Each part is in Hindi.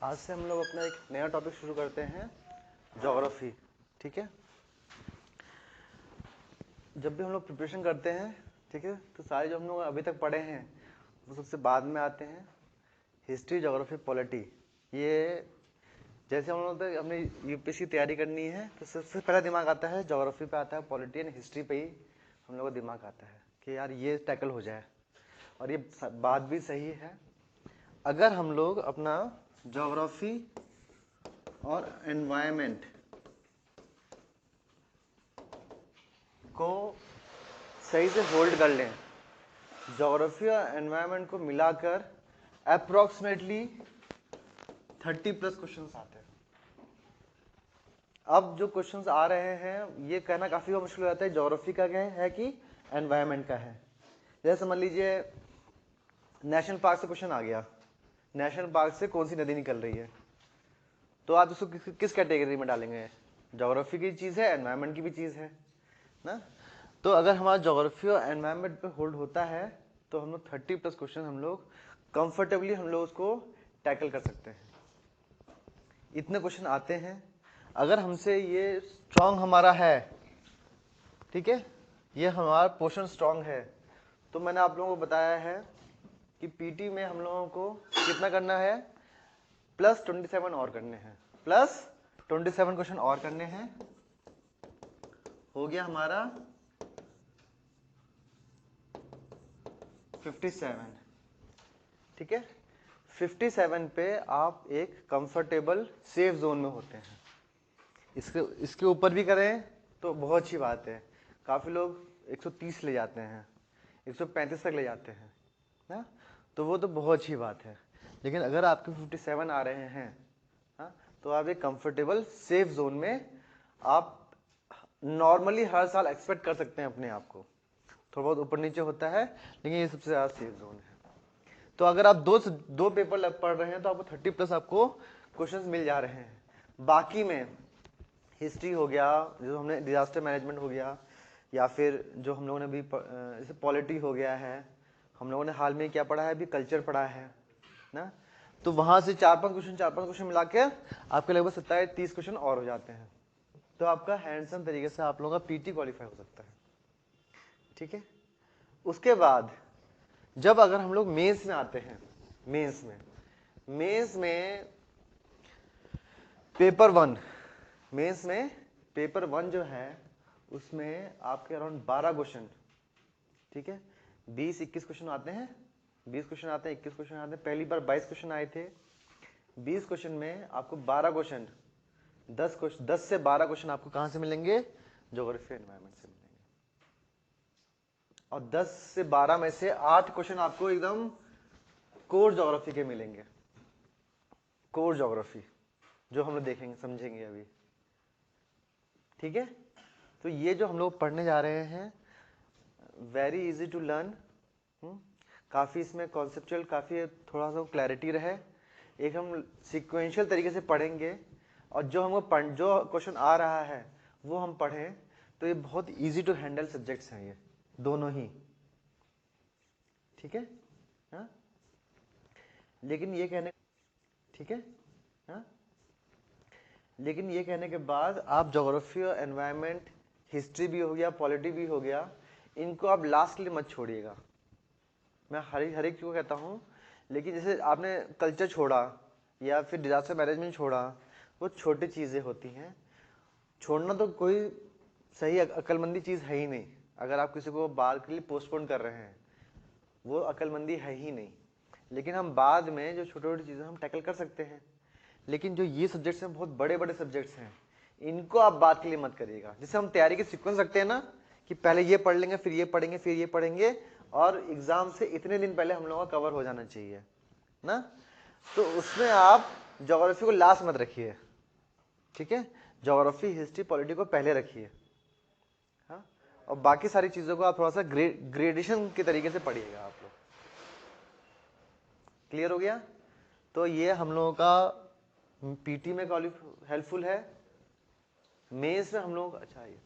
आज से हम लोग अपना एक नया टॉपिक शुरू करते हैं, ज्योग्राफी। ठीक है। जब भी हम लोग प्रिपरेशन करते हैं, ठीक है, तो सारे जो हम लोग अभी तक पढ़े हैं वो सबसे बाद में आते हैं। हिस्ट्री, ज्योग्राफी, पॉलिटी, ये जैसे हम लोग हमने यूपीएससी की तैयारी करनी है तो सबसे पहला दिमाग आता है ज्योग्राफी पे आता है, पॉलिटी एंड हिस्ट्री पे ही हम लोग का दिमाग आता है कि यार ये टैकल हो जाए। और ये बात भी सही है। अगर हम लोग अपना ज्योग्राफी और एनवायरनमेंट को सही से होल्ड कर लें, ज्योग्राफी और एनवायरनमेंट को मिलाकर अप्रोक्सीमेटली 30+ क्वेश्चंस आते हैं। अब जो क्वेश्चंस आ रहे हैं ये कहना काफी मुश्किल हो जाता है ज्योग्राफी का क्या है कि एनवायरनमेंट का है। जैसे समझ लीजिए नेशनल पार्क से क्वेश्चन आ गया, नेशनल पार्क से कौन सी नदी निकल रही है, तो आप उसको किस कैटेगरी में डालेंगे? ज्योग्राफी की चीज है, एनवायरनमेंट की भी चीज है ना। तो अगर हमारा ज्योग्राफी और एनवायरनमेंट पे होल्ड होता है तो हम लोग 30+ क्वेश्चन हम लोग कंफर्टेबली हम लोग उसको टैकल कर सकते हैं। इतने क्वेश्चन आते हैं। अगर हमसे ये स्ट्रांग हमारा है, ठीक है, ये हमारा पोर्शन स्ट्रांग है, तो मैंने आप लोगों को बताया है कि पीटी में हम लोगों को कितना करना है, +27 और करने हैं, +27 क्वेश्चन और करने हैं। हो गया हमारा 57। ठीक है, 57 पे आप एक कंफर्टेबल सेफ जोन में होते हैं। इसके ऊपर भी करें तो बहुत अच्छी बात है। काफ़ी लोग 130 ले जाते हैं, 135 तक ले जाते हैं ना, तो वो तो बहुत अच्छी बात है। लेकिन अगर आपके 57 आ रहे हैं ना, तो आप एक कंफर्टेबल सेफ जोन में आप नॉर्मली हर साल एक्सपेक्ट कर सकते हैं अपने आप को। थोड़ा बहुत ऊपर नीचे होता है लेकिन ये सबसे ज़्यादा सेफ जोन है। तो अगर आप दो पेपर पढ़ रहे हैं तो आपको 30+ आपको क्वेश्चंस मिल जा रहे हैं। बाकी में हिस्ट्री हो गया, जो हमने डिजास्टर मैनेजमेंट हो गया, या फिर जो हम लोगों ने अभी जैसे पॉलिटी हो गया है, हम लोगों ने हाल में क्या पढ़ा है, अभी कल्चर पढ़ा है ना, तो वहां से 4-5 क्वेश्चन मिला के आपके लगभग 27-30 क्वेश्चन और हो जाते हैं। तो आपका हैंडसम तरीके से आप लोगों का पीटी क्वालिफाई हो सकता है। ठीक है। उसके बाद जब अगर हम लोग मेंस में आते हैं, मेंस में पेपर 1, मेंस में पेपर 1 जो है उसमें आपके अराउंड 12 क्वेश्चन, ठीक है, 20-21 क्वेश्चन आते हैं, 20 क्वेश्चन आते हैं, 21 क्वेश्चन आते हैं। पहली बार 22 क्वेश्चन आए थे। 20 क्वेश्चन में आपको 12 क्वेश्चन, 10 से 12 क्वेश्चन आपको कहां से मिलेंगे? ज्योग्राफी एनवायरनमेंट से मिलेंगे। और 10 से 12 में से 8 क्वेश्चन आपको एकदम कोर ज्योग्राफी के मिलेंगे। कोर ज्योग्राफी जो हम लोग देखेंगे समझेंगे अभी। ठीक है। तो ये जो हम लोग पढ़ने जा रहे हैं वेरी इजी टू लर्न, काफ़ी इसमें कॉन्सेप्चुअल काफ़ी थोड़ा सा क्लैरिटी रहे। एक हम सिक्वेंशियल तरीके से पढ़ेंगे और जो हमको जो क्वेश्चन आ रहा है वो हम पढ़ें, तो ये बहुत इजी टू हैंडल सब्जेक्ट्स हैं ये दोनों ही। ठीक है हा? लेकिन ये कहने, ठीक है हा? लेकिन ये कहने के बाद आप ज्योग्राफी और एनवायरनमेंट, हिस्ट्री भी हो गया, पॉलिटी भी हो गया, इनको आप लास्ट के लिए मत छोड़िएगा। मैं हर एक चीज को कहता हूँ, लेकिन जैसे आपने कल्चर छोड़ा या फिर डिजास्टर मैनेजमेंट छोड़ा, वो छोटी चीज़ें होती हैं। छोड़ना तो कोई सही अक्लमंदी चीज़ है ही नहीं। अगर आप किसी को बाद के लिए पोस्टपोन कर रहे हैं वो अक्लमंदी है ही नहीं। लेकिन हम बाद में जो छोटी छोटी चीज़ें हम टैकल कर सकते हैं। लेकिन जो ये सब्जेक्ट्स हैं बहुत बड़े बड़े सब्जेक्ट्स हैं, इनको आप बाद के लिए मत करिएगा। जैसे हम तैयारी के सीक्वेंस रखते हैं ना कि पहले ये पढ़ लेंगे, फिर ये पढ़ेंगे, फिर ये पढ़ेंगे, और एग्जाम से इतने दिन पहले हम लोगों का कवर हो जाना चाहिए ना। तो उसमें आप ज्योग्राफी को लास्ट मत रखिए। ठीक है, ज्योग्राफी, हिस्ट्री, पॉलिटी को पहले रखिए। हाँ, और बाकी सारी चीजों को आप थोड़ा सा ग्रेडेशन के तरीके से पढ़िएगा आप लोग। क्लियर हो गया? तो ये हम लोगों का पीटी में हेल्पफुल है, मेंस में हम लोग अच्छा है।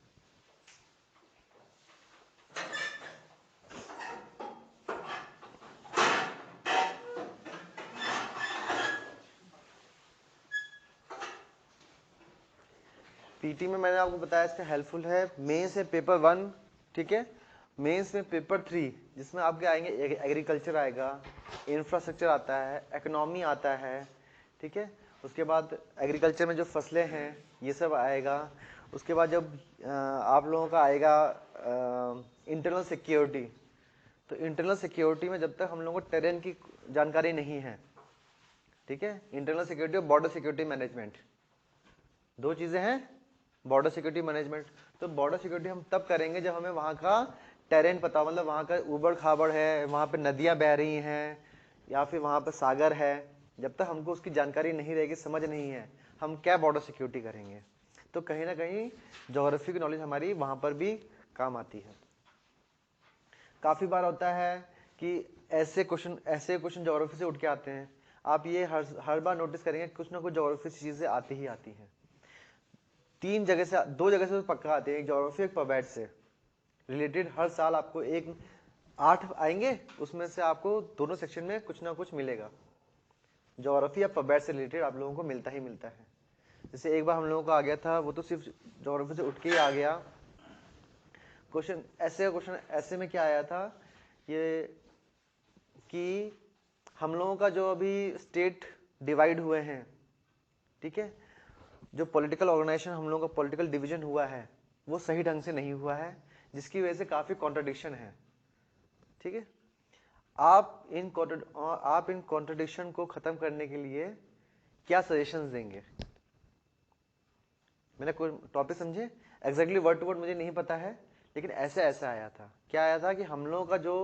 पीटी में मैंने आपको बताया इसका हेल्पफुल है। मेंस है पेपर 1, ठीक है। मेंस में पेपर 3 जिसमें आपके आएंगे एग्रीकल्चर आएगा, इंफ्रास्ट्रक्चर आता है, इकोनॉमी आता है, ठीक है। उसके बाद एग्रीकल्चर में जो फसलें हैं ये सब आएगा। उसके बाद जब आप लोगों का आएगा इंटरनल सिक्योरिटी, तो इंटरनल सिक्योरिटी में जब तक हम लोगों को टेरेन की जानकारी नहीं है, ठीक है, इंटरनल सिक्योरिटी और बॉर्डर सिक्योरिटी मैनेजमेंट, दो चीजें हैं, बॉर्डर सिक्योरिटी मैनेजमेंट। तो बॉर्डर सिक्योरिटी हम तब करेंगे जब हमें वहां का टेरेन पता, मतलब वहां का उबड़ खाबड़ है, वहां पे नदियां बह रही हैं या फिर वहां पे सागर है, जब तक हमको उसकी जानकारी नहीं रहेगी, समझ नहीं है, हम क्या बॉर्डर सिक्योरिटी करेंगे। तो कहीं ना कहीं ज्योग्राफी की नॉलेज हमारी वहां पर भी काम आती है। काफी बार होता है कि ऐसे क्वेश्चन ज्योग्राफी से उठ के आते हैं। आप ये हर बार नोटिस करेंगे कुछ ना कुछ ज्योग्राफी से चीजें आती ही आती हैं। दो जगह से तो पक्का आते हैं, एक ज्योग्राफी एक पबैट से रिलेटेड। हर साल आपको 8 आएंगे, उसमें से आपको दोनों सेक्शन में कुछ ना कुछ मिलेगा, ज्योग्राफी या पबैट से रिलेटेड आप लोगों को मिलता ही मिलता है। जैसे एक बार हम लोगों को आ गया था, वो तो सिर्फ ज्योग्राफी से उठ के ही आ गया क्वेश्चन। ऐसे में क्या आया था ये कि हम लोगों का जो अभी स्टेट डिवाइड हुए हैं, ठीक है, जो पॉलिटिकल ऑर्गेनाइजेशन हम लोगों का पॉलिटिकल डिवीजन हुआ है वो सही ढंग से नहीं हुआ है, जिसकी वजह से काफी कॉन्ट्रडिक्शन है, ठीक है। आप इन कॉन्ट्रडिक्शन को खत्म करने के लिए क्या सजेशंस देंगे? मैंने कोई टॉपिक समझे, एग्जैक्टली वर्ड टू वर्ड मुझे नहीं पता है, लेकिन ऐसा आया था। क्या आया था कि हम लोगों का जो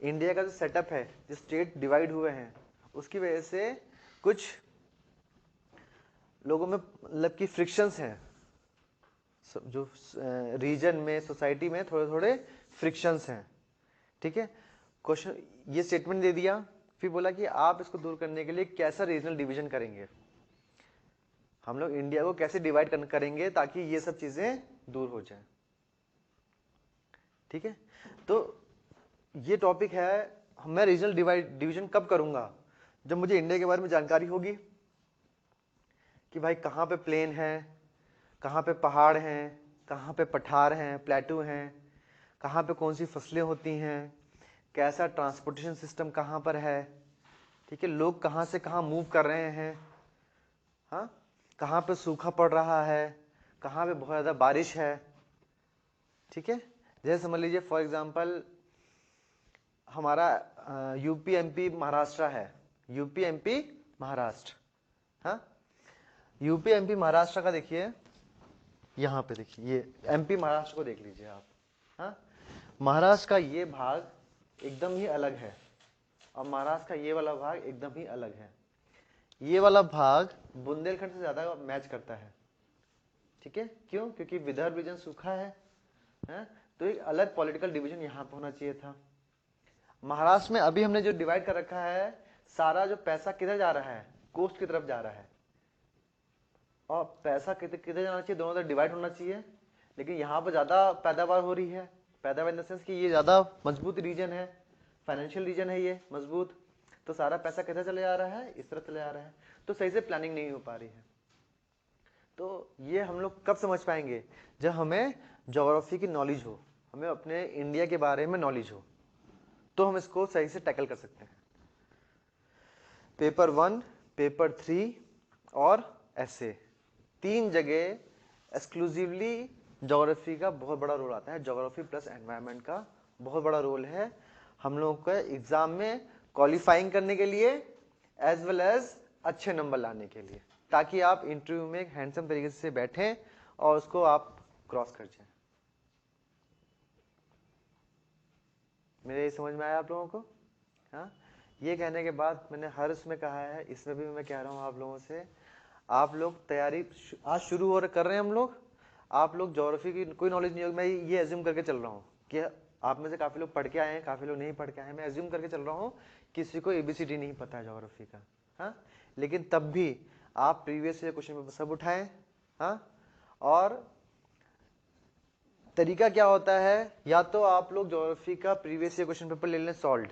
इंडिया का जो सेटअप है, जो स्टेट डिवाइड हुए हैं, उसकी वजह से कुछ लोगों में मतलब कि फ्रिक्शंस हैं, जो रीजन में, सोसाइटी में थोड़े थोड़े फ्रिक्शंस हैं, ठीक है। क्वेश्चन ये स्टेटमेंट दे दिया, फिर बोला कि आप इसको दूर करने के लिए कैसा रीजनल डिवीजन करेंगे, हम लोग इंडिया को कैसे डिवाइड करेंगे ताकि ये सब चीजें दूर हो जाए, ठीक है। तो ये टॉपिक है। मैं रीजनल डिवीजन कब करूंगा? जब मुझे इंडिया के बारे में जानकारी होगी कि भाई कहाँ पे प्लेन है, कहाँ पे पहाड़ हैं, कहाँ पे पठार हैं, प्लेटू हैं, कहाँ पे कौन सी फसलें होती हैं, कैसा ट्रांसपोर्टेशन सिस्टम कहाँ पर है, ठीक है, लोग कहाँ से कहाँ मूव कर रहे हैं, हाँ, कहाँ पे सूखा पड़ रहा है, कहाँ पे बहुत ज़्यादा बारिश है, ठीक है। जैसे समझ लीजिए फॉर एग्जांपल हमारा यूपी एमपी महाराष्ट्र है, यूपी एमपी महाराष्ट्र, हाँ, यूपी एमपी महाराष्ट्र का देखिए, यहाँ पे देखिए, ये एमपी महाराष्ट्र को देख लीजिए आप, हाँ, महाराष्ट्र का ये भाग एकदम ही अलग है और महाराष्ट्र का ये वाला भाग एकदम ही अलग है। ये वाला भाग बुंदेलखंड से ज्यादा मैच करता है, ठीक है, क्यों? क्योंकि विदर्भ रीजन सूखा है, तो एक अलग पॉलिटिकल डिवीजन यहाँ पे होना चाहिए था। महाराष्ट्र में अभी हमने जो डिवाइड कर रखा है, सारा जो पैसा किधर जा रहा है, कोस्ट की तरफ जा रहा है, और पैसा किधर जाना चाहिए, दोनों तरफ डिवाइड होना चाहिए, लेकिन यहाँ पर ज्यादा पैदावार हो रही है। पैदावार इन द सेंस कि ये ज्यादा मजबूत रीजन है, फाइनेंशियल रीजन है ये मजबूत, तो सारा पैसा किधर चले जा रहा है, इस तरफ चले जा रहा है, तो सही से प्लानिंग नहीं हो पा रही है। तो ये हम लोग कब समझ पाएंगे? जब हमें ज्योग्राफी की नॉलेज हो, हमें अपने इंडिया के बारे में नॉलेज हो, तो हम इसको सही से टैकल कर सकते हैं। पेपर 1, पेपर 3 और ऐसे 3 जगह एक्सक्लूसिवली ज्योग्राफी का बहुत बड़ा रोल आता है। ज्योग्राफी प्लस एनवायरनमेंट का बहुत बड़ा रोल है हम लोगों को एग्जाम में क्वालिफाइंग करने के लिए, एज वेल एज अच्छे नंबर लाने के लिए, ताकि आप इंटरव्यू में एक हैंडसम तरीके से बैठें और उसको आप क्रॉस कर जाएं। मेरे ये समझ में आया आप लोगों को? हाँ, ये कहने के बाद मैंने हर उसमें कहा है, इसमें भी मैं कह रहा हूँ आप लोगों से, आप लोग तैयारी आज शुरू हो कर रहे हैं। हम लोग, आप लोग ज्योग्राफी की कोई नॉलेज नहीं होगी, मैं ये एज्यूम करके चल रहा हूँ कि आप में से काफी लोग पढ़ के आए हैं, काफी लोग नहीं पढ़ के आए हैं, मैं एज्यूम करके चल रहा हूँ किसी को एबीसीडी नहीं पता है ज्योग्राफी का, हाँ, लेकिन तब भी आप प्रीवियस ईयर क्वेश्चन पेपर सब उठाएं, हाँ, और तरीका क्या होता है, या तो आप लोग ज्योग्राफी का प्रीवियस ईयर क्वेश्चन पेपर ले लें सॉल्व्ड,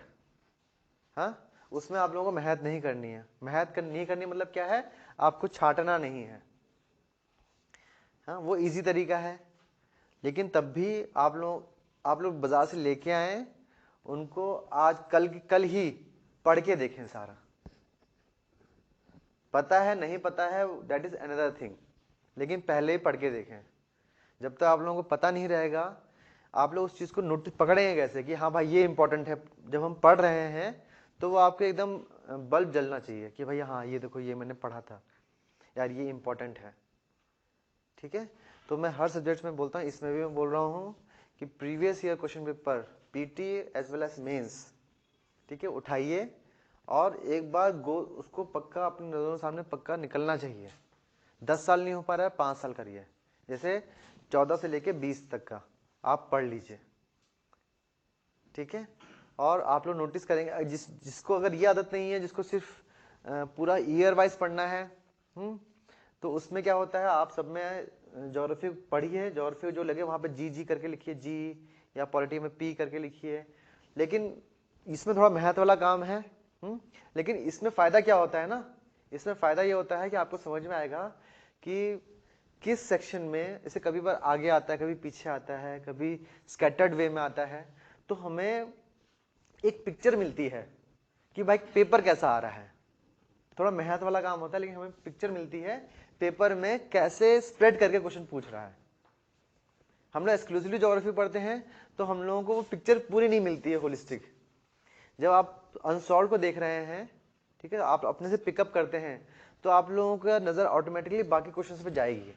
हाँ, उसमें आप लोगों को मेहनत नहीं करनी है। नहीं करनी मतलब क्या है, आपको छांटना नहीं है, हाँ, वो इजी तरीका है, लेकिन तब भी आप लोग बाजार से लेके आए, उनको आज कल ही पढ़ के देखें सारा। पता है नहीं पता है दैट इज अनदर थिंग, लेकिन पहले ही पढ़ के देखें। जब तक आप लोगों को पता नहीं रहेगा, आप लोग उस चीज़ को नोटिस पकड़ेंगे कैसे कि हाँ भाई ये इंपॉर्टेंट है। जब हम पढ़ रहे हैं तो वो आपके एकदम बल्ब जलना चाहिए कि भैया हाँ ये देखो, ये मैंने पढ़ा था यार, ये इंपॉर्टेंट है। ठीक है, तो मैं हर सब्जेक्ट में बोलता हूँ, इसमें भी मैं बोल रहा हूँ कि previous year question paper PT as well as mains, ठीक है, उठाइए और एक बार उसको पक्का अपनी नज़रों के सामने पक्का निकलना चाहिए। 10 साल नहीं हो पा रहा है, 5 साल करिए, जैसे 14 से लेके 20 तक का आप पढ़ लीजिए। ठीक है, और आप लोग नोटिस करेंगे जिसको अगर ये आदत नहीं है, जिसको सिर्फ पूरा ईयर वाइज पढ़ना है, तो उसमें क्या होता है, आप सब में ज्योग्राफी पढ़िए, ज्योग्राफी जो लगे वहाँ पे जी करके लिखिए, जी, या पॉलिटी में पी करके लिखिए। लेकिन इसमें थोड़ा मेहनत वाला काम है, लेकिन इसमें फ़ायदा क्या होता है ना, इसमें फ़ायदा ये होता है कि आपको समझ में आएगा कि किस सेक्शन में, जैसे कभी बार आगे आता है, कभी पीछे आता है, कभी स्कैटर्ड वे में आता है, तो हमें एक पिक्चर मिलती है कि भाई पेपर कैसा आ रहा है। थोड़ा मेहनत वाला काम होता है, लेकिन हमें पिक्चर मिलती है पेपर में कैसे स्प्रेड करके क्वेश्चन पूछ रहा है। हम लोग एक्सक्लूसिवली ज्योग्राफी पढ़ते हैं तो हम लोगों को वो पिक्चर पूरी नहीं मिलती है होलिस्टिक। जब आप अनसॉल्व को देख रहे हैं, ठीक है, आप अपने से पिकअप करते हैं, तो आप लोगों का नज़र ऑटोमेटिकली बाकी क्वेश्चन पे जाएगी,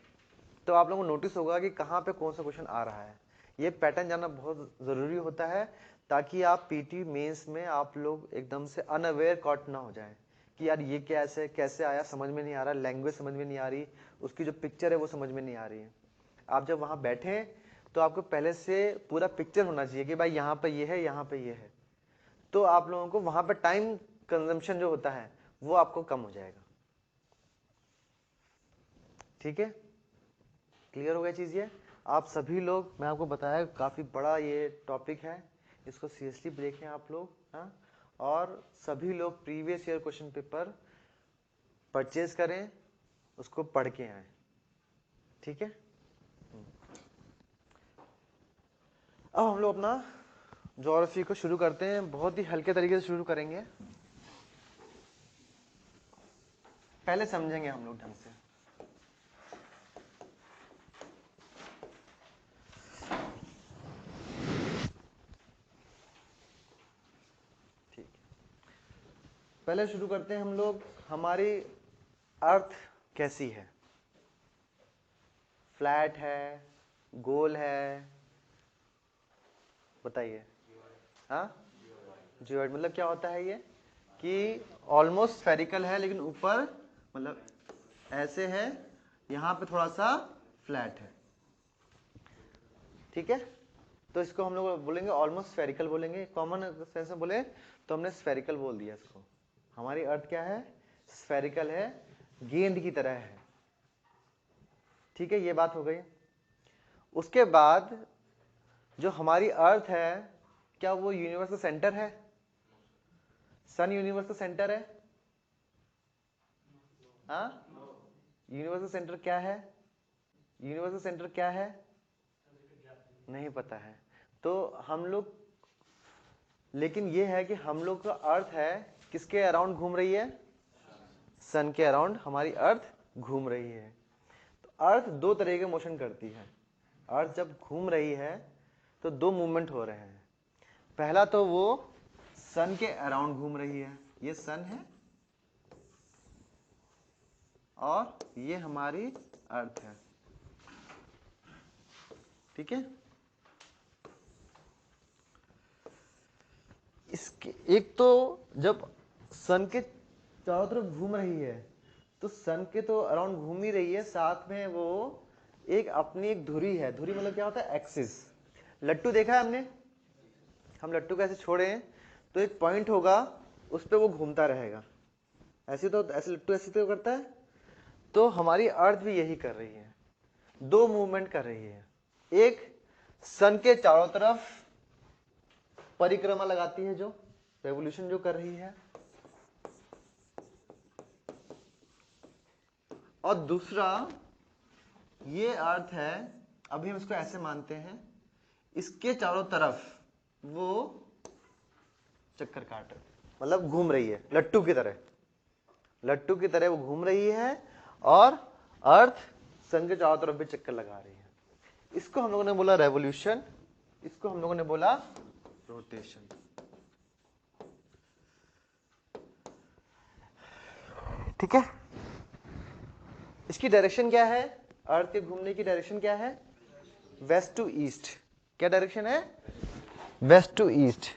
तो आप लोगों को नोटिस होगा कि कहाँ पे कौन सा क्वेश्चन आ रहा है। ये पैटर्न जानना बहुत ज़रूरी होता है, ताकि आप पीटी मेंस में आप लोग एकदम से अनअवेयर कॉट ना हो जाए कि यार ये कैसे आया, समझ में नहीं आ रहा, लैंग्वेज समझ में नहीं आ रही, उसकी जो पिक्चर है वो समझ में नहीं आ रही है। आप जब वहाँ बैठें तो आपको पहले से पूरा पिक्चर होना चाहिए कि भाई यहाँ पे ये है, यहाँ पे ये है, तो आप लोगों को वहाँ पे टाइम कंजम्पशन जो होता है वो आपको कम हो जाएगा। ठीक है, क्लियर हो गया चीज़ ये? आप सभी लोग, मैं आपको बताया काफ़ी बड़ा ये टॉपिक है, इसको सीरियसली देखें आप लोग, हाँ, और सभी लोग previous year question paper purchase करें, उसको पढ़ के आए। ठीक है, अब हम लोग अपना ज्योग्राफी को शुरू करते हैं, बहुत ही हल्के तरीके से शुरू करेंगे, पहले समझेंगे हम लोग ढंग से। ठीक, पहले शुरू करते हैं हम लोग, हमारी अर्थ कैसी है, फ्लैट है, गोल है, बताइए। हाँ, जियोइड मतलब क्या होता है ये, कि ऑलमोस्ट स्फेरिकल है, लेकिन ऊपर मतलब ऐसे है, यहाँ पे थोड़ा सा फ्लैट है। ठीक है, तो इसको हम लोग बोलेंगे ऑलमोस्ट स्फेरिकल बोलेंगे, कॉमन सेंस में बोले तो हमने स्फेरिकल बोल दिया इसको। हमारी अर्थ क्या है, स्फेरिकल है, गेंद की तरह है। ठीक है, ये बात हो गई। उसके बाद जो हमारी अर्थ है, क्या वो यूनिवर्स का सेंटर है? सन यूनिवर्स का सेंटर है? हाँ, यूनिवर्स का सेंटर क्या है? यूनिवर्स का सेंटर क्या है? नहीं पता है। तो हम लोग, लेकिन ये है कि हम लोग का अर्थ है किसके अराउंड घूम रही है? सन के अराउंड हमारी अर्थ घूम रही है। तो अर्थ दो तरह के मोशन करती है। अर्थ जब घूम रही है तो दो मूवमेंट हो रहे हैं। पहला तो वो सन के अराउंड घूम रही है, ये सन है और ये हमारी अर्थ है। ठीक है, इसके एक तो जब सन के चारों तरफ घूम रही है तो सन के तो अराउंड घूम ही रही है, साथ में वो एक अपनी एक धुरी है। धुरी मतलब क्या होता है? एक्सिस। लट्टू देखा है हमने, हम लट्टू को ऐसे छोड़े तो एक पॉइंट होगा, उस पर वो घूमता रहेगा, ऐसे तो ऐसे लट्टू ऐसे तो करता है। तो हमारी अर्थ भी यही कर रही है, दो मूवमेंट कर रही है। एक सन के चारों तरफ परिक्रमा लगाती है, जो रेवोल्यूशन जो कर रही है, और दूसरा ये अर्थ है, अभी हम इसको ऐसे मानते हैं, इसके चारों तरफ वो चक्कर काट रही, मतलब घूम रही है लट्टू की तरह, लट्टू की तरह वो घूम रही है और अर्थ सन के चारों तरफ भी चक्कर लगा रही है। इसको हम लोगों ने बोला रेवोल्यूशन, इसको हम लोगों ने बोला रोटेशन। ठीक है, इसकी डायरेक्शन क्या है, अर्थ के घूमने की डायरेक्शन क्या है, वेस्ट टू ईस्ट। क्या डायरेक्शन है, वेस्ट टू ईस्ट।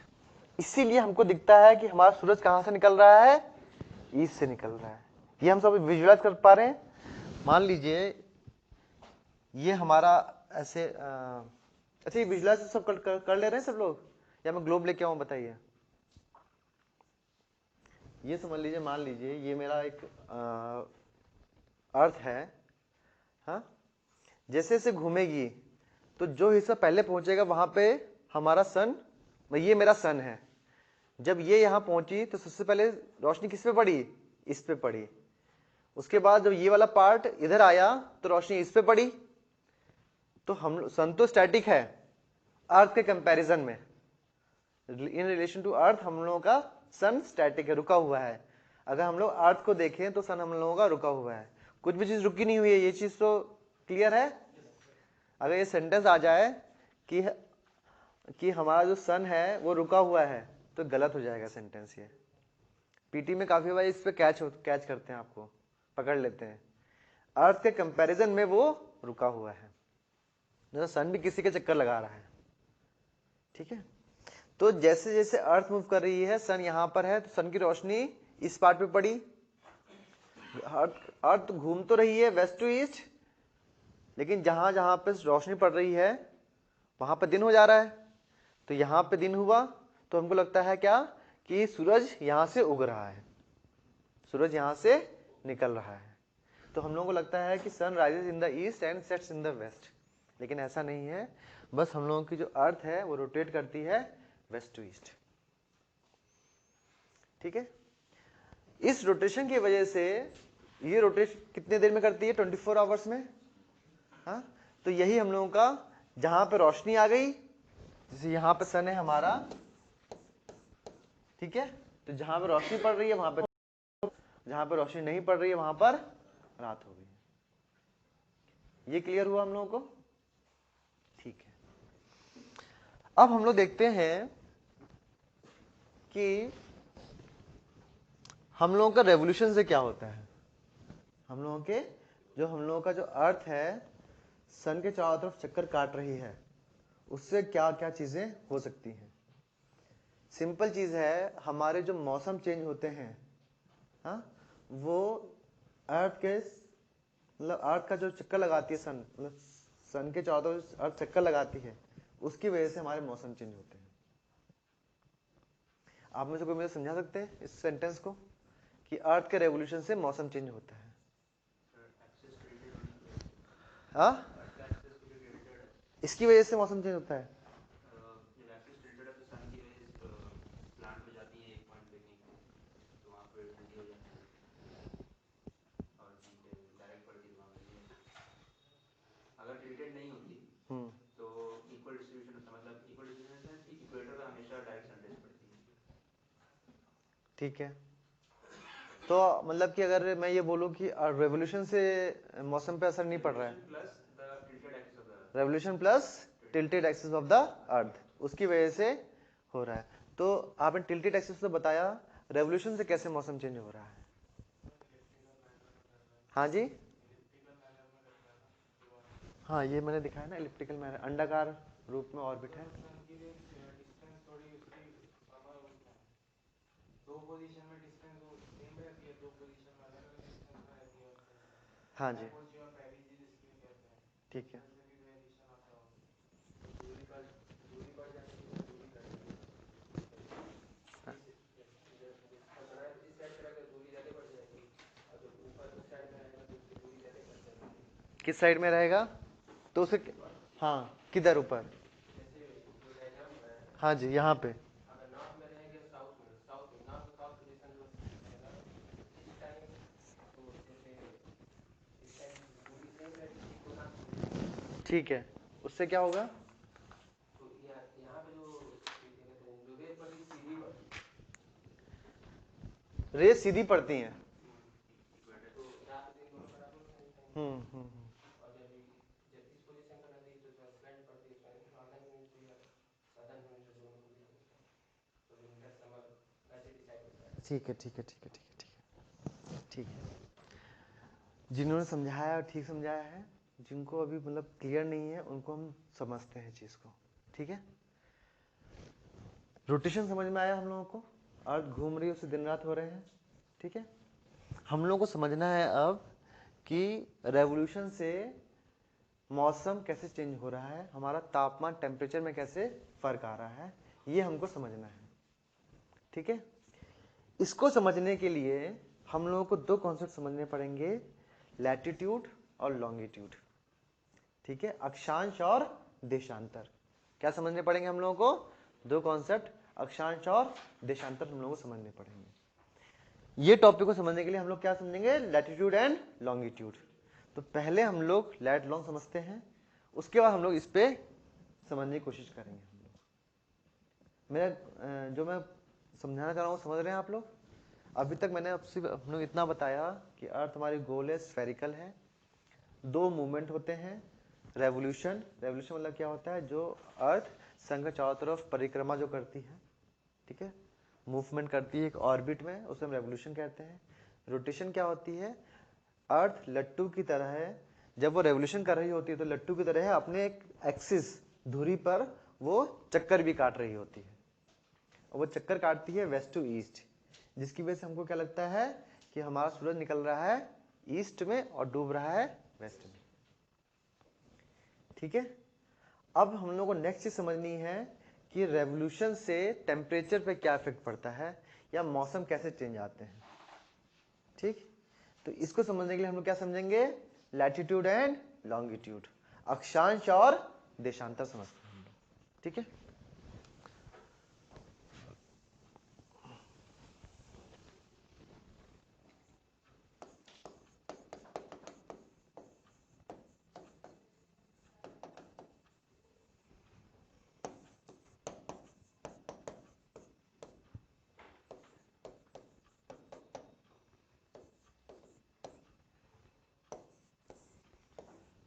इसीलिए हमको दिखता है कि हमारा सूरज कहां से निकल रहा है, ईस्ट से निकल रहा है। ये हम सब विजुअलाइज कर पा रहे हैं। मान लीजिए ये हमारा ऐसे अच्छा, ये विजुअलाइज सब कर ले रहे हैं सब लोग, या मैं ग्लोब लेके आऊं, बताइए। ये समझ लीजिए, मान लीजिए ये मेरा एक अर्थ है, हाँ, जैसे जैसे घूमेगी तो जो हिस्सा पहले पहुंचेगा वहां पे हमारा सन, ये मेरा सन है, जब ये यहां पहुंची तो सबसे पहले रोशनी किस पे पड़ी, इस पे पड़ी। उसके बाद जब ये वाला पार्ट इधर आया तो रोशनी इस पे पड़ी। तो हम सन तो स्टैटिक है अर्थ के कंपैरिजन में, इन रिलेशन टू अर्थ हम लोगों का सन स्टैटिक है, रुका हुआ है। अगर हम लोग अर्थ को देखें तो सन हम लोगों का रुका हुआ है, कुछ भी चीज रुकी नहीं हुई है, ये चीज तो क्लियर है। अगर ये सेंटेंस आ जाए कि हमारा जो सन है वो रुका हुआ है तो गलत हो जाएगा सेंटेंस। ये पीटी में काफी बार इस पे कैच करते हैं, आपको पकड़ लेते हैं। अर्थ के कंपैरिजन में वो रुका हुआ है, जैसे सन भी किसी के चक्कर लगा रहा है। ठीक है, तो जैसे जैसे अर्थ मूव कर रही है, सन यहां पर है तो सन की रोशनी इस पार्ट पे पड़ी। अर्थ घूम तो रही है वेस्ट टू ईस्ट, लेकिन जहां जहां पे रोशनी पड़ रही है वहां पे दिन हो जा रहा है। तो यहां पे दिन हुआ तो हमको लगता है क्या कि सूरज यहां से उग रहा है, सूरज यहां से निकल रहा है। तो हम लोगों को लगता है कि sun rises in the east and sets in the west, लेकिन ऐसा नहीं है। बस हम लोगों की जो अर्थ है वो रोटेट करती है वेस्ट टू ईस्ट। ठीक है, इस रोटेशन की वजह से ये रोटेट कितने देर में करती है, 24 आवर्स में। हाँ, तो यही हम लोगों का, जहां पे रोशनी आ गई, जैसे यहां पे सन है हमारा, ठीक है, तो जहां पे रोशनी पड़ रही है वहां पे, जहां पे रोशनी नहीं पड़ रही है वहां पर रात हो गई। ये क्लियर हुआ हम लोगों को। ठीक है, अब हम लोग देखते हैं कि हम लोगों का रेवोल्यूशन से क्या होता है। हम लोगों का जो अर्थ है सन के चारों तरफ चक्कर काट रही है, उससे क्या क्या चीजें हो सकती हैं। सिंपल चीज है, हमारे जो मौसम चेंज होते हैं, हाँ, वो अर्थ के, मतलब अर्थ का जो चक्कर लगाती है सन, मतलब सन के चारों तरफ अर्थ चक्कर लगाती है, उसकी वजह से हमारे मौसम चेंज होते हैं। आप में से कोई मुझे समझा सकते हैं इस सेंटेंस को कि अर्थ के रेवोल्यूशन से मौसम चेंज होता है। हाँ, इसकी वजह से मौसम चेंज होता है। अगर टिल्टेड नहीं होती तो इक्वल डिस्ट्रीब्यूशन होता, मतलब equal distribution in the sense कि इक्वेटर पे हमेशा डायरेक्ट सनरेज पड़ती है। ठीक है, तो मतलब कि अगर मैं ये बोलूं कि रेवोल्यूशन से मौसम पे असर नहीं पड़ रहा है, plus the tilted axis of the earth, revolution plus tilted axis of the earth, उसकी वजह से हो रहा है। तो आपने टिल्टेड एक्सिस तो बताया, रेवोल्यूशन से कैसे मौसम चेंज हो रहा है। हाँ जी, हाँ, ये मैंने दिखाया ना, इलिप्टिकल मैनर, अंडाकार रूप में ऑर्बिट है। दो पोजीशन में डिस्टेंस सेम रहती है, दो पोजीशन में अलग अलग डिस्टेंस में रहती है अर्थ से। हाँ जी, पेरिजी जिसको कहते हैं, ठीक है, उसमें भी वेरिएशन आता होगा। तो दूरी बढ़ जाती है, दूरी घट जाती है। इस साइड पे रखकर दूरी ज़्यादा बढ़ जाएगी, और जब ऊपर उस साइड में रहेगा तो उसकी दूरी ज़्यादा घट जाएगी। किस साइड में रहेगा तो उसे, हाँ, किधर ऊपर, जैसे जो डायग्राम है, हाँ जी, यहाँ पे, अगर नॉर्थ में रहेंगे साउथ में, नॉर्थ साउथ पोजीशन जो रहेगा इस टाइम, तो जैसे इस टाइम दूरी सेम रहेगी, ठीक है, उससे क्या होगा? तो यहाँ पे जो रेज पड़ती है सीधी पड़ती है, रेज सीधी पड़ती हैं। तो रात दिन दोनों बराबर होते हैं। और जब इस पोजीशन पर रहती है तो इसमें स्लैंट पड़ती है, इसमें नॉर्दर्न हेमिस्फीयर या सदर्न हेमिस्फीयर दोनों को दिया होता है, तो विंटर समर ऐसे डिसाइड होता है। ठीक है ठीक है ठीक है ठीक है ठीक है ठीक है। जिन्होंने समझाया और ठीक समझाया है, जिनको अभी मतलब क्लियर नहीं है उनको हम समझते हैं चीज को। ठीक है, रोटेशन समझ में आया हम लोगों को? अर्थ घूम रही है, उससे दिन रात हो रहे हैं। ठीक है, हम लोगों को समझना है अब कि रेवोल्यूशन से मौसम कैसे चेंज हो रहा है, हमारा तापमान टेम्परेचर में कैसे फर्क आ रहा है, ये हमको समझना है। ठीक है, इसको समझने के लिए हम लोगों को दो कॉन्सेप्ट समझने पड़ेंगे, लैटिट्यूड और लॉन्गिट्यूड। ठीक है, अक्षांश और देशांतर। क्या समझने पड़ेंगे हम लोगों को? दो कॉन्सेप्ट, अक्षांश और देशांतर हम लोगों को समझने पड़ेंगे। ये टॉपिक को समझने के लिए हम लोग क्या समझेंगे? Latitude and longitude. तो पहले हम लोग लैट लॉन्ग समझते हैं, उसके बाद हम लोग इस पे समझने की कोशिश करेंगे। हम लोग मेरा जो मैं समझाना चाह रहा हूँ समझ रहे हैं आप लोग? अभी तक मैंने आपसे हम लोग इतना बताया कि अर्थ हमारी गोल है, स्फेरिकल है, दो मूवमेंट होते हैं, रेवोल्यूशन। रेवोल्यूशन मतलब क्या होता है? जो अर्थ सन के चारों तरफ परिक्रमा जो करती है, ठीक है, मूवमेंट करती है एक ऑर्बिट में, उसे हम रेवोल्यूशन कहते हैं। रोटेशन क्या होती है? अर्थ लट्टू की तरह है, जब वो रेवोल्यूशन कर रही होती है तो लट्टू की तरह है, अपने एक एक्सिस धुरी पर वो चक्कर भी काट रही होती है, और वो चक्कर काटती है वेस्ट टू ईस्ट, जिसकी वजह से हमको क्या लगता है कि हमारा सूरज निकल रहा है ईस्ट में और डूब रहा है वेस्ट में। ठीक है, अब हम लोग को नेक्स्ट चीज समझनी है कि रेवोल्यूशन से टेम्परेचर पे क्या इफेक्ट पड़ता है, या मौसम कैसे चेंज आते हैं। ठीक, तो इसको समझने के लिए हम लोग क्या समझेंगे? लैटिट्यूड एंड लॉन्गिट्यूड, अक्षांश और देशांतर समझते हैं हम लोग। ठीक है,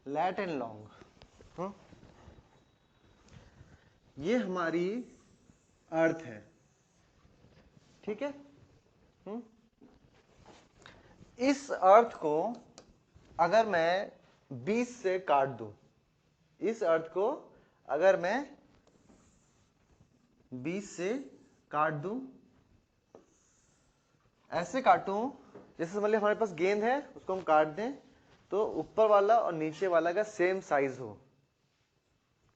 लैट एंड लॉन्ग, ये हमारी अर्थ है। ठीक है, इस अर्थ को अगर मैं 20 से काट दूं, इस अर्थ को अगर मैं 20 से काट दूं, ऐसे काटूं जैसे समझ लिया हमारे पास गेंद है, उसको हम काट दें तो ऊपर वाला और नीचे वाला का सेम साइज हो।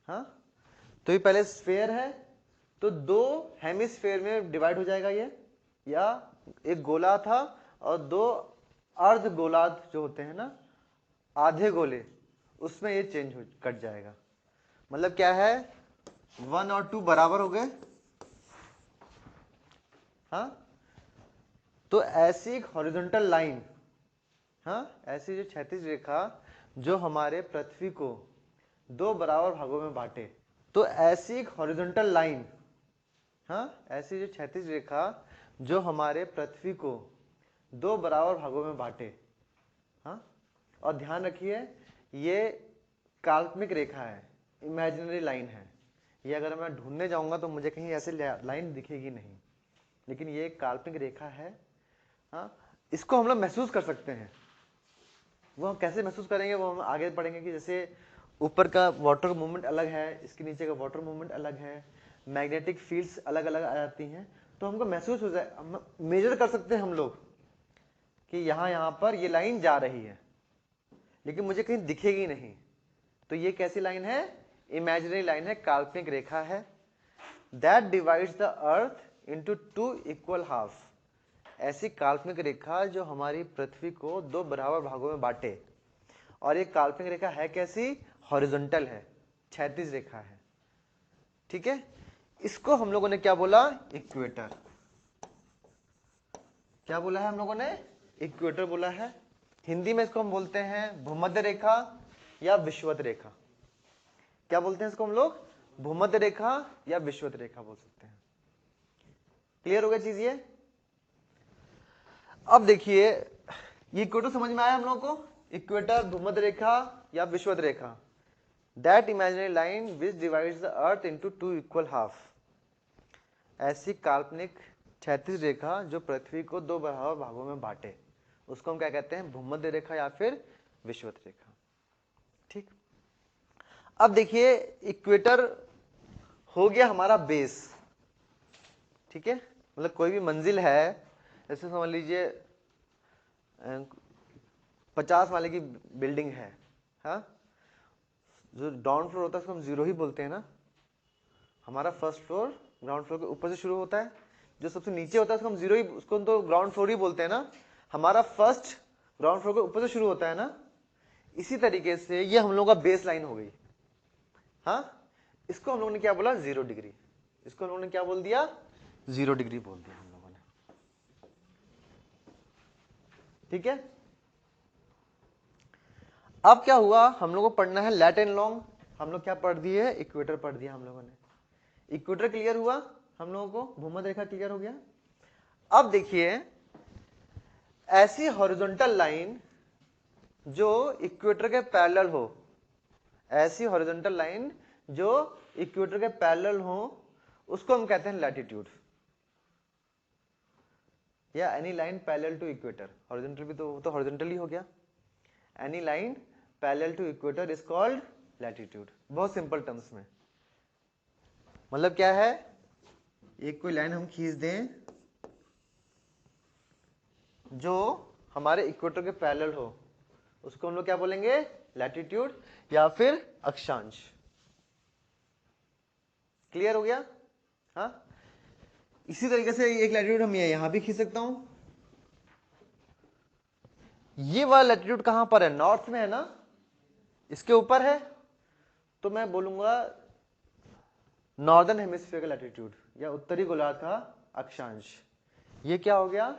हाँ, तो ये पहले स्फेयर है, तो दो हेमिस्फेयर में डिवाइड हो जाएगा ये, या एक गोला था और दो अर्ध गोलार्ध जो होते हैं ना, आधे गोले, उसमें ये चेंज हो कट जाएगा। मतलब क्या है, 1 और 2 बराबर हो गए। हाँ, तो ऐसी एक हॉरिजॉन्टल लाइन, हाँ, ऐसी जो क्षैतिज रेखा जो हमारे पृथ्वी को दो बराबर भागों में बांटे, तो ऐसी एक हॉरिजॉन्टल लाइन, हाँ, ऐसी जो क्षैतिज रेखा जो हमारे पृथ्वी को दो बराबर भागों में बांटे। हाँ, और ध्यान रखिए ये काल्पनिक रेखा है, इमेजिनरी लाइन है। ये अगर मैं ढूंढने जाऊंगा तो मुझे कहीं ऐसे लाइन दिखेगी नहीं, लेकिन ये एक काल्पनिक रेखा है। हाँ, इसको हम लोग महसूस कर सकते हैं। वो हम कैसे महसूस करेंगे वो हम आगे पढ़ेंगे कि जैसे ऊपर का वाटर का मूवमेंट अलग है, इसके नीचे का वाटर मूवमेंट अलग है, मैग्नेटिक फील्ड्स अलग अलग आ जाती हैं, तो हमको महसूस हो जाए, हम मेजर कर सकते हैं हम लोग कि यहाँ पर ये लाइन जा रही है, लेकिन मुझे कहीं दिखेगी नहीं। तो ये कैसी लाइन है? इमेजिनरी लाइन है, काल्पनिक रेखा है। That divides the earth into 2 equal half, ऐसी काल्पनिक रेखा जो हमारी पृथ्वी को दो बराबर भागों में बांटे। और ये काल्पनिक रेखा है कैसी? हॉरिजॉन्टल है, क्षैतिज रेखा है। ठीक है, इसको हम लोगों ने क्या बोला? इक्वेटर। क्या बोला है हम लोगों ने? इक्वेटर बोला है। हिंदी में इसको हम बोलते हैं भूमध्य रेखा या विषुवत रेखा। क्या बोलते हैं इसको हम लोग? भूमध्य रेखा या विषुवत रेखा बोल सकते हैं। क्लियर हो गया चीज ये? अब देखिए ये इक्वेटर समझ में आया हम लोगों को? इक्वेटर, भूमध्य रेखा या विषुवत रेखा। That imaginary line which divides the earth into two equal half. ऐसी काल्पनिक क्षैतिज रेखा जो पृथ्वी को दो बराबर भागों में बांटे, उसको हम क्या कहते हैं? भूमध्य रेखा या फिर विषुवत रेखा। ठीक, अब देखिए इक्वेटर हो गया हमारा बेस। ठीक है, मतलब कोई भी मंजिल है, जैसे समझ लीजिए 50 माले की बिल्डिंग है, हाँ, जो डाउन फ्लोर होता है उसको हम 0 ही बोलते हैं ना। हमारा फर्स्ट फ्लोर ग्राउंड फ्लोर के ऊपर से शुरू होता है, जो सबसे नीचे होता है उसको हम 0 ही, उसको तो ग्राउंड फ्लोर ही बोलते हैं ना। हमारा फर्स्ट ग्राउंड फ्लोर के ऊपर से शुरू होता है ना। इसी तरीके से ये हम लोगों का बेस लाइन हो गई, हाँ। इसको हम लोगों ने क्या बोला? 0 डिग्री। इसको हम लोगों ने क्या बोल दिया? 0 डिग्री बोल दिया हम लोगों ने। ठीक है, अब क्या हुआ? हम लोगों को पढ़ना है लैट एंड लॉन्ग। हम लोग क्या पढ़ दिए? इक्वेटर पढ़ दिया हम लोगों ने। इक्वेटर क्लियर हुआ हम लोगों को, भूमध्य रेखा क्लियर हो गया। अब देखिए ऐसी हॉरिजॉन्टल लाइन जो इक्वेटर के पैरेलल हो, ऐसी हॉरिजॉन्टल लाइन जो इक्वेटर के पैरेलल हो, उसको हम कहते हैं लैटिट्यूड, या any line parallel to equator. Horizontal भी तो हॉरिजॉन्टल ही हो गया। Any line parallel to equator is called latitude. बहुत सिंपल टर्म्स में मतलब क्या है? एक कोई लाइन हम खींच दें जो हमारे इक्वेटर के पैरेलल हो, उसको हम लोग क्या बोलेंगे? लैटिट्यूड या फिर अक्षांश। क्लियर हो गया? हाँ, इसी तरीके से एक लैटिट्यूड हम यहां भी खींच सकता हूं। ये वाला लैटिट्यूड कहां पर है? नॉर्थ में है ना, इसके ऊपर है, तो मैं बोलूंगा नॉर्दर्न हेमिस्फीयर का लैटिट्यूड या उत्तरी गोलार्ध का अक्षांश। ये क्या हो गया?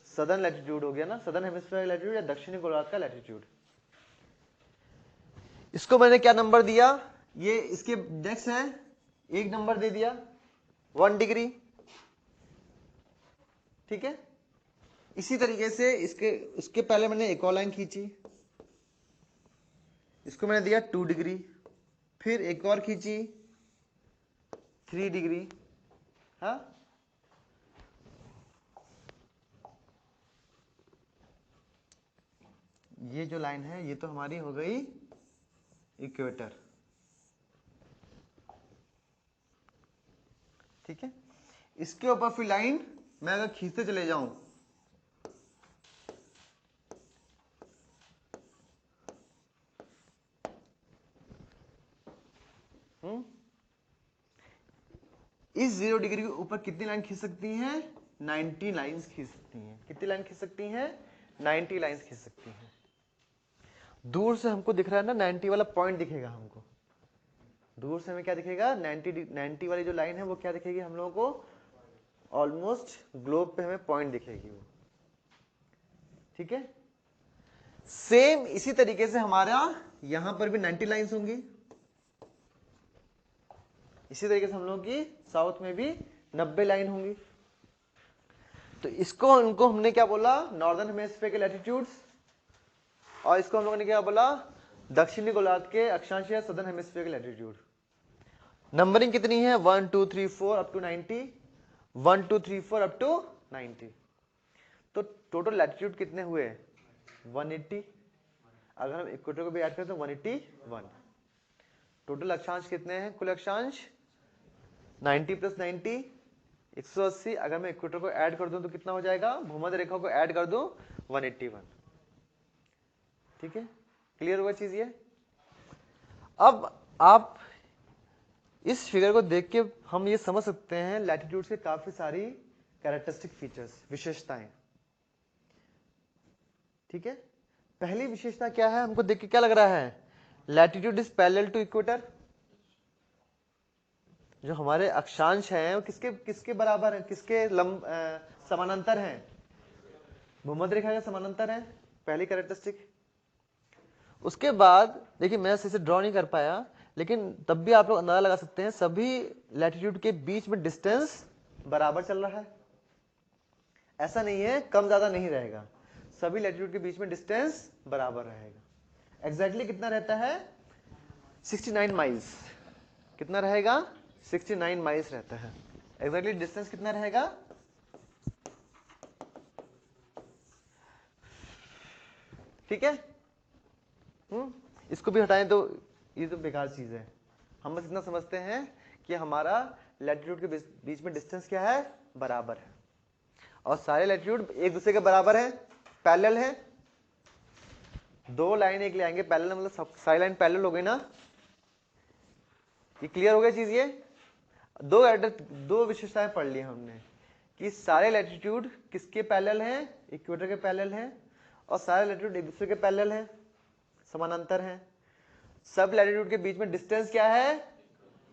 सदर्न लैटिट्यूड हो गया ना, सदर्न हेमिस्फीयर का लैटिट्यूड या दक्षिणी गोलार्ध का लैटिट्यूड। इसको मैंने क्या नंबर दिया? ये इसके डेक्स है, 1 नंबर दे दिया, 1 डिग्री। ठीक है, इसी तरीके से इसके पहले मैंने एक और लाइन खींची, इसको मैंने दिया 2 डिग्री, फिर एक और खींची 3 डिग्री। हाँ, ये जो लाइन है ये तो हमारी हो गई इक्वेटर। ठीक है, इसके ऊपर फिर लाइन मैं अगर खींचते चले जाऊं, इस 0 डिग्री के ऊपर कितनी लाइन खींच सकती हैं? 90 लाइंस खींच सकती हैं। कितनी लाइन खींच सकती हैं? 90 लाइंस खींच सकती हैं। दूर से हमको दिख रहा है ना 90 वाला पॉइंट दिखेगा हमको। दूर से हमें क्या दिखेगा? 90 वाली जो लाइन है वो क्या दिखेगी हम लोगों को? ऑलमोस्ट ग्लोब पे हमें पॉइंट दिखेगी वो। ठीक है, सेम इसी तरीके से हमारा यहां पर भी 90 लाइंस होंगी। इसी तरीके से हम लोग की साउथ में भी 90 लाइन होंगी। तो इसको उनको हमने क्या बोला? नॉर्दर्न हेमिस्फीयर के लैटिट्यूड्स, और इसको हम लोगों ने क्या बोला? दक्षिणी गोलार्ध के अक्षांश या सदर्न हेमिस्फीयर के लैटिट्यूड। नंबरिंग कितनी है? 1 2 3 4 अप टू 90, 1 2 3 4 अप टू 90। तो टोटल लैटिट्यूड कितने हुए? 180। अगर हम इक्वेटर को भी ऐड करें तो 181। टोटल अक्षांश कितने हैं? कुल अक्षांश 90 प्लस 90 180। अगर मैं इक्वेटर को ऐड कर दूं तो कितना हो जाएगा? भूमध्य रेखा को ऐड कर दूं 181। ठीक है, क्लियर हुआ चीज ये? अब आप इस फिगर को देख के हम ये समझ सकते हैं लैटिट्यूड के काफी सारी कैरेक्टरिस्टिक फीचर्स, विशेषताएं। ठीक है, पहली विशेषता क्या है? हमको देख के क्या लग रहा है? Latitude is parallel to equator. जो हमारे अक्षांश हैं वो किसके किसके बराबर है? किसके समानांतर हैं? भूमध्य रेखा के समानांतर हैं, पहली कैरेक्टरिस्टिक। उसके बाद देखिए मैं इसे ड्रॉ नहीं कर पाया, लेकिन तब भी आप लोग अंदाजा लगा सकते हैं सभी लैटिट्यूड के बीच में डिस्टेंस बराबर चल रहा है, ऐसा नहीं है कम ज्यादा नहीं रहेगा, सभी लैटिट्यूड के बीच में डिस्टेंस बराबर रहेगा। एग्जैक्टली कितना रहता है 69 माइल्स, कितना रहेगा 69 माइल्स रहता है। एग्जैक्टली डिस्टेंस कितना रहेगा, ठीक है। इसको भी हटाएं तो ये तो बेकार चीज है, हम बस इतना समझते हैं कि हमारा लैटिट्यूड के बीच में डिस्टेंस क्या है, बराबर है, और सारे लैटिट्यूड एक दूसरे के बराबर हैं, पैरेलल हैं। दो लाइन एक ले आएंगे पैरेलल, मतलब सारी लाइन पैरेलल हो गई ना, ये क्लियर हो गया चीज। ये दो विशेषताएं पढ़ ली हमने कि सारे लैटिट्यूड किसके पैरेलल हैं, इक्वेटर के पैरेलल हैं, और सारे लैटिट्यूड एक दूसरे के पैरेलल हैं, समानांतर हैं। सब लैटिट्यूड के बीच में डिस्टेंस क्या है,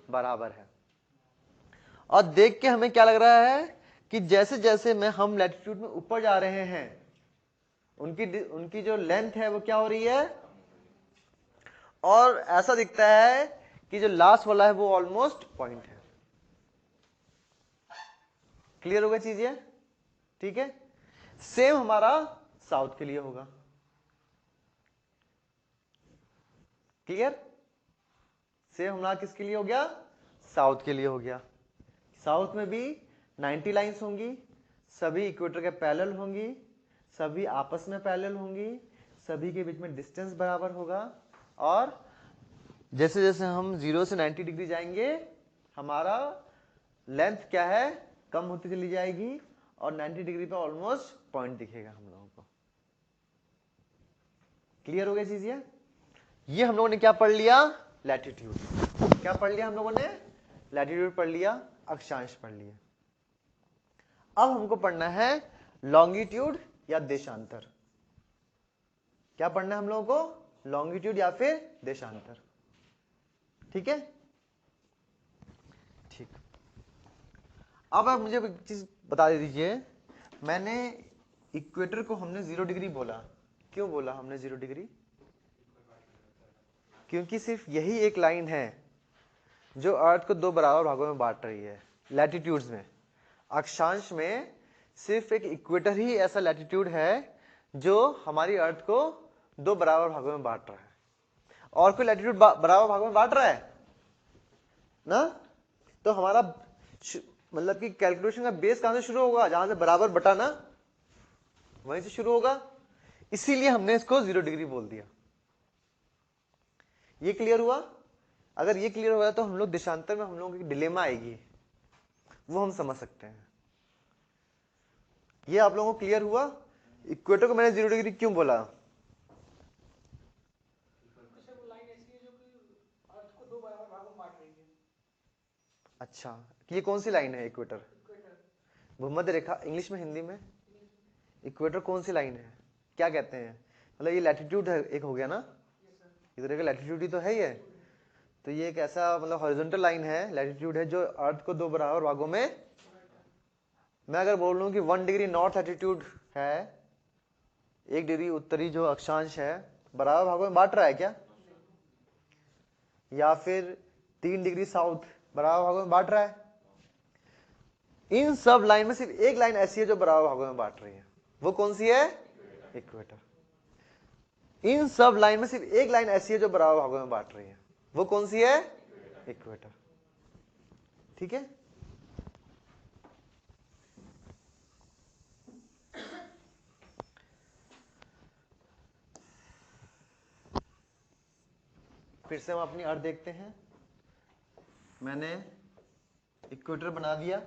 बराबर है। और देख के हमें क्या लग रहा है कि जैसे जैसे में हम लैटिट्यूड में ऊपर जा रहे हैं उनकी जो लेंथ है वो क्या हो रही है, और ऐसा दिखता है कि जो लास्ट वाला है वो ऑलमोस्ट पॉइंट है। क्लियर होगा चीज ये, ठीक है। सेम हमारा साउथ के लिए होगा, क्लियर। सेम हमारा किसके लिए हो गया, साउथ के लिए हो गया। साउथ में भी 90 लाइंस होंगी, सभी इक्वेटर के पैरेलल होंगी, सभी आपस में पैरेलल होंगी, सभी के बीच में डिस्टेंस बराबर होगा, और जैसे जैसे हम 0 से 90 डिग्री जाएंगे हमारा लेंथ क्या है, कम होती चली जाएगी, और 90 डिग्री पे ऑलमोस्ट पॉइंट दिखेगा हम लोगों को। क्लियर हो गया चीज ये हम लोगों ने क्या पढ़ लिया, लैटिट्यूड। क्या पढ़ लिया हम लोगों ने, लैटिट्यूड पढ़ लिया, अक्षांश पढ़ लिया। अब हमको पढ़ना है लॉन्गिट्यूड या देशांतर। क्या पढ़ना है हम लोगों को, लॉन्गिट्यूड या फिर देशांतर, ठीक है। ठीक, अब आप मुझे एक चीज बता दीजिए, मैंने इक्वेटर को हमने 0 डिग्री बोला, क्यों बोला हमने 0 डिग्री, क्योंकि सिर्फ यही एक लाइन है जो अर्थ को दो बराबर भागों में बांट रही है लैटिट्यूड्स में। अक्षांश में सिर्फ एक इक्वेटर ही ऐसा लैटिट्यूड है जो हमारी अर्थ को दो बराबर भागों में बांट रहा है, और कोई लैटिट्यूड बराबर भागों में बांट रहा है ना। तो हमारा मतलब कि कैलकुलेशन का बेस कहां से शुरू होगा, जहां से बराबर बटा ना, वहीं से शुरू होगा। इसीलिए हमने इसको 0 डिग्री बोल दिया। ये क्लियर हुआ। अगर ये क्लियर हुआ तो हम लोग देशांतर में हम लोगों की डिलेमा आएगी, वो हम समझ सकते हैं। ये आप लोगों को क्लियर हुआ। इक्वेटर को मैंने 0 डिग्री क्यों बोला, अच्छा ये कौन सी लाइन है, इक्वेटर, भूमध्य रेखा, इंग्लिश में हिंदी में इक्वेटर कौन सी लाइन है, क्या कहते हैं, मतलब ये लैटिट्यूड है एक हो गया ना, इधर का लैटिट्यूड ही तो है ये। तो ये एक ऐसा मतलब हॉरिजॉन्टल लाइन है, लैटिट्यूड है जो अर्थ को दो बराबर भागों में, मैं अगर बोल लूं कि 1 डिग्री नॉर्थ लैटिट्यूड है, 1 डिग्री उत्तरी जो अक्षांश है बराबर भागों में बांट रहा है क्या, या फिर 3 डिग्री साउथ बराबर भागों में बांट रहा है। इन सब लाइन में सिर्फ एक लाइन ऐसी है जो बराबर भागों में बांट रही है, वो कौन सी है, इक्वेटर। इन सब लाइन में सिर्फ एक लाइन ऐसी है जो बराबर भागों में बांट रही है, वो कौन सी है, इक्वेटर, ठीक है। फिर से हम अपनी अर्थ देखते हैं। मैंने इक्वेटर बना दिया,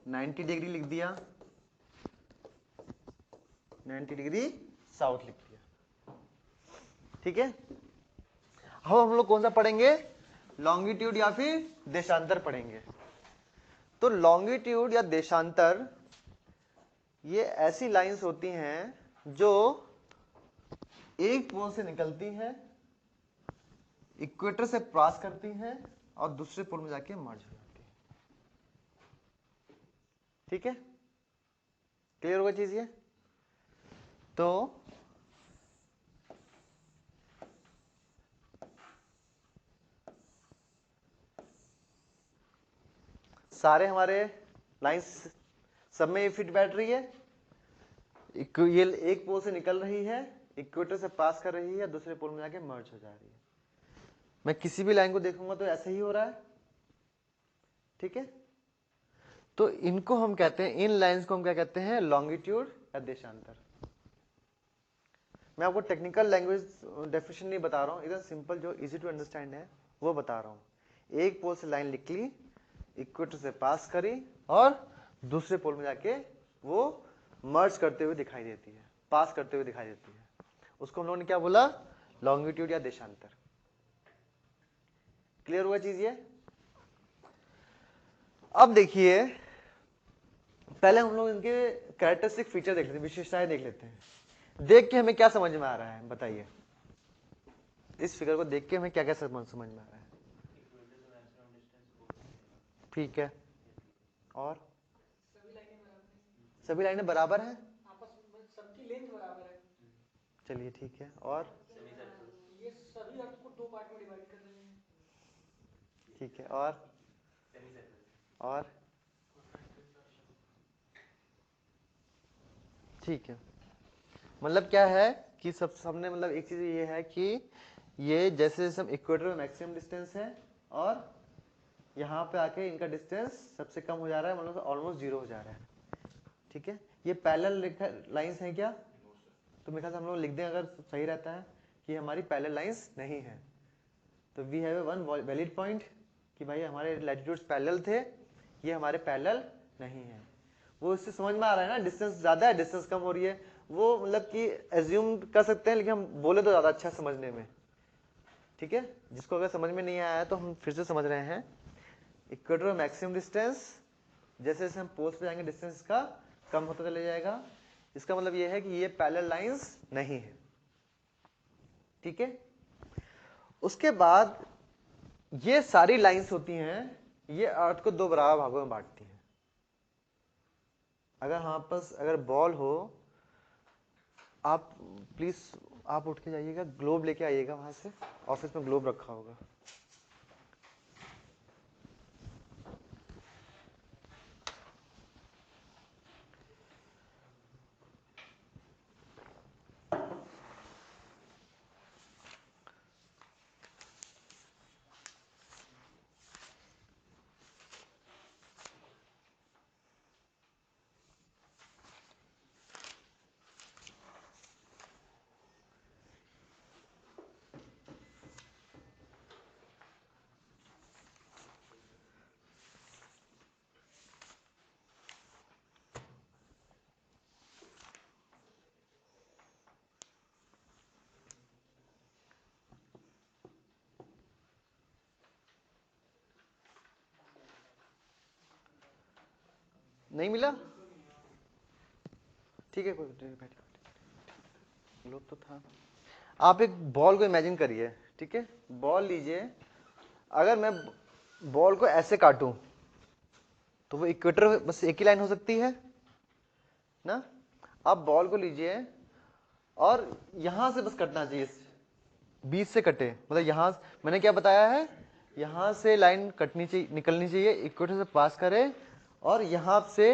90 डिग्री लिख दिया, 90 डिग्री साउथ लिख दिया, ठीक है। अब हम लोग कौन सा पढ़ेंगे, लॉन्गिट्यूड या फिर देशांतर पढ़ेंगे। तो लॉन्गिट्यूड या देशांतर ये ऐसी लाइंस होती हैं जो एक पोल से निकलती हैं, इक्वेटर से क्रॉस करती हैं और दूसरे पोल में जाके मर्ज हो जाती है, ठीक है। क्लियर होगा चीज ये। तो सारे हमारे लाइंस सब में ये फिट बैठ रही है, ये एक पोल से निकल रही है, इक्वेटर से पास कर रही है, दूसरे पोल में जाके मर्ज हो जा रही है। मैं किसी भी लाइन को देखूंगा तो ऐसे ही हो रहा है, ठीक है। तो इनको हम कहते हैं, इन लाइंस को हम क्या कहते हैं, लॉन्गिट्यूड या देशांतर। मैं आपको टेक्निकल लैंग्वेज डेफिनेशन नहीं बता रहा हूं, एकदम सिंपल जो इजी टू अंडरस्टैंड है वो बता रहा हूं। एक पोल से लाइन निकली, इक्वेटर से पास करी और दूसरे पोल में जाके वो मर्ज करते हुए दिखाई देती है, पास करते हुए दिखाई देती है, उसको हम लोगों ने क्या बोला, लॉन्गिट्यूड या देशांतर। क्लियर हुआ चीज ये? अब देखिए, पहले हम लोग इनके कैरेक्टरिस्टिक फीचर देख लेते हैं, विशेषताएं देख लेते हैं। देख के हमें क्या समझ में आ रहा है बताइए, इस फिगर को देख के हमें क्या क्या समझ में आ रहा है? ठीक है, और सभी लाइनें बराबर हैं, आपस में सबकी लेंथ बराबर है। चलिए ठीक है, और ये सभी अर्थ को दो पार्ट में डिवाइड कर रहे हैं। ठीक है, और ठीक है, मतलब क्या है कि सबने मतलब एक चीज ये है कि ये जैसे जैसे हम इक्वेटर में मैक्सिमम डिस्टेंस है और यहाँ पे आके इनका डिस्टेंस सबसे कम हो जा रहा है, मतलब ऑलमोस्ट जीरो हो जा रहा है, ठीक है। ये पैरेलल लाइंस हैं क्या? तो मेरे ख्याल से हम लोग लिख दें अगर सही रहता है कि हमारी पैरेलल लाइंस नहीं है, तो we have one valid point कि भाई हमारे लैटिट्यूड्स पैरेलल थे, ये हमारे पैरेलल नहीं है। वो इससे समझ में आ रहा है ना, डिस्टेंस ज्यादा है, डिस्टेंस कम हो रही है, वो मतलब कि एज्यूम कर सकते हैं, लेकिन हम बोले तो ज्यादा अच्छा समझने में, ठीक है। जिसको अगर समझ में नहीं आया तो हम फिर से समझ रहे हैं। इक्वेटर मैक्सिमम डिस्टेंस, जैसे जैसे हम पोल्स पे जाएंगे डिस्टेंस का कम होता चला जाएगा, इसका मतलब ये है कि ये पैरेलल लाइंस नहीं है, ठीक है। उसके बाद ये सारी लाइंस होती हैं, ये अर्थ को दो बराबर भागों में बांटती हैं। अगर हमारे पास अगर बॉल हो, आप प्लीज आप उठ के जाइएगा, ग्लोब लेके आइएगा, वहां से ऑफिस में ग्लोब रखा होगा। नहीं मिला? ठीक है, कोई ग्लोब तो था। आप एक बॉल को इमेजिन करिए, ठीक है। बॉल लीजिए, अगर मैं बॉल को ऐसे काटूं तो वो इक्वेटर में बस एक ही लाइन हो सकती है ना। आप बॉल को लीजिए और यहां से बस कटना चाहिए, बीच से कटे, मतलब यहां मैंने क्या बताया है, यहां से लाइन कटनी चाहिए, निकलनी चाहिए, इक्वेटर से पास करे और यहां से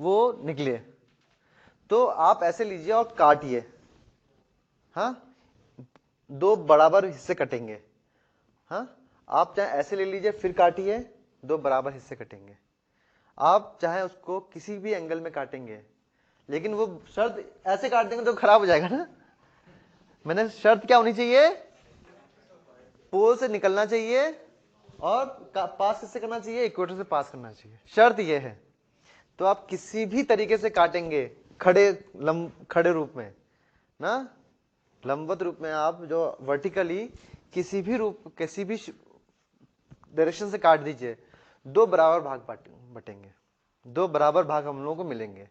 वो निकले। तो आप ऐसे लीजिए और काटिए, हाँ, दो बराबर हिस्से कटेंगे, हाँ। आप चाहे ऐसे ले लीजिए फिर काटिए, दो बराबर हिस्से कटेंगे। आप चाहे उसको किसी भी एंगल में काटेंगे, लेकिन वो शर्त ऐसे काट देंगे तो खराब हो जाएगा ना। मैंने शर्त क्या होनी चाहिए, पोल से निकलना चाहिए और पास किससे करना चाहिए, इक्वेटर से पास करना चाहिए, शर्त ये है। तो आप किसी भी तरीके से काटेंगे, खड़े रूप में ना, लंबवत रूप में, आप जो वर्टिकली किसी भी डायरेक्शन से काट दीजिए, दो बराबर भाग बटेंगे, दो बराबर भाग हम लोगों को मिलेंगे।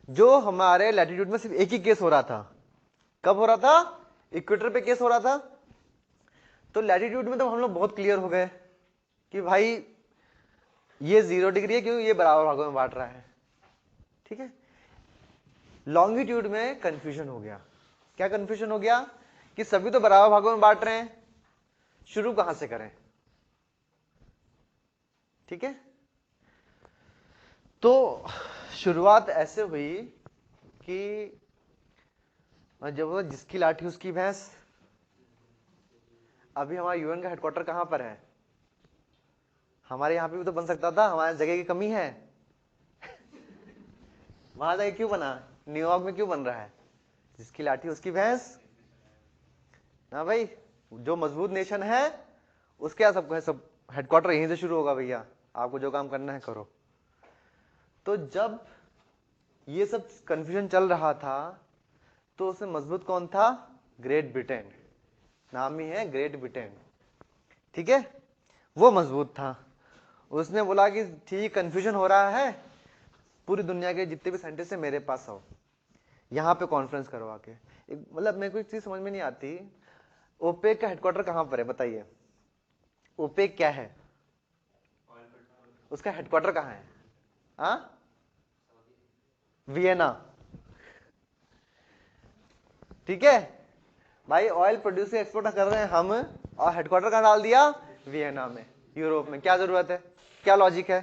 जो हमारे लैटिट्यूड में सिर्फ एक ही केस हो रहा था, कब हो रहा था, इक्वेटर पे केस हो रहा था। तो लैटिट्यूड में तो हम लोग बहुत क्लियर हो गए कि भाई ये 0 डिग्री है, क्योंकि ये बराबर भागों में बांट रहा है, ठीक है। लॉन्गिट्यूड में कंफ्यूजन हो गया। क्या कंफ्यूजन हो गया कि सभी तो बराबर भागों में बांट रहे हैं, शुरू कहां से करें, ठीक है। तो शुरुआत ऐसे हुई कि जब वो जिसकी लाठी उसकी भैंस। अभी हमारा यूएन का हेडक्वार्टर कहां पर है? हमारे यहाँ पे भी तो बन सकता था, हमारे जगह की कमी है। वहां जाके क्यों बना? न्यूयॉर्क में क्यों बन रहा है? जिसकी लाठी उसकी भैंस ना भाई। जो मजबूत नेशन है उसके यहाँ सबको है, सब हेडक्वार्टर यहीं से शुरू होगा भैया, आपको जो काम करना है करो। तो जब ये सब कंफ्यूजन चल रहा था तो उसमें मजबूत कौन था? Great Britain. नाम ही है ग्रेट ब्रिटेन, ठीक है, वो मजबूत था। उसने बोला कि ठीक कंफ्यूजन हो रहा है, पूरी दुनिया के जितने भी साइंटिस्ट है मेरे पास आओ, यहाँ पे कॉन्फ्रेंस करो आके। मतलब मेरे को एक चीज समझ में नहीं आती, ओपेक का हेडक्वार्टर कहां पर है बताइए? ओपेक क्या है? उसका हेडक्वार्टर कहां है? हाँ, वियना, ठीक है भाई। ऑयल प्रोड्यूस एक्सपोर्ट कर रहे हैं हम, और हेडक्वार्टर कहां डाल दिया? वियना में, यूरोप में। क्या जरूरत है? क्या लॉजिक है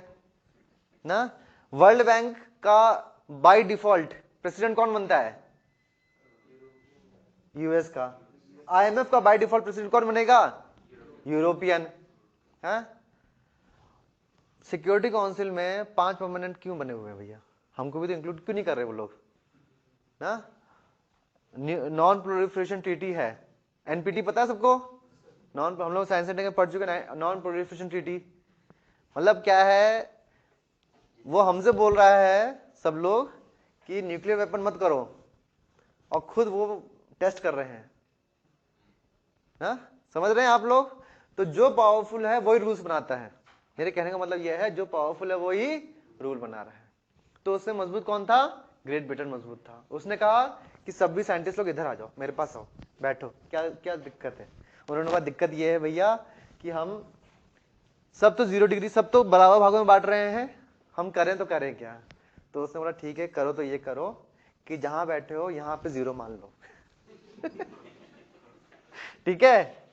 ना? वर्ल्ड बैंक का बाय डिफॉल्ट प्रेसिडेंट कौन बनता है? यूएस का। आईएमएफ का बाय डिफॉल्ट प्रेसिडेंट कौन बनेगा? यूरोपियन। है सिक्योरिटी काउंसिल में 5 परमानेंट क्यों बने हुए हैं भैया? हमको भी तो इंक्लूड क्यों नहीं कर रहे वो लोग ना? नॉन प्रोलिफरेशन ट्रीटी है, एनपीटी पता है सबको? नॉन, हम लोग साइंस सेंटर में पढ़ चुके हैं नॉन प्रोलिफरेशन ट्रीटी। मतलब क्या है? वो हमसे बोल रहा है सब लोग कि न्यूक्लियर वेपन मत करो, और खुद वो टेस्ट कर रहे हैं ना। समझ रहे हैं आप लोग? तो जो पावरफुल है वही रूल्स बनाता है। मेरे कहने का मतलब यह है, जो पावरफुल है वही रूल बना रहा है। तो उससे मजबूत कौन था? ग्रेट ब्रिटेन मजबूत था। उसने कहा कि सब भी साइंटिस्ट लोग इधर आ जाओ, मेरे पास आओ, बैठो, क्या क्या दिक्कत है? उन्होंने कहा दिक्कत यह है भैया कि हम सब तो 0 डिग्री, सब तो बराबर भागों में बांट रहे हैं, हम करें तो करें क्या? तो उसने बोला ठीक है करो, तो ये करो कि जहां बैठे हो यहां पे 0 मान लो। ठीक है।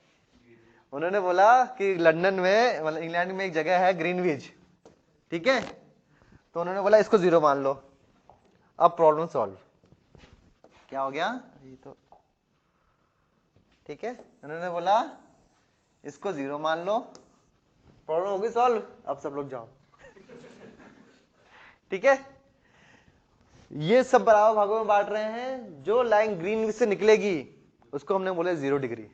उन्होंने बोला कि लंदन में, मतलब इंग्लैंड में एक जगह है ग्रीनविच, ठीक है, तो उन्होंने बोला इसको 0 मान लो। अब प्रॉब्लम सॉल्व। क्या हो गया? ये तो ठीक है, उन्होंने बोला इसको 0 मान लो, प्रॉब्लम होगी सॉल्व, अब सब लोग जाओ। ठीक है, ये सब बराबर भागों में बांट रहे हैं, जो लाइन ग्रीनविच से निकलेगी उसको हमने बोला 0 डिग्री।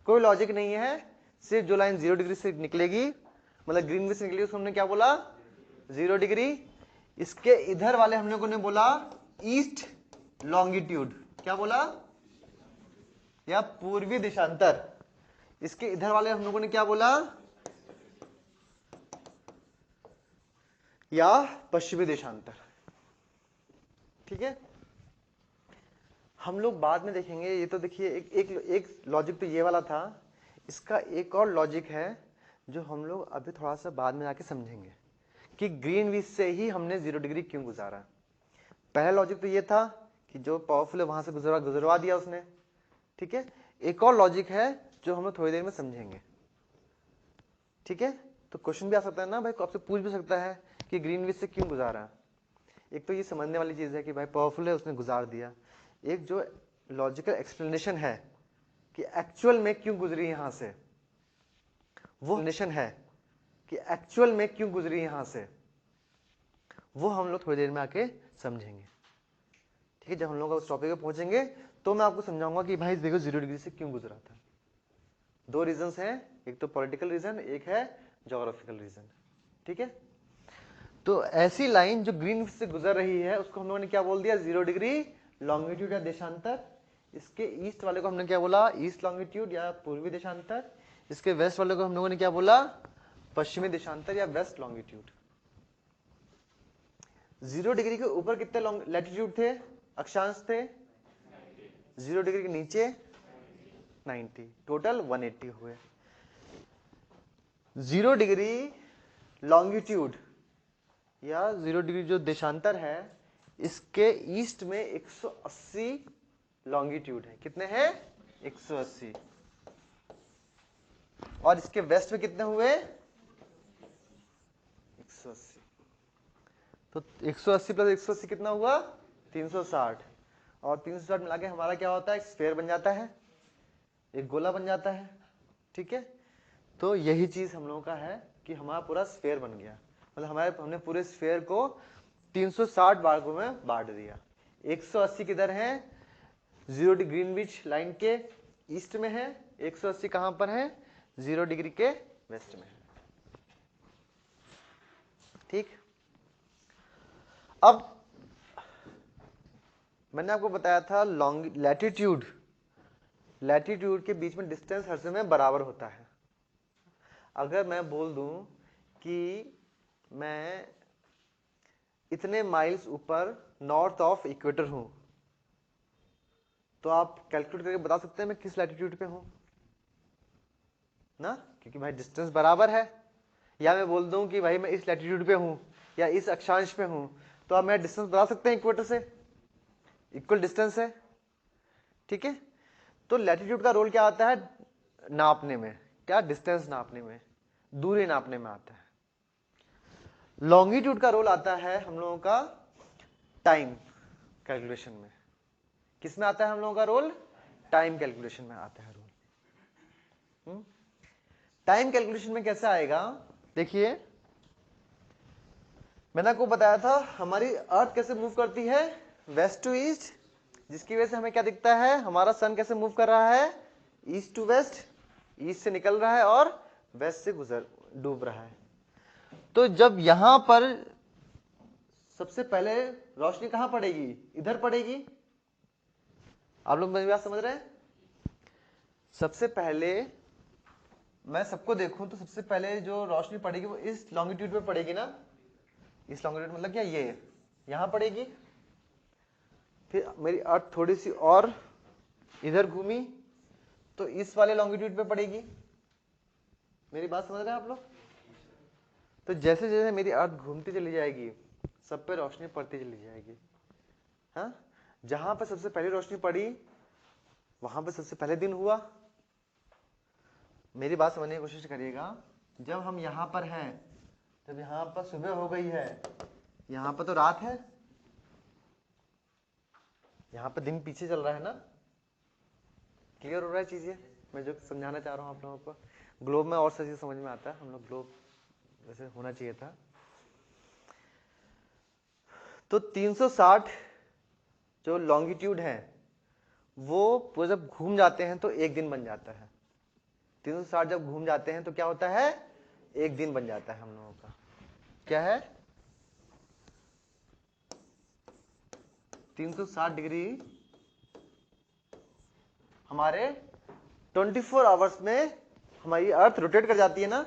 कोई लॉजिक नहीं है, सिर्फ जो लाइन 0 डिग्री से निकलेगी, मतलब ग्रीनविच से निकलेगी, उसको हमने क्या बोला? 0 डिग्री। इसके इधर वाले हम लोगों ने बोला ईस्ट लॉन्गिट्यूड। क्या बोला? या पूर्वी देशांतर। इसके इधर वाले हम लोगों ने क्या बोला? या पश्चिमी देशांतर। ठीक है, हम लोग बाद में देखेंगे। ये तो देखिए एक लॉजिक तो ये वाला था। इसका एक और लॉजिक है जो हम लोग अभी थोड़ा सा बाद में जाके समझेंगे कि ग्रीनविच से ही हमने 0 डिग्री क्यों गुजारा। पहला लॉजिक तो ये था कि जो पावरफुल है वहां से गुजरवा दिया उसने। ठीक है, एक और लॉजिक है जो हम लोग थोड़ी देर में समझेंगे। ठीक है, तो क्वेश्चन भी आ सकता है ना भाई, आपसे पूछ भी सकता है कि ग्रीनविच से क्यों गुजारा। एक तो ये समझने वाली चीज है कि भाई पावरफुल है उसने गुजार दिया। एक जो लॉजिकल एक्सप्लेनेशन है कि एक्चुअल में क्यों गुजरी यहां से, वो एक्सप्लेनेशन है कि एक्चुअल में क्यों गुजरी यहां से, वो हम लोग थोड़ी देर में आके समझेंगे। ठीक है, जब हम लोग उस टॉपिक पे पहुंचेंगे तो मैं आपको समझाऊंगा कि भाई देखो 0 डिग्री से क्यों गुजरा था। 2 रीजंस हैं, एक तो पॉलिटिकल रीजन, एक है ज्योग्राफिकल रीजन। ठीक है, तो ऐसी लाइन जो ग्रीनविच से गुजर रही है उसको हम लोगों ने क्या बोल दिया? 0 डिग्री लॉन्गिट्यूड या देशांतर। इसके ईस्ट वाले को हमने क्या बोला? ईस्ट लॉन्गिट्यूड या पूर्वी देशांतर। इसके वेस्ट वाले को हम लोगों ने क्या बोला? पश्चिमी देशांतर या वेस्ट लॉन्गिट्यूड। 0 डिग्री के ऊपर कितने लैटिट्यूड थे, अक्षांश थे? 0 डिग्री के नीचे 90, टोटल 180 हुए। 0 डिग्री लॉन्गिट्यूड या 0 डिग्री जो देशांतर है, इसके ईस्ट में 180 लॉन्गिट्यूड है। कितने हैं? 180। और इसके वेस्ट में कितने हुए? 180। तो 180 प्लस 180 कितना हुआ 360, और 360 मिला के हमारा क्या होता है, एक स्फीयर बन जाता है, एक गोला बन जाता है। ठीक है, तो यही चीज हम लोगों का है कि हमारा पूरा स्फीयर बन गया, मतलब हमने पूरे स्फीयर को 360 भागों में बांट दिया। 180 किधर है, 0 डिग्री ग्रीनविच लाइन के ईस्ट में है, 180 कहां पर है, 0 डिग्री के वेस्ट में है। ठीक, अब मैंने आपको बताया था लॉन्ग लैटिट्यूड के बीच में डिस्टेंस हर समय बराबर होता है। अगर मैं बोल दूं कि मैं इतने माइल्स ऊपर नॉर्थ ऑफ इक्वेटर हूं, तो आप कैलकुलेट करके बता सकते हैं मैं किस लैटिट्यूड पे हूं ना, क्योंकि भाई डिस्टेंस बराबर है। या मैं बोल दूं कि भाई मैं इस लैटिट्यूड पे हूं या इस अक्षांश पे हूं, तो आप मेरा डिस्टेंस बता सकते हैं इक्वेटर से, इक्वल डिस्टेंस है। ठीक है, तो लैटिट्यूड का रोल क्या आता है नापने में, क्या डिस्टेंस नापने में, दूरी नापने में आता है। लॉन्गिट्यूड का रोल आता है हम लोगों का टाइम कैलकुलेशन में। किस में आता है हम लोगों का रोल, टाइम कैलकुलेशन में आता है रोल। टाइम कैलकुलेशन में कैसे आएगा, देखिए मैंने आपको बताया था हमारी अर्थ कैसे मूव करती है, वेस्ट टू ईस्ट, जिसकी वजह से हमें क्या दिखता है, हमारा सन कैसे मूव कर रहा है, ईस्ट टू वेस्ट, ईस्ट से निकल रहा है और वेस्ट से डूब रहा है। तो जब यहां पर सबसे पहले रोशनी कहां पड़ेगी, इधर पड़ेगी। आप लोग मेरी बात समझ रहे हैं, सबसे पहले मैं सबको देखूं तो सबसे पहले जो रोशनी पड़ेगी वो इस लॉन्गिट्यूड पे पड़ेगी ना, इस लॉन्गिट्यूड मतलब क्या, ये यहां पड़ेगी। फिर मेरी अर्थ थोड़ी सी और इधर घूमी तो इस वाले लॉन्गिट्यूड पे पड़ेगी। मेरी बात समझ रहे हैं आप लोग। तो जैसे जैसे मेरी अर्थ घूमती चली जाएगी सब पे रोशनी पड़ती चली जाएगी। हाँ, जहां पर सबसे पहले रोशनी पड़ी वहां पर सबसे पहले दिन हुआ। मेरी बात समझने की कोशिश करिएगा, जब हम यहां पर हैं, जब यहां पर सुबह हो गई है, यहां पर तो रात है, यहां पर दिन पीछे चल रहा है ना। क्लियर हो रहा है चीज, ये मैं जो समझाना चाह रहा हूं आप लोगों को। ग्लोब में और सही समझ में आता है, हम लोग ग्लोब वैसे होना चाहिए था। तो 360 जो लॉन्गिट्यूड है वो जब घूम जाते हैं तो एक दिन बन जाता है। 360 जब घूम जाते हैं तो क्या होता है, एक दिन बन जाता है हम लोगों का। क्या है, 360 डिग्री हमारे 24 आवर्स में हमारी अर्थ रोटेट कर जाती है ना।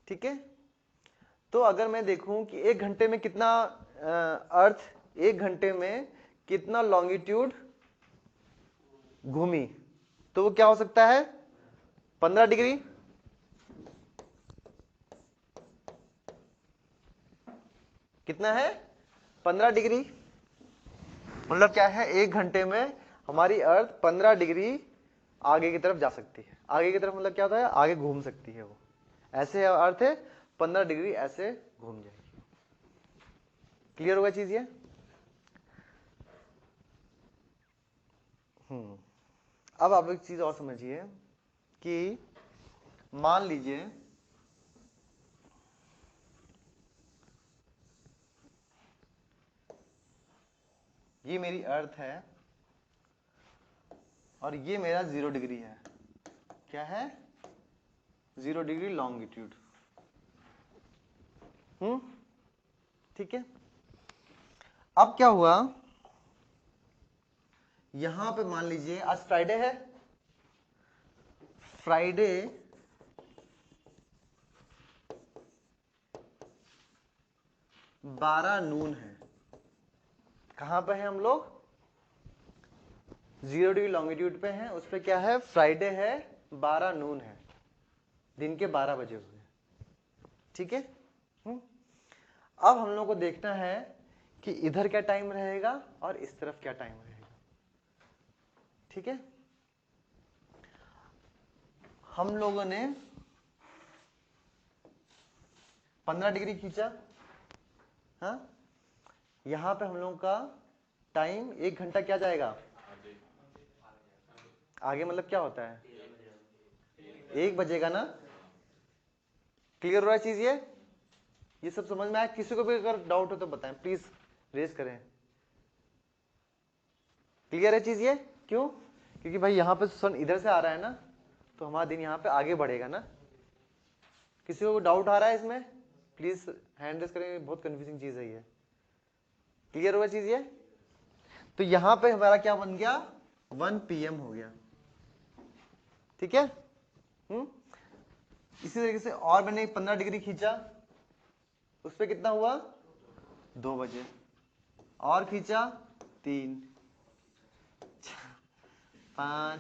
ठीक है, तो अगर मैं देखूं कि एक घंटे में कितना अर्थ एक घंटे में कितना लॉन्गिट्यूड घूमी, तो वो क्या हो सकता है, 15 डिग्री। कितना है, 15 डिग्री। मतलब क्या है, एक घंटे में हमारी अर्थ 15 डिग्री आगे की तरफ जा सकती है। आगे की तरफ मतलब क्या होता है, आगे घूम सकती है वो। ऐसे अर्थ है 15 डिग्री ऐसे घूम जाएगी। क्लियर होगा चीज ये। अब आप एक चीज और समझिए कि मान लीजिए ये मेरी अर्थ है और ये मेरा 0 डिग्री है। क्या है, 0 डिग्री लॉन्गिट्यूड। ठीक है, अब क्या हुआ, यहां पे मान लीजिए आज फ्राइडे है, फ्राइडे 12 नून है। कहां पे है हम लोग, 0 डिग्री लॉन्गिट्यूड पे हैं, उस पे क्या है, फ्राइडे है, 12 नून है, दिन के 12 बजे हुए। ठीक है, अब हम लोग को देखना है कि इधर क्या टाइम रहेगा और इस तरफ क्या टाइम रहेगा। ठीक है, हम लोगों ने 15 डिग्री खींचा, हाँ, यहाँ पे हम लोगों का टाइम 1 घंटा क्या जाएगा आगे, मतलब क्या होता है 1 बजेगा ना। क्लियर हो रहा है चीज? ये सब समझ में आया? किसी को भी अगर डाउट हो तो बताएं प्लीज, रेज करें। क्लियर है चीज ये? क्यों? क्योंकि भाई यहाँ पे सन इधर से आ रहा है ना, तो हमारा दिन यहाँ पे आगे बढ़ेगा ना। किसी को डाउट आ रहा है इसमें? प्लीज हैंड रेज करें, बहुत कंफ्यूजिंग चीज है ये। क्लियर हुआ चीज ये? तो यहाँ पे हमारा क्या बन गया 1 PM हो गया, ठीक है। इसी तरीके से और मैंने 15 डिग्री खींचा, उस पर कितना हुआ 2 बजे, और खींचा 3, 5,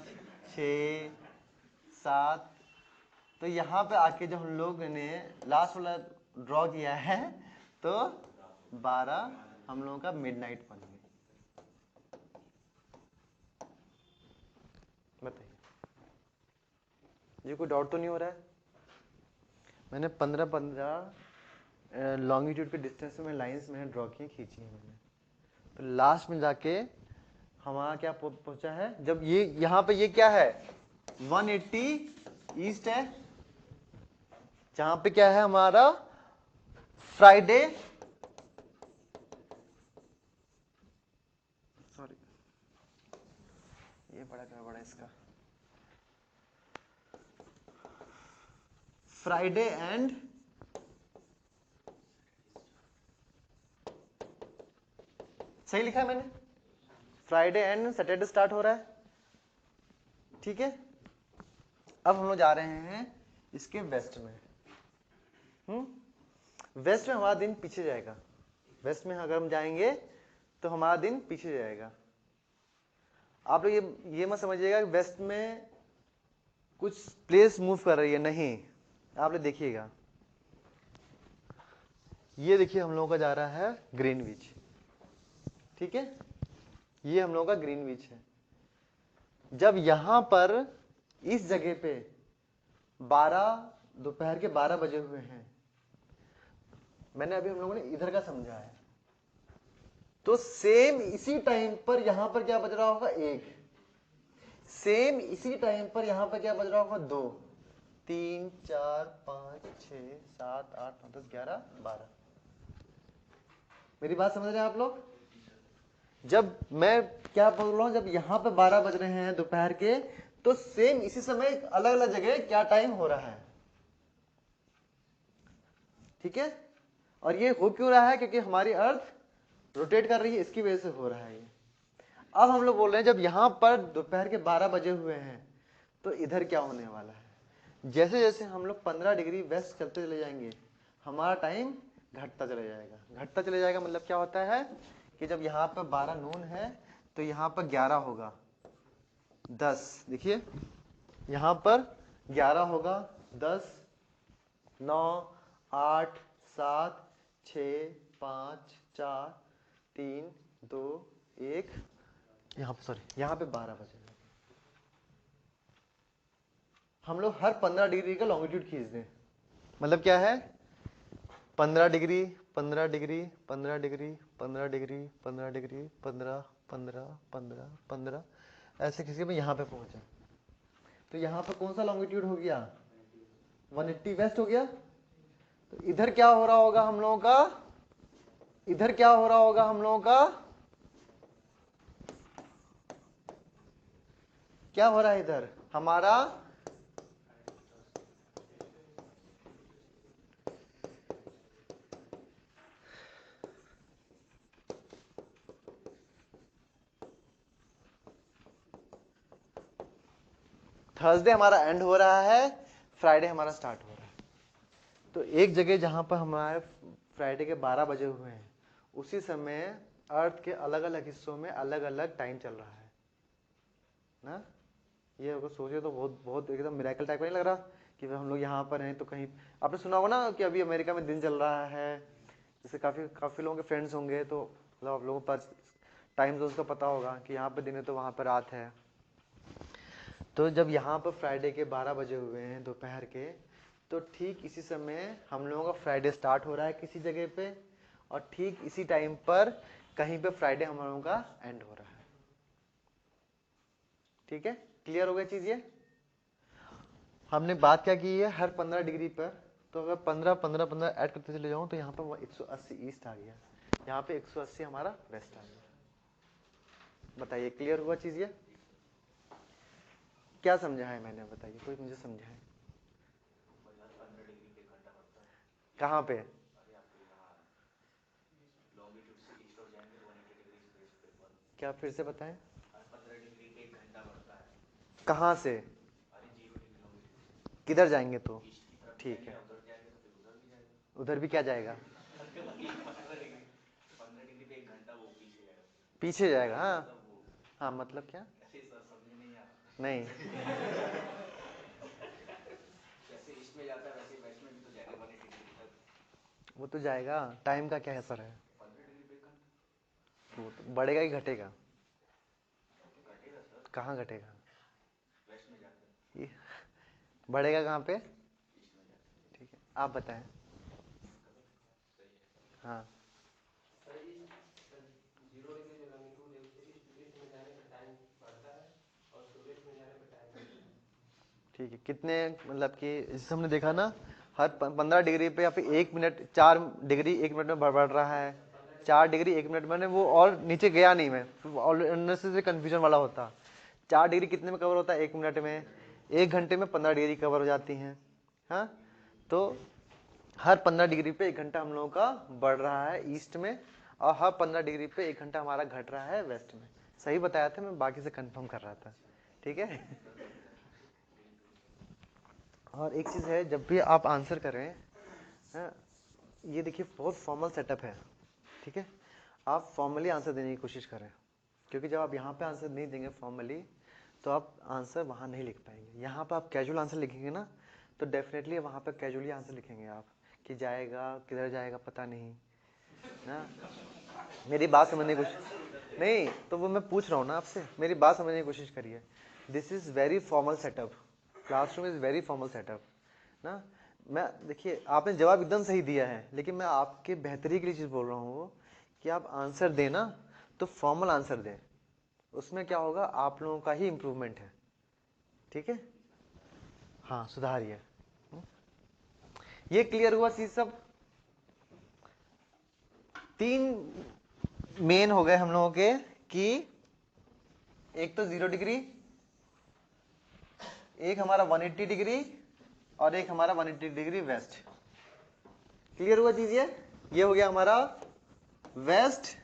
6, 7। तो यहाँ पे आके जब हम लोग ने लास्ट वाला ड्रॉ किया है तो 12 हम लोगों का मिडनाइट बन गया। बताइए, ये कोई डाउट तो नहीं हो रहा है? मैंने 15-15 लॉन्गिट्यूड के डिस्टेंस में लाइंस मैंने ड्रॉ की, खींची है मैंने। तो लास्ट में जाके हमारा क्या पहुंचा है, जब ये यहाँ पे ये क्या है 180 ईस्ट है, जहां पे क्या है हमारा फ्राइडे, सॉरी ये बड़ा गड़बड़ है इसका, फ्राइडे एंड सही लिखा है मैंने, फ्राइडे एंड सैटरडे स्टार्ट हो रहा है, ठीक है। अब हम लोग जा रहे हैं इसके वेस्ट में। वेस्ट में हमारा दिन पीछे जाएगा। वेस्ट में अगर हम जाएंगे तो हमारा दिन पीछे जाएगा। आप लोग ये मत समझिएगा कि वेस्ट में कुछ प्लेस मूव कर रही है, नहीं। आप लोग देखिएगा, ये देखिए हम लोगों का जा रहा है ग्रीनविच, ठीक है। ये हम लोगों का ग्रीनविच है। जब यहां पर इस जगह पे 12 दोपहर के 12 बजे हुए हैं, मैंने अभी हम लोगों ने इधर का समझा है, तो सेम इसी टाइम पर यहां पर क्या बज रहा होगा 1, सेम इसी टाइम पर यहां पर क्या बज रहा होगा 2, 3, 4, 5, 6, 7, 8, 9, 10, 11, 12। मेरी बात समझ रहे हैं आप लोग? जब मैं क्या बोल रहा हूं, जब यहां पे 12 बज रहे हैं दोपहर के, तो सेम इसी समय अलग अलग जगह क्या टाइम हो रहा है, ठीक है। और ये हो क्यों रहा है? क्योंकि हमारी अर्थ रोटेट कर रही है, इसकी वजह से हो रहा है ये। अब हम लोग बोल रहे हैं जब यहां पर दोपहर के 12 बजे हुए हैं तो इधर क्या होने वाला है। जैसे जैसे हम लोग 15 डिग्री वेस्ट चलते चले जाएंगे, हमारा टाइम घटता चले जाएगा। घटता चले जाएगा मतलब क्या होता है कि जब यहाँ पर 12 नून है तो यहाँ पर 11 होगा, 10, देखिए यहाँ पर 11 होगा, 10, 9, 8, 7, 6, 5, 4, 3, 2, 1, यहाँ पे सॉरी यहाँ पे 12 बजे। हम लोग हर 15 डिग्री का लॉन्गिट्यूड खींच दें, मतलब क्या है 15 degree, 15 degree, 15 degree, 15 degree, 15 degree, 15, 15, 15, 15, ऐसे किसी में यहाँ पे पहुंचा। तो यहाँ पे कौन सा लॉन्गिट्यूड हो गया 180 वेस्ट हो गया। तो इधर क्या हो रहा होगा हम लोगों का, इधर क्या हो रहा होगा हम लोगों का, क्या हो रहा है इधर हमारा थर्सडे हमारा एंड हो रहा है, फ्राइडे हमारा स्टार्ट हो रहा है। तो एक जगह जहां पर हमारे फ्राइडे के 12 बजे हुए हैं, उसी समय अर्थ के अलग अलग हिस्सों में अलग अलग टाइम चल रहा है ना। ये अगर सोचे तो बहुत बहुत एकदम मिरेकल टाइप का नहीं लग रहा कि हम लोग यहाँ पर हैं तो कहीं। आपने सुना होगा ना कि अभी अमेरिका में दिन चल रहा है, जैसे काफ़ी लोगों के फ्रेंड्स होंगे, तो मतलब आप लोगों के पास टाइम जोन का पता होगा कि यहाँ पे दिन है तो वहाँ पर रात है। तो जब यहाँ पर फ्राइडे के 12 बजे हुए हैं दोपहर के, तो ठीक इसी समय हम लोगों का फ्राइडे स्टार्ट हो रहा है किसी जगह पे, और ठीक इसी टाइम पर कहीं पे फ्राइडे हम लोगों का एंड हो रहा है। ठीक है, क्लियर हो गई चीज ये। हमने बात क्या की है, हर 15 डिग्री पर, तो अगर 15 15 15 ऐड करते चले जाऊं तो यहाँ पर 180 ईस्ट आ गया, यहाँ पे 180 हमारा वेस्ट आ गया। बताइए क्लियर हुआ चीज ये? क्या समझा है मैंने, बताइए कोई मुझे समझाए। कहाँ पे? क्या फिर से बताएं? 15 डिग्री पे 1 घंटा बढ़ता है। कहाँ से? अरे 0 डिग्री लॉन्गिट्यूड किधर जाएंगे तो? ईस्ट की तरफ ठीक है, जाएंगे, उधर जाएंगे तो फिर उधर भी जाएगा। उधर भी क्या जाएगा? 15 डिग्री पे 1 घंटा वो पीछे जाएगा। पीछे जाएगा। हाँ मतलब वो, हाँ, मतलब क्या? ऐसे सर समझे नहीं आप? नहीं, जैसे ईस्ट में जाता है वैसे वेस्ट में भी तो जाएगा 180 डिग्री तक। वो तो जाएगा, टाइम का क्या असर है? 15 डिग्री पे 1 घंटा वो तो बढ़ेगा ही घटेगा? घटेगा सर। कहाँ घटेगा? वेस्ट में जाकर ये बढ़ेगा कहाँ पे? ईस्ट में जाकर। ठीक है, आप बताएं। सही है। हाँ, सर इस 0 डिग्री जो लॉन्गिट्यूड है उससे ईस्ट में जाने पर टाइम बढ़ता है और उसके वेस्ट में जाने पर टाइम बढ़ता है। ठीक है। कितने, मतलब कि जैसे हमने देखा ना, हर 15 डिग्री पे या फिर 1 मिनट 4 डिग्री 1 मिनट में बढ़ रहा है, 4 डिग्री 1 मिनट में, वो और नीचे गया नहीं, मैं अननेसेसरी कंफ्यूजन वाला होता। 4 डिग्री कितने में कवर होता है? 1 मिनट में। 1 घंटे में 15 डिग्री कवर हो जाती हैं। हाँ, तो हर 15 डिग्री पे 1 घंटा हम लोगों का बढ़ रहा है ईस्ट में, और हर 15 डिग्री पे 1 घंटा हमारा घट रहा है वेस्ट में। सही बताया था, मैं बाकी से कंफर्म कर रहा था। ठीक है। और एक चीज़ है, जब भी आप आंसर करें, हाँ, ये देखिए बहुत फॉर्मल सेटअप है। ठीक है, आप फॉर्मली आंसर देने की कोशिश करें, क्योंकि जब आप यहाँ पे आंसर नहीं देंगे फॉर्मली तो आप आंसर वहाँ नहीं लिख पाएंगे। यहाँ पे आप कैजुअल आंसर लिखेंगे ना, तो डेफिनेटली वहाँ पे कैजुअली आंसर लिखेंगे आप, कि जाएगा किधर जाएगा पता नहीं ना। मेरी बात समझने की कोशिश नहीं, तो वो मैं पूछ रहा हूँ ना आपसे, मेरी बात समझने की कोशिश करिए। This is very formal setup, classroom is very formal setup ना। मैं, देखिए आपने जवाब एकदम सही दिया है, लेकिन मैं आपके बेहतरी के लिए चीज़ बोल रहा हूँ कि आप आंसर दें ना तो फॉर्मल आंसर दें। उसमें क्या होगा, आप लोगों का ही इम्प्रूवमेंट है। ठीक है, हाँ सुधारिए। ये क्लियर हुआ चीज सब? 3 मेन हो गए हम लोगों के, कि एक तो 0 डिग्री, एक हमारा 180 डिग्री, और एक हमारा 180 डिग्री वेस्ट। क्लियर हुआ चीज ये हो गया हमारा वेस्ट,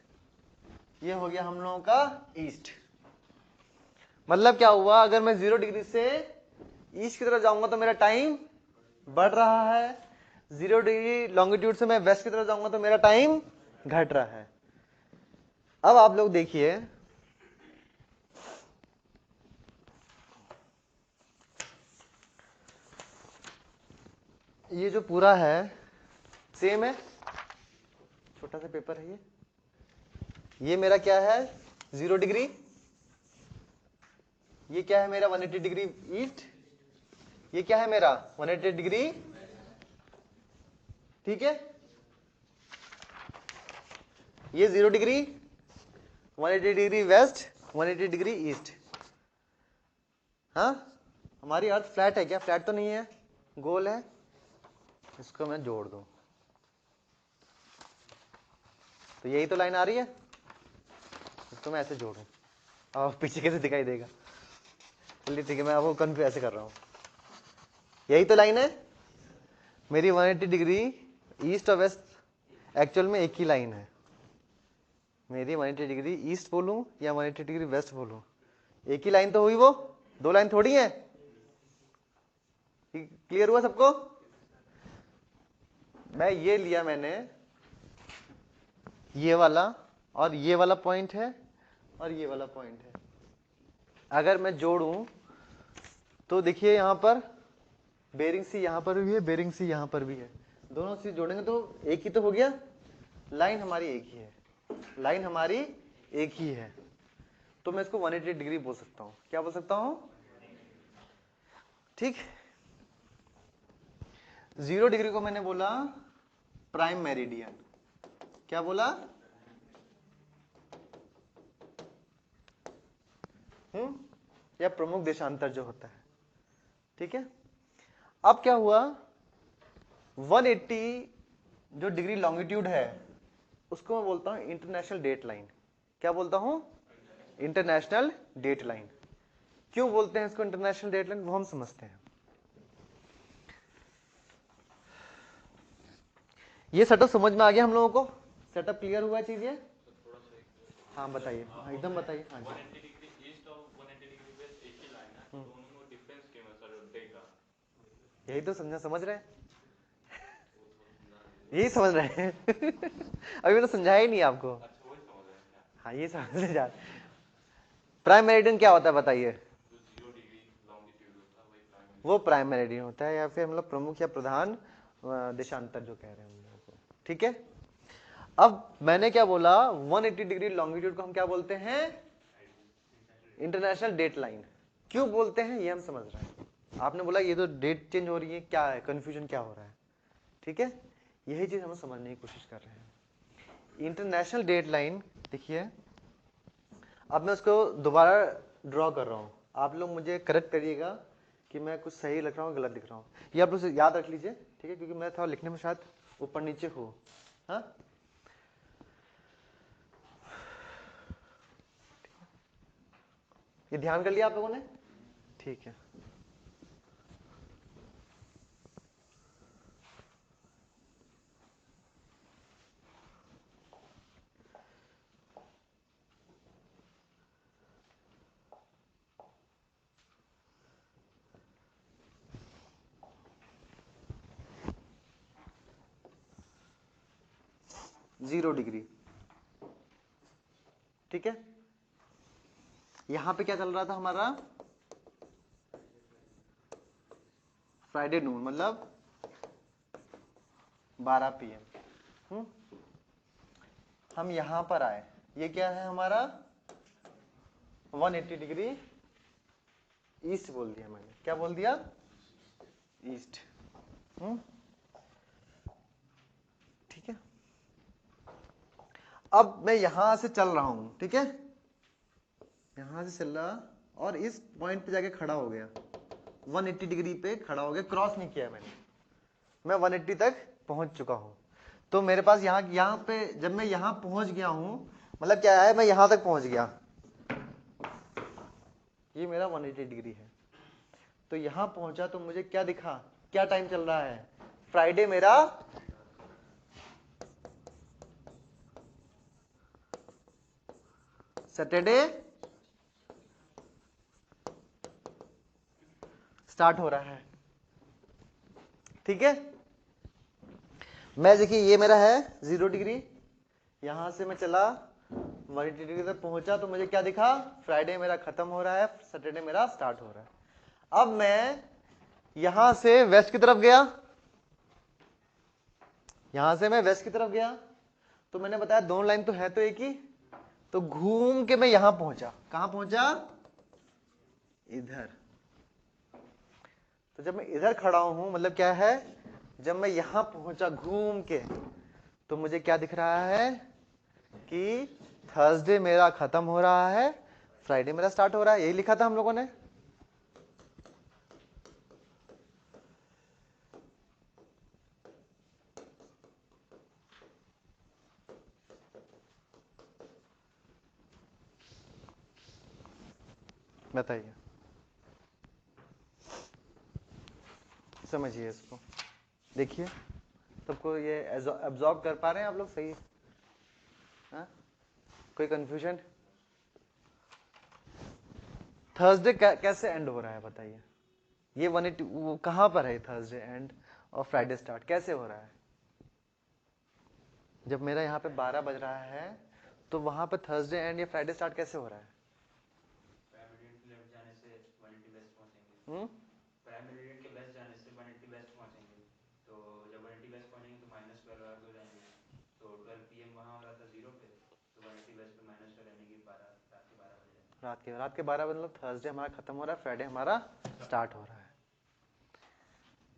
ये हो गया हम लोगों का ईस्ट। मतलब क्या हुआ, अगर मैं 0 डिग्री से ईस्ट की तरफ जाऊंगा तो मेरा टाइम बढ़ रहा है, 0 डिग्री लॉन्गिट्यूड से मैं वेस्ट की तरफ जाऊंगा तो मेरा टाइम घट रहा है। अब आप लोग देखिए, ये जो पूरा है सेम है, छोटा सा पेपर है ये मेरा क्या है 0 डिग्री, ये क्या है मेरा 180 डिग्री ईस्ट, ये क्या है मेरा 180 डिग्री। ठीक है, ये 0 degree, 180 degree west, 180 degree east. हाँ, हमारी अर्थ फ्लैट है क्या? फ्लैट तो नहीं है, गोल है। इसको मैं जोड़ दूं तो यही तो लाइन आ रही है, इसको मैं ऐसे जोड़ूं, अब पीछे कैसे दिखाई देगा? चलिए ठीक है, मैं आपको कन्फ्यूज ऐसे कर रहा हूं, यही तो लाइन है मेरी 180 डिग्री ईस्ट और वेस्ट, एक्चुअल में एक ही लाइन है मेरी। 180 डिग्री ईस्ट बोलूं या 180 डिग्री वेस्ट बोलूं, एक ही लाइन तो हुई, वो 2 लाइन थोड़ी है। क्लियर हुआ सबको? मैं ये लिया मैंने, ये वाला और ये वाला पॉइंट है और ये वाला पॉइंट है, अगर मैं जोड़ूं तो देखिए यहां पर बेरिंग सी यहां पर भी है, बेरिंग सी यहां पर भी है, दोनों सी जोड़ेंगे तो एक ही तो हो गया, लाइन हमारी एक ही है, लाइन हमारी एक ही है, तो मैं इसको 180 डिग्री बोल सकता हूं। क्या बोल सकता हूं? ठीक। 0 डिग्री को मैंने बोला प्राइम मेरिडियन, क्या बोला? या प्रमुख देशांतर जो होता है, ठीक है। अब क्या हुआ, 180 जो डिग्री लॉन्गिट्यूड है उसको मैं बोलता हूं इंटरनेशनल डेट लाइन। क्या बोलता हूं? International date line. क्यों बोलते हैं इसको इंटरनेशनल डेट लाइन, वो हम समझते हैं। ये सेटअप समझ में आ गया हम लोगों को? सेटअप क्लियर हुआ चीज ये? हाँ बताइए, एकदम बताइए। हाँ जी, 180 डिग्री ईस्ट और 180 डिग्री वेस्ट एक ही लाइन है, दोनों में डिफरेंस क्यों है सर डेट का? यही तो समझ रहे हैं, वो थोड़ा समझा दीजिए। यही समझ रहे हैं अभी तो समझाया ही नहीं आपको। अच्छा वही समझ रहे हैं क्या? हाँ ये समझ जा। प्राइम मेरिडियन क्या होता है बताइए? जो 0 डिग्री लॉन्गिट्यूड होता है वही प्राइम वो प्राइम मेरिडियन होता है, या फिर हम लोग प्रमुख या प्रधान देशांतर जो कह रहे हैं हम लोगों को, ठीक है। अब मैंने क्या बोला, 180 डिग्री लॉन्गिट्यूड को हम क्या बोलते हैं? International date line. क्यों बोलते हैं ये हम समझ रहे हैं। आपने बोला ये तो डेट चेंज हो रही है, क्या है कंफ्यूजन, क्या हो रहा है, ठीक है। यही चीज हम समझने की कोशिश कर रहे हैं। इंटरनेशनल डेट लाइन देखिए, अब मैं उसको दोबारा ड्रॉ कर रहा हूं, आप लोग मुझे करेक्ट करिएगा कि मैं कुछ सही लिख रहा हूँ गलत लिख रहा हूँ। ये आप लोग से याद रख लीजिए, ठीक है, क्योंकि मैं थोड़ा लिखने में शायद ऊपर नीचे हूँ। हाँ, ये ध्यान कर लिया आप लोगों ने? ठीक है। जीरो डिग्री, ठीक है। यहां पे क्या चल रहा था हमारा? फ्राइडे नून, मतलब 12 PM। हम यहां पर आए, ये क्या है हमारा? 180 डिग्री ईस्ट बोल दिया मैंने। क्या बोल दिया? ईस्ट। ठीक है। अब मैं यहां से चल रहा हूं, ठीक है, यहां से चल रहा और इस पॉइंट पे जाके खड़ा हो गया, 180 डिग्री पे खड़ा हो गया, क्रॉस नहीं किया मैंने, मैं 180 तक पहुंच चुका हूं। तो मेरे पास यहां पे जब मैं यहां पहुंच गया हूं, मतलब क्या है, मैं यहां तक पहुंच गया, ये मेरा 180 डिग्री है। तो यहां पहुंचा तो मुझे क्या दिखा, क्या टाइम चल रहा है? फ्राइडे मेरा सैटरडे स्टार्ट हो रहा है, ठीक है। मैं देखिए ये मेरा है 0 डिग्री, यहां से मैं चला 180 डिग्री तक पहुंचा तो मुझे क्या दिखा? फ्राइडे मेरा खत्म हो रहा है, सैटरडे मेरा स्टार्ट हो रहा है। अब मैं यहां से वेस्ट की तरफ गया, यहां से मैं वेस्ट की तरफ गया, तो मैंने बताया दोनों लाइन तो है तो एक ही, तो घूम के मैं यहां पहुंचा। कहां पहुंचा? इधर। तो जब मैं इधर खड़ा हूं, मतलब क्या है, जब मैं यहां पहुंचा घूम के, तो मुझे क्या दिख रहा है कि थर्सडे मेरा खत्म हो रहा है, फ्राइडे मेरा स्टार्ट हो रहा है। यही लिखा था हम लोगों ने। बताइए, समझिए इसको, देखिए सबको ये एब्जॉर्ब कर पा रहे हैं आप लोग? सही? हाँ, कोई कंफ्यूजन? थर्सडे कैसे एंड हो रहा है बताइए? ये 180 वो कहां पर है? थर्सडे एंड और फ्राइडे स्टार्ट कैसे हो रहा है? जब मेरा यहाँ पे 12 बज रहा है, तो वहां पे थर्सडे एंड या फ्राइडे स्टार्ट कैसे हो रहा है? प्राइम मेरिडियन के लेफ्ट जाने से 180 वेस्ट पहुंचेंगे। प्राइम मेरिडियन के वेस्ट जाने से 180 वेस्ट पहुंचेंगे, तो जब 180 वेस्ट पहुंचेंगे तो -12 आवर्स हो जाएंगे। तो 12 PM वहाँ हो रहा था 0 पे, तो 180 वेस्ट पे -12 यानी कि 12 रात के 12 बज जाएंगे। रात के 12 मतलब थर्सडे हमारा खत्म हो रहा है, फ्राइडे हमारा स्टार्ट हो रहा है।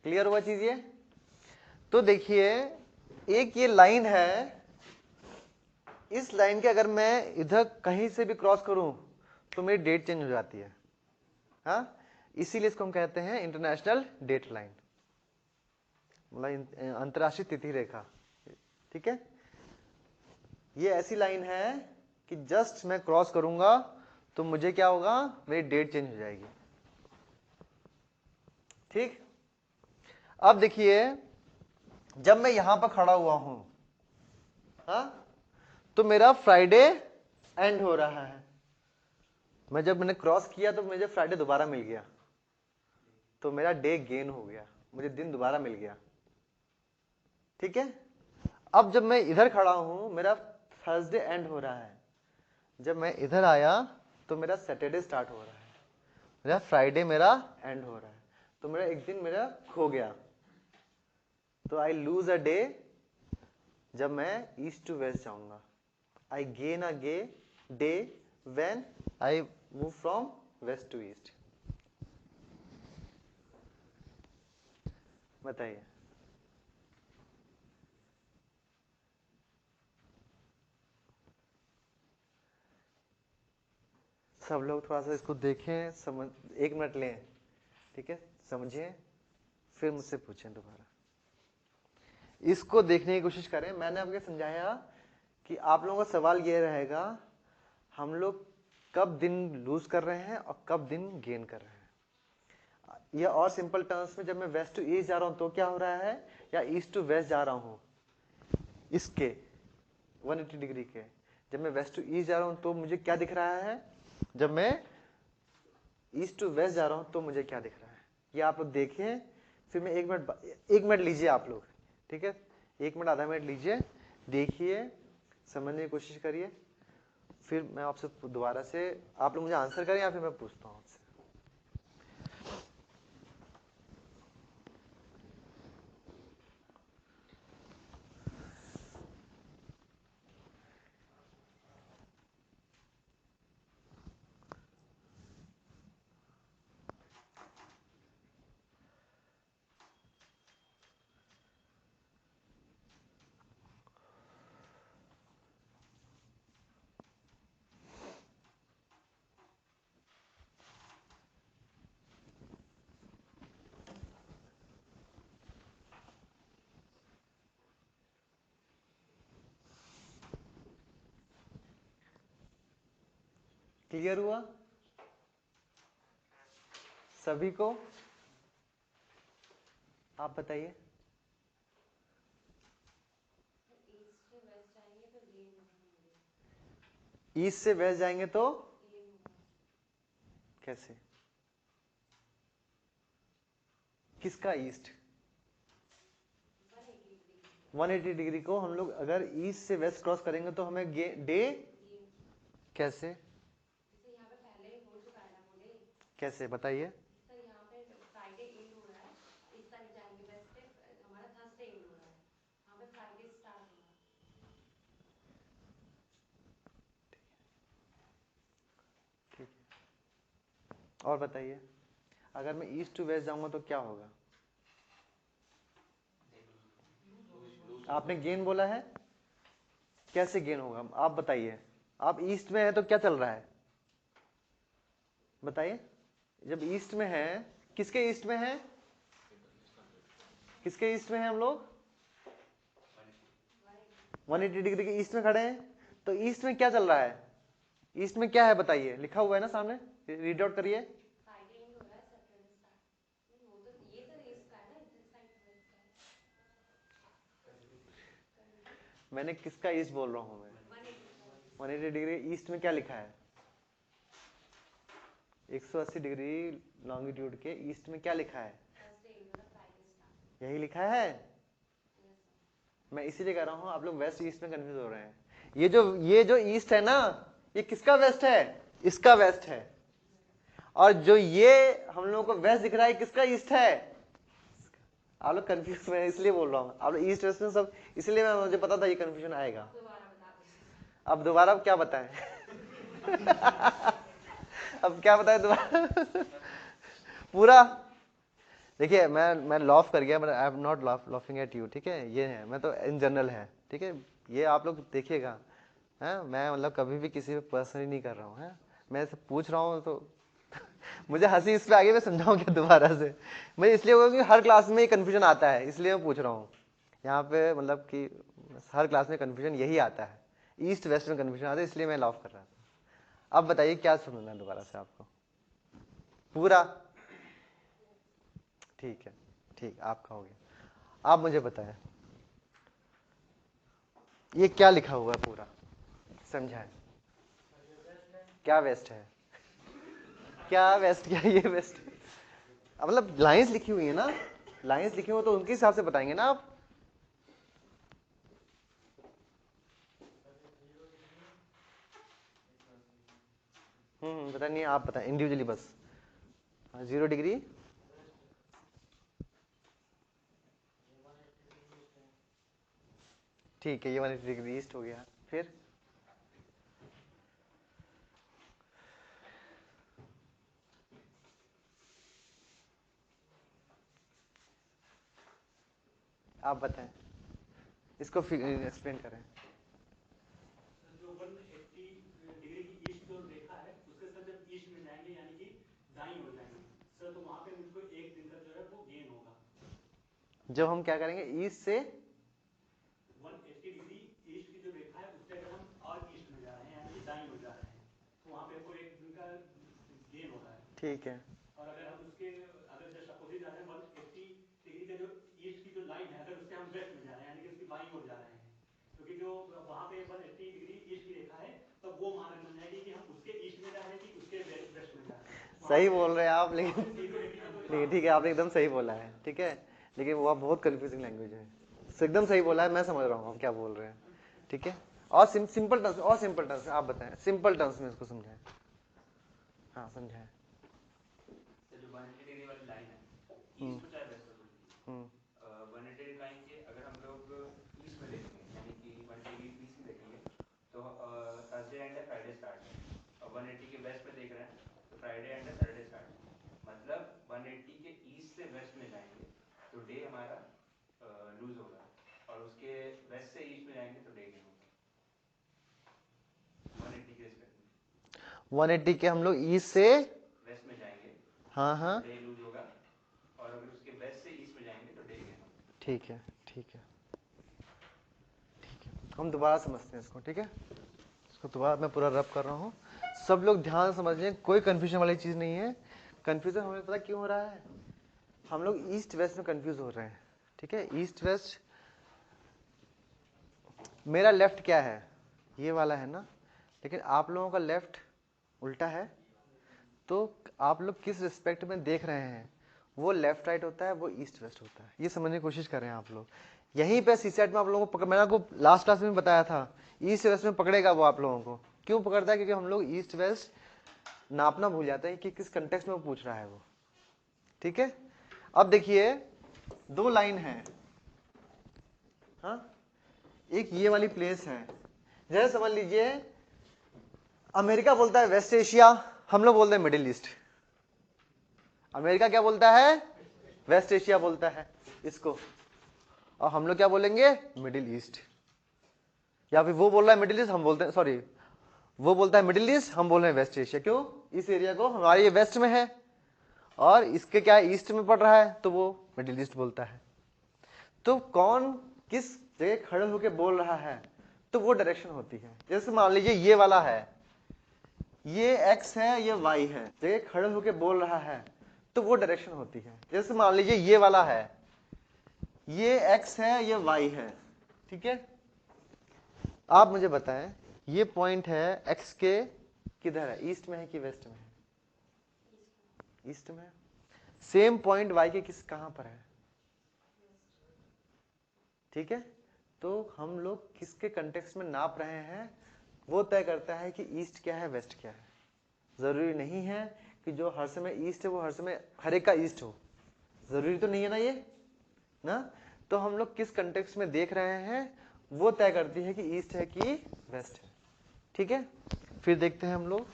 क्लियर हुआ चीज ये? तो देखिए एक ये लाइन है इस लाइन के अगर मैं इधर कहीं से भी क्रॉस करूं तो मेरी डेट चेंज हो जाती है। हाँ, इसीलिए इसको हम कहते हैं इंटरनेशनल डेट लाइन, मतलब अंतरराष्ट्रीय तिथि रेखा। ठीक है, ये ऐसी लाइन है कि जस्ट मैं क्रॉस करूंगा तो मुझे क्या होगा, मेरी डेट चेंज हो जाएगी। ठीक, अब देखिए जब मैं यहां पर खड़ा हुआ हूं, हाँ, तो मेरा फ्राइडे एंड हो रहा है। जब मैंने क्रॉस किया तो मुझे फ्राइडे दोबारा मिल गया, तो मेरा डे गेन हो गया, मुझे दिन दोबारा मिल गया। ठीक है, अब जब मैं इधर खड़ा हूं मेरा थर्सडे एंड हो रहा है, जब मैं इधर आया तो मेरा सैटरडे स्टार्ट हो रहा है, मेरा फ्राइडे मेरा एंड हो रहा है, तो मेरा एक दिन मेरा खो गया। तो आई लूज अ डे जब मैं ईस्ट टू वेस्ट जाऊंगा। I gain a day when I move from west to east. बताइए, सब लोग थोड़ा सा इसको देखें, समझ, 1 मिनट लें, ठीक है, समझें, फिर मुझसे पूछें दोबारा। इसको देखने की कोशिश करें। मैंने आपको समझाया कि आप लोगों का सवाल ये रहेगा, हम लोग कब दिन लूज कर रहे हैं और कब दिन गेन कर रहे हैं। या और सिंपल टर्म्स में, जब मैं वेस्ट टू ईस्ट जा रहा हूं तो क्या हो रहा है, या ईस्ट टू वेस्ट जा रहा हूं इसके 180 डिग्री के, जब मैं वेस्ट टू ईस्ट जा रहा हूं तो मुझे क्या दिख रहा है, जब मैं ईस्ट टू वेस्ट जा रहा हूं तो मुझे क्या दिख रहा है। ये आप लोग देखें, फिर मैं 1 मिनट लीजिए आप लोग, ठीक है, 1 मिनट आधा मिनट लीजिए, देखिए, समझने की कोशिश करिए, फिर मैं आपसे दोबारा से, आप लोग मुझे आंसर करें या फिर मैं पूछता हूं आपसे। क्लियर हुआ सभी को? आप बताइए। ईस्ट से वेस्ट जाएंगे तो कैसे, किसका ईस्ट? 180 डिग्री को हम लोग अगर ईस्ट से वेस्ट क्रॉस करेंगे तो हमें डे कैसे, कैसे बताइए। सर यहाँ पे फ्राइडे एंड हो रहा है, इस साइड जाएंगे वेस्ट पे, हमारा थर्सडे एंड हो रहा है, यहाँ पे फ्राइडे स्टार्ट हो रहा है। ठीक है, और बताइए, अगर मैं ईस्ट टू वेस्ट जाऊंगा तो क्या होगा? आपने गेन बोला है, कैसे गेन होगा आप बताइए। आप ईस्ट में है तो क्या चल रहा है बताइए। जब ईस्ट में है, किसके ईस्ट में है, किसके ईस्ट में है हम लोग? 180 डिग्री के ईस्ट में खड़े हैं, तो ईस्ट में क्या चल रहा है, ईस्ट में क्या है बताइए, लिखा हुआ है ना सामने, रीड आउट करिए। फ्राइडे एंड हो रहा है, सैटरडे स्टार्ट। नहीं, वो तो ये सर ईस्ट का है ना, इधर साइड वेस्ट का है। मैंने किसका ईस्ट बोल रहा हूं मैं? 180 डिग्री ईस्ट में क्या लिखा है? 180 डिग्री लॉन्गिट्यूड के ईस्ट में क्या लिखा है? यही लिखा है। मैं इसीलिए कह रहा हूं आप लोग वेस्ट ईस्ट में कंफ्यूज हो रहे हैं। ये जो ईस्ट है ना, ये किसका वेस्ट है? इसका वेस्ट है। और जो ये हम लोगों को वेस्ट दिख रहा है, किसका ईस्ट है? आप लोग कंफ्यूज, मैं इसलिए बोल रहा हूँ, आप लोग ईस्ट वेस्ट में सब, इसलिए मैं, मुझे पता था ये कंफ्यूजन आएगा। अब दोबारा क्या बताएं? अब क्या बताएं दोबारा? पूरा देखिए, मैं लॉफ कर गया, but I am not laughing at you, ठीक है, ये है, मैं तो इन जनरल है, ठीक है, ये आप लोग देखिएगा, है, मैं मतलब कभी भी किसी पे पर्सनली नहीं कर रहा हूँ, है मैं से पूछ रहा हूँ तो मुझे हंसी इस पे आगे, मैं समझाऊँ क्या दोबारा से? मैं इसलिए क्योंकि हर क्लास में ये कन्फ्यूजन आता है, इसलिए मैं पूछ रहा हूँ यहाँ पे, मतलब कि हर क्लास में कन्फ्यूजन यही आता है, ईस्ट वेस्ट में कन्फ्यूजन आता है, इसलिए मैं लॉफ कर रहा था। अब बताइए क्या समझना है दोबारा से आपको पूरा? ठीक है, ठीक, आपका हो गया। आप मुझे बताएं ये क्या लिखा हुआ है पूरा, समझाएं। क्या वेस्ट है, क्या वेस्ट, क्या ये वेस्ट? मतलब लाइंस लिखी हुई है ना, लाइंस लिखी हुई तो उनके हिसाब से बताएंगे ना आप। पता नहीं, आप बताएं इंडिविजुअली बस। 0 डिग्री, ठीक है, ये 180 डिग्री ईस्ट हो गया। फिर आप बताएं, इसको एक्सप्लेन करें। जो 180 डिग्री की ईस्ट जो रेखा है उसके साथ जब ईस्ट में जाएंगे यानी कि दाईं हो जाएंगे सर, तो वहां पे मुझको एक दिन का जो है वो गेन होगा। जब हम क्या करेंगे, ईस्ट से 180 डिग्री ईस्ट की जो रेखा है उससे अगर हम और ईस्ट में जा रहे हैं यानी कि दाईं हो जा रहे हैं तो वहां पे हमको एक दिन का गेन हो रहा है। ठीक है, और अगर हम उसके अगर जस्ट अपोजिट जा रहे हैं 180 डिग्री का जो ईस्ट की जो लाइन है अगर उससे हम वेस्ट में जा रहे हैं यानी कि उसकी बाईं ओर जा रहे हैं, क्योंकि जो वहां पे 180 डिग्री ईस्ट की रेखा है तब वो मार्क बन जाएगी कि हम उसके ईस्ट में जा रहे हैं कि उसके वेस्ट में जा रहे हैं। सही बोल रहे हैं आप, लेकिन जीरो डिग्री का कोई लेकिन ठीक है, आपने एकदम सही बोला है, ठीक है, लेकिन वो बहुत कंफ्यूजिंग लैंग्वेज है। एकदम सही बोला है, मैं समझ रहा हूँ आप क्या बोल रहे हैं, ठीक है। और सिंपल टर्म्स, और सिंपल टर्म्स आप बताएं, सिंपल टर्म्स में इसको समझाएं। हाँ समझाएं। तो जो 180 डिग्री वाली लाइन है, ईस्ट हो चाहे वेस्ट हो, कुछ भी 180 डिग्री लाइन के अगर हम लोग ईस्ट में देखेंगे यानी कि 180 डिग्री ईस्ट में देखेंगे तो थर्सडे एंड है, फ्राइडे स्टार्ट है। और 180 के वेस्ट में देख रहे हैं तो फ्राइडे एंड है, सैटरडे स्टार्ट है। मतलब 180 के ईस्ट से वेस्ट में जाएंगे तो डे हमारा लूज होगा, और उसके वेस्ट से ईस्ट में जाएंगे तो डे गेन होगा 180 के रिस्पेक्ट में। 180 के हम लोग ईस्ट से वेस्ट में जाएंगे, हाँ डे लूज होगा, और अगर उसके वेस्ट से ईस्ट में जाएंगे तो डे गेन होगा। ठीक है, ठीक है, ठीक है, हम दोबारा समझते हैं इसको, ठीक है। इसको दोबारा मैं पूरा रब कर रहा हूँ, सब लोग ध्यान समझिए, कोई कंफ्यूजन वाली चीज नहीं है। कंफ्यूजन हमें पता क्यों हो रहा है, हम लोग ईस्ट वेस्ट में कंफ्यूज हो रहे हैं, ठीक है। ईस्ट वेस्ट, मेरा लेफ्ट क्या है, ये वाला है ना, लेकिन आप लोगों का लेफ्ट उल्टा है, तो आप लोग किस रिस्पेक्ट में देख रहे हैं, वो लेफ्ट राइट होता है, वो ईस्ट वेस्ट होता है। ये समझने की कोशिश कर रहे हैं आप लोग। यहीं पे सीसेट में आप लोगों को मैंने आपको लास्ट क्लास में बताया था, ईस्ट वेस्ट में पकड़ेगा वो आप लोगों को। क्यों पकड़ता है? क्योंकि हम लोग ईस्ट वेस्ट नापना भूल जाते हैं कि किस कंटेक्स्ट में वो पूछ रहा है वो, ठीक है। अब देखिए, दो लाइन है, हाँ, एक ये वाली प्लेस है, जैसे समझ लीजिए अमेरिका बोलता है वेस्ट एशिया, हम लोग बोलते हैं मिडिल ईस्ट। अमेरिका क्या बोलता है? वेस्ट एशिया बोलता है इसको, और हम लोग क्या बोलेंगे? Middle east. या फिर वो बोल रहा है मिडिल ईस्ट, हम बोलते हैं, सॉरी, वो बोलता है मिडिल ईस्ट, हम बोल रहे हैं वेस्ट एशिया। क्यों? इस एरिया को हमारे ये वेस्ट में है और इसके क्या है, ईस्ट में पड़ रहा है, तो वो मिडिल ईस्ट बोलता है। तो कौन किस जगह खड़े होकर बोल रहा है, तो वो डायरेक्शन होती है। जैसे मान लीजिए ये वाला है, ये x है, ये y है, जगह खड़े होकर बोल रहा है, तो वो डायरेक्शन होती है। जैसे मान लीजिए ये वाला है, ये x है, ये y है, ठीक है। आप मुझे बताएं, ये पॉइंट है x के किधर है, ईस्ट में है कि वेस्ट में है? ईस्ट में। सेम पॉइंट y के किस कहां पर है? ठीक है। तो हम लोग किसके कंटेक्स्ट में नाप रहे हैं, वो तय करता है कि ईस्ट क्या है, वेस्ट क्या है। जरूरी नहीं है कि जो हर समय ईस्ट है वो हर समय हर एक का ईस्ट हो, जरूरी तो नहीं है ना ये ना। तो हम लोग किस कंटेक्स्ट में देख रहे हैं वो तय करती है कि ईस्ट है कि वेस्ट है, ठीक है। फिर देखते हैं हम लोग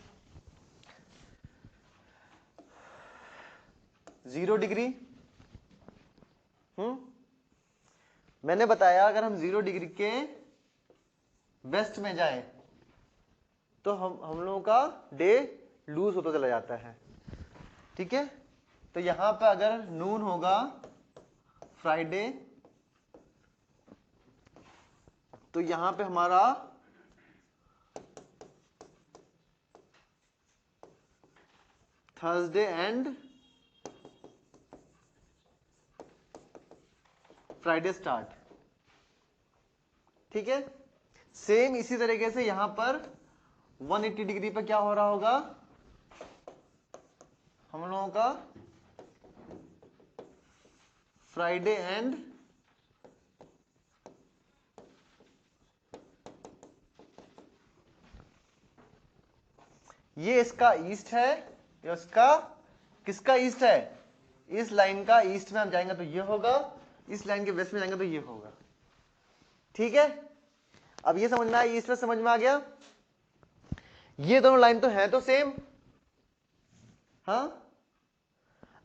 0 डिग्री। मैंने बताया अगर हम 0 डिग्री के वेस्ट में जाएं तो हम लोगों का डे लूज होता चला जाता है। ठीक है, तो यहां पर अगर नून होगा फ्राइडे, तो यहां पे हमारा थर्सडे एंड फ्राइडे स्टार्ट। ठीक है, सेम इसी तरीके से यहां पर 180 डिग्री पर क्या हो रहा होगा, हम लोगों का फ्राइडे एंड ये इसका ईस्ट है, ये उसका किसका ईस्ट है, इस लाइन का ईस्ट में हम जाएंगे तो ये होगा, इस लाइन के वेस्ट में जाएंगे तो ये होगा। ठीक है, अब ये समझ में आया, ईस्ट में समझ में आ गया। ये दोनों लाइन तो है तो सेम। हाँ,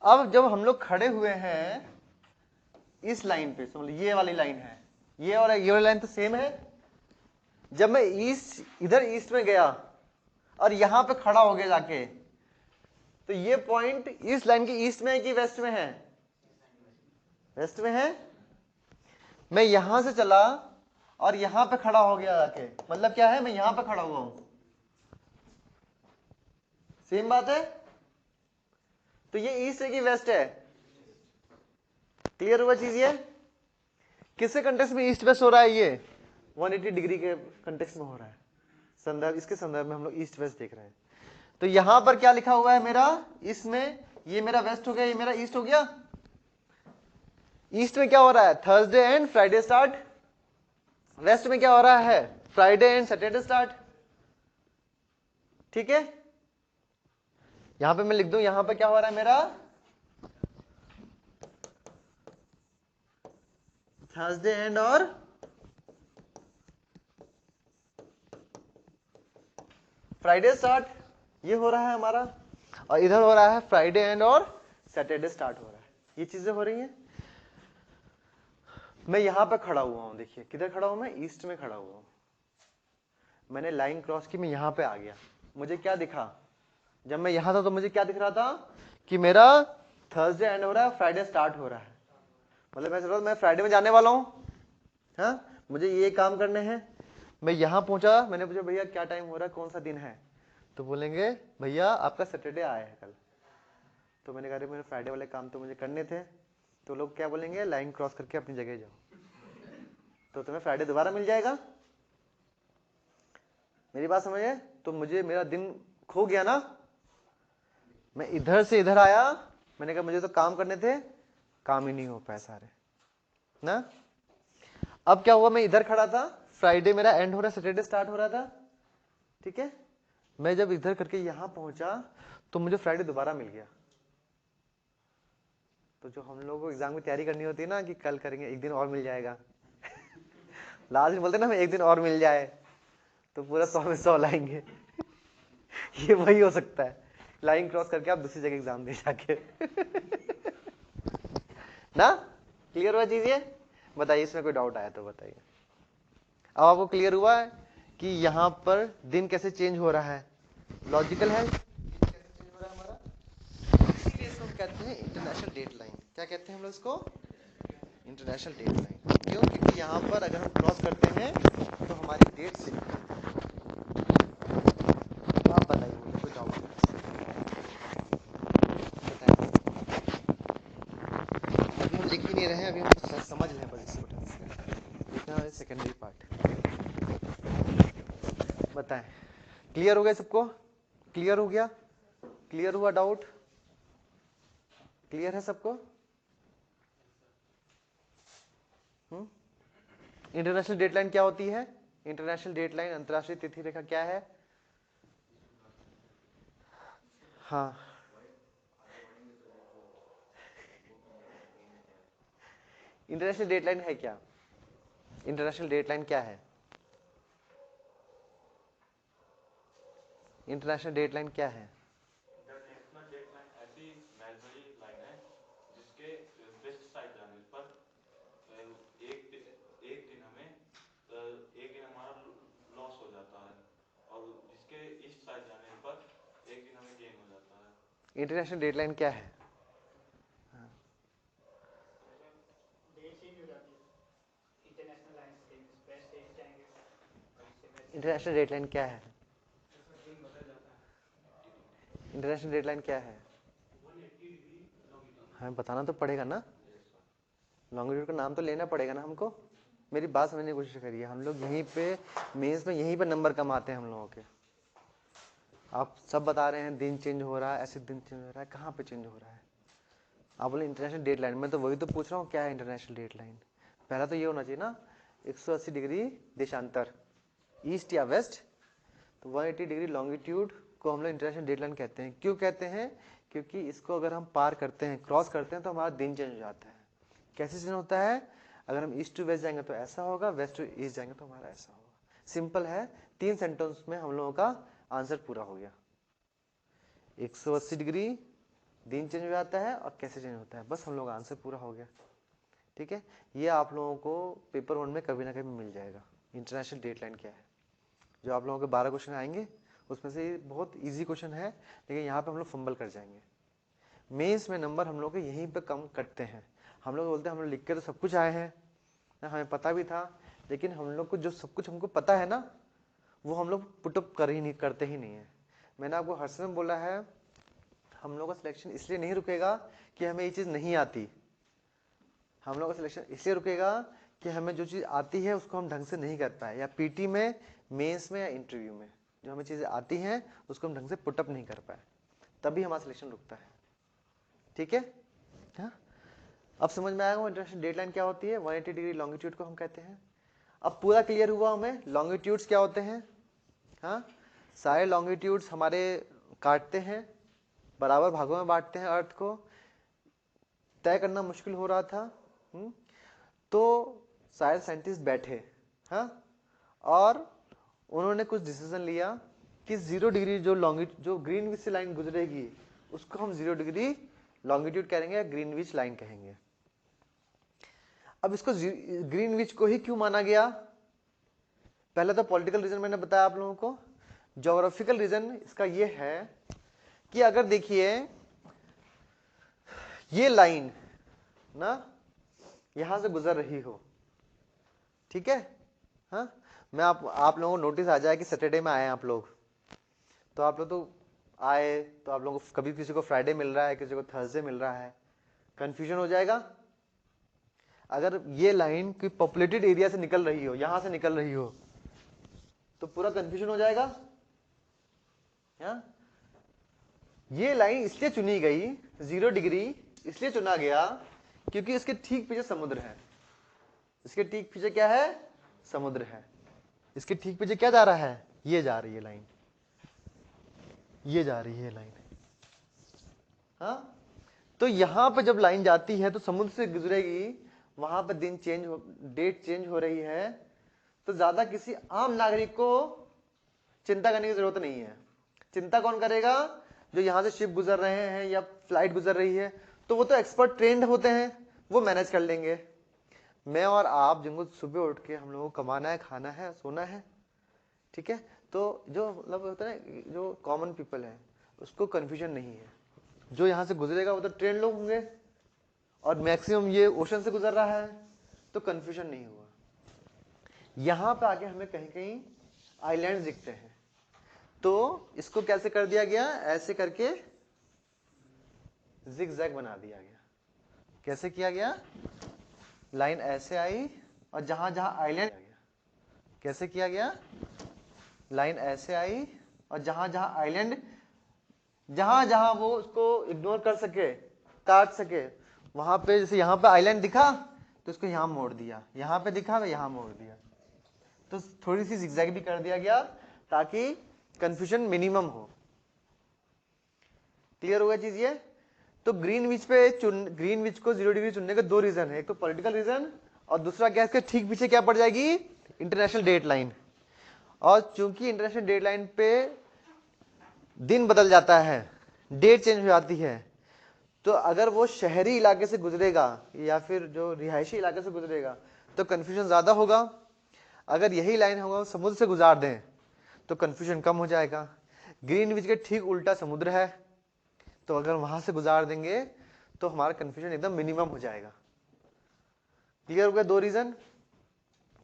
अब जब हम लोग खड़े हुए हैं इस लाइन पे, समझ ये वाली लाइन है, ये और ये वाली लाइन तो सेम है। जब मैं ईस्ट इधर ईस्ट में गया और यहां पे खड़ा हो गया जाके, तो ये पॉइंट इस लाइन के ईस्ट में है कि वेस्ट में है, वेस्ट में है। मैं यहां से चला और यहां पे खड़ा हो गया जाके, मतलब क्या है, मैं यहां पे खड़ा हुआ हूं, सेम बात है। तो ये ईस्ट है कि वेस्ट है, क्लियर हुआ चीज ये। किसके कंटेक्स्ट में ईस्ट वेस्ट हो रहा है, ये 180 डिग्री के कंटेक्स्ट में हो रहा है, संदर्भ, इसके संदर्भ में हम लोग ईस्ट वेस्ट देख रहे हैं। तो यहां पर क्या लिखा हुआ है मेरा, इसमें ये मेरा वेस्ट हो गया, ये मेरा ईस्ट हो गया। ईस्ट में क्या हो रहा है, Thursday and Friday start. West में क्या हो रहा है, फ्राइडे एंड सैटरडे स्टार्ट। ठीक है, यहां पे मैं लिख दूं, यहां पे क्या हो रहा है मेरा, थर्सडे एंड और फ्राइडे स्टार्ट, ये हो रहा है हमारा। और इधर हो रहा है फ्राइडे एंड और सैटरडे स्टार्ट हो रहा है, ये चीजें हो रही हैं। मैं यहां पे खड़ा हुआ हूं, देखिए किधर खड़ा हूं मैं, ईस्ट में खड़ा हुआ हूं। मैंने लाइन क्रॉस की, मैं यहां पे आ गया, मुझे क्या दिखा, जब मैं यहां था तो मुझे क्या दिख रहा था कि मेरा थर्सडे एंड हो रहा है, फ्राइडे स्टार्ट हो रहा है। मतलब मैं फ्राइडे में जाने वाला हूं, हाँ, मुझे ये काम करने हैं। मैं यहां पहुंचा, मैंने पूछा भैया क्या टाइम हो रहा है, कौन सा दिन है, तो बोलेंगे भैया आपका सैटरडे आया है कल। तो मैंने कहा मेरे फ्राइडे वाले काम तो मुझे करने थे। तो लोग क्या बोलेंगे, लाइन क्रॉस करके अपनी जगह जाओ, तो तुम्हें फ्राइडे दोबारा मिल जाएगा। मेरी बात समझे, तो मुझे मेरा दिन खो गया ना, मैं इधर से इधर आया, मैंने कहा मुझे तो काम करने थे, काम ही नहीं हो पाए सारे ना। अब क्या हुआ, मैं इधर खड़ा था, फ्राइडे मेरा एंड हो रहा, सैटरडे स्टार्ट हो रहा था। ठीक है, मैं जब इधर करके यहां पहुंचा तो मुझे फ्राइडे दोबारा मिल गया। तो जो हम लोगों को एग्जाम की तैयारी करनी होती है ना कि कल करेंगे, एक दिन और मिल जाएगा लास्ट दिन बोलते ना, हमें एक दिन और मिल जाए, तो पूरा 100 में 100 लाएंगे ये वही हो सकता है, लाइन क्रॉस करके आप दूसरी जगह एग्जाम दे जाके ना। क्लियर हुआ चीज ये, बताइए इसमें कोई डाउट आया तो बताइए। अब आपको क्लियर हुआ है कि यहां पर दिन कैसे चेंज हो रहा है, लॉजिकल है, कैसे चेंज हो रहा है हमारा। इसीलिए इसको हम कहते हैं इंटरनेशनल डेट लाइन। क्या कहते हैं हम लोग इसको, इंटरनेशनल डेट लाइन। क्यों, क्योंकि यहाँ पर अगर हम क्रॉस करते हैं तो हमारी डेट से, आप बताइए मुझे कोई डाउट है, बताइए। अभी हम लिख ही नहीं रहे हैं, अभी हम समझ लें बस इसको, लिखना है सेकेंडरी पार्ट। बताएं, क्लियर हो गया सबको, क्लियर हो गया, क्लियर हुआ डाउट, क्लियर है सबको। इंटरनेशनल डेडलाइन क्या होती है, इंटरनेशनल डेडलाइन, अंतरराष्ट्रीय तिथि रेखा क्या है। हाँ, इंटरनेशनल डेडलाइन है क्या, इंटरनेशनल डेडलाइन क्या है, इंटरनेशनल डेडलाइन क्या है। इंटरनेशनल डेडलाइन ऐसी इमेजिनरी लाइन है जिसके वेस्ट साइड जाने पर एक दिन हमें एक दिन हमारा लॉस हो जाता है, और जिसके साइड जाने पर एक दिन हमें गेन हो जाता है। इंटरनेशनल डेडलाइन क्या है? डेट चेंज हो जाती है, इंटरनेशनल लाइन से वेस्ट ईस्ट जाएंगे और इससे वेस्ट इंटरनेशनल डेडलाइन क्या है? दिन बदल जाता है। इंटरनेशनल डेडलाइन क्या है? 180 डिग्री लॉन्गिट्यूड। हमें बताना तो पड़ेगा ना, लॉन्गिट्यूड का नाम तो लेना पड़ेगा ना हमको। मेरी बात समझने की कोशिश करिए, हम लोग यहीं पे मेंस में यहीं पे नंबर कमाते हैं हम लोगों के। आप सब बता रहे हैं दिन चेंज हो रहा है, ऐसे दिन चेंज हो रहा है, कहाँ पे चेंज हो रहा है? आप बोले इंटरनेशनल डेडलाइन, मैं तो वही तो पूछ रहा हूँ क्या है इंटरनेशनल डेडलाइन। पहला तो ये होना चाहिए ना 180 डिग्री देशांतर, ईस्ट या वेस्ट, तो 180 डिग्री लॉन्गिट्यूड को हम लोग इंटरनेशनल डेडलाइन कहते हैं। क्यों कहते हैं? क्योंकि इसको अगर हम पार करते हैं, क्रॉस करते हैं, तो हमारा दिन चेंज हो जाता है। कैसे चेंज होता है? अगर हम ईस्ट टू वेस्ट जाएंगे तो ऐसा होगा, वेस्ट टू ईस्ट जाएंगे तो हमारा ऐसा होगा। सिंपल है, 3 सेंटेंस में हम लोगों का आंसर पूरा हो गया। 180 डिग्री दिन चेंज हो जाता है और कैसे चेंज होता है, बस हम लोग का आंसर पूरा हो गया। ठीक है, ये आप लोगों को पेपर 1 में कभी ना कभी मिल जाएगा, इंटरनेशनल डेडलाइन क्या है। जो आप लोगों के 12 क्वेश्चन आएंगे उसमें से बहुत इजी क्वेश्चन है, लेकिन यहाँ पे हम लोग फंबल कर जाएंगे। मेंस में नंबर हम लोग के यहीं पे कम कटते हैं। हम लोग बोलते हैं हम लोग लिख के तो सब कुछ आए हैं ना, हमें पता भी था, लेकिन हम लोग को जो सब कुछ हमको पता है ना, वो हम लोग पुटअप करते ही नहीं है। मैंने आपको हर समय बोला है, हम लोग का सिलेक्शन इसलिए नहीं रुकेगा कि हमें ये चीज़ नहीं आती। हम लोग का सिलेक्शन इसलिए रुकेगा कि हमें जो चीज़ आती है उसको हम ढंग से नहीं कर पाए, या पीटी में, मेंस में या इंटरव्यू में जो हमें चीज़ें आती हैं उसको हम ढंग से पुटअप नहीं कर पाए, तभी हमारा सिलेक्शन रुकता है। ठीक है, हाँ, अब समझ में आएगा इंटरनेशनल डेडलाइन क्या होती है। 180 डिग्री लॉन्गिट्यूड को हम कहते हैं। अब पूरा क्लियर हुआ हमें लॉन्गिट्यूड्स क्या होते हैं। हाँ, सारे लॉन्गिट्यूड्स हमारे काटते हैं, बराबर भागों में बांटते हैं अर्थ को। तय करना मुश्किल हो रहा था, तो सारे साइंटिस्ट बैठे, हाँ, और उन्होंने कुछ डिसीजन लिया कि 0 डिग्री जो ग्रीनविच से लाइन गुजरेगी उसको हम 0 डिग्री लॉन्गिट्यूड कहेंगे या ग्रीनविच लाइन कहेंगे। अब इसको ग्रीनविच को ही क्यों माना गया? पहले तो पॉलिटिकल रीजन मैंने बताया आप लोगों को। ज्योग्राफिकल रीजन इसका ये है कि अगर देखिए ये लाइन ना यहां से गुजर रही हो, ठीक है, हाँ, मैं आप लोगों को नोटिस आ जाए कि सैटरडे में आए आप लोग, तो आप लोग तो आए, तो आप लोगों को कभी किसी को फ्राइडे मिल रहा है, किसी को थर्सडे मिल रहा है, कंफ्यूजन हो जाएगा। अगर ये लाइन कोई पॉपुलेटेड एरिया से निकल रही हो, यहां से निकल रही हो, तो पूरा कंफ्यूजन हो जाएगा। ये लाइन इसलिए चुनी गई 0 डिग्री, इसलिए चुना गया क्योंकि इसके ठीक पीछे समुद्र है। इसके ठीक पीछे क्या है? समुद्र है। इसके ठीक पीछे क्या जा रहा है? ये जा रही है लाइन, ये जा रही है लाइन। हाँ, तो यहां पे जब लाइन जाती है तो समुद्र से गुजरेगी, वहां पे डेट चेंज हो रही है, तो ज्यादा किसी आम नागरिक को चिंता करने की जरूरत नहीं है। चिंता कौन करेगा? जो यहां से शिप गुजर रहे हैं या फ्लाइट गुजर रही है, तो वो तो एक्सपर्ट ट्रेंड होते हैं, वो मैनेज कर लेंगे। मैं और आप जिनको सुबह उठ के हम लोगों को कमाना है, खाना है, सोना है, ठीक है, तो जो मतलब होता है जो कॉमन पीपल है उसको कंफ्यूजन नहीं है। जो यहाँ से गुजरेगा वो तो ट्रेन लोग होंगे, और मैक्सिमम ये ओशन से गुजर रहा है, तो कंफ्यूजन नहीं हुआ। यहाँ पे आके हमें कहीं कहीं आइलैंड दिखते हैं, तो इसको कैसे कर दिया गया? ऐसे करके जिगजैग बना दिया गया। कैसे किया गया? लाइन ऐसे आई और जहां जहां आइलैंड, कैसे किया गया? लाइन ऐसे आई और जहां जहां आइलैंड, जहां जहां वो उसको इग्नोर कर सके, काट सके, वहां पे, जैसे यहां पे आइलैंड दिखा तो इसको यहां मोड़ दिया, यहां पे दिखा तो यहां मोड़ दिया, तो थोड़ी सी जिगजैग भी कर दिया गया ताकि कंफ्यूजन मिनिमम हो। क्लियर होगा चीज ये? तो ग्रीनविच को 0 डिग्री चुनने के 2 रीजन है, एक तो पॉलिटिकल रीजन और दूसरा क्या, इसके ठीक पीछे क्या पड़ जाएगी? International deadline. और चूंकि इंटरनेशनल डेडलाइन पे दिन बदल जाता है, डेट चेंज हो जाती है, तो अगर वो शहरी इलाके से गुजरेगा या फिर जो रिहायशी इलाके से गुजरेगा तो कंफ्यूजन ज्यादा होगा। अगर यही लाइन होगा समुद्र से गुजार दें तो कंफ्यूजन कम हो जाएगा। ग्रीनविच के ठीक उल्टा समुद्र है, तो अगर वहां से गुजार देंगे तो हमारा कंफ्यूजन एकदम मिनिमम हो जाएगा। क्लियर हो गया? 2 रीजन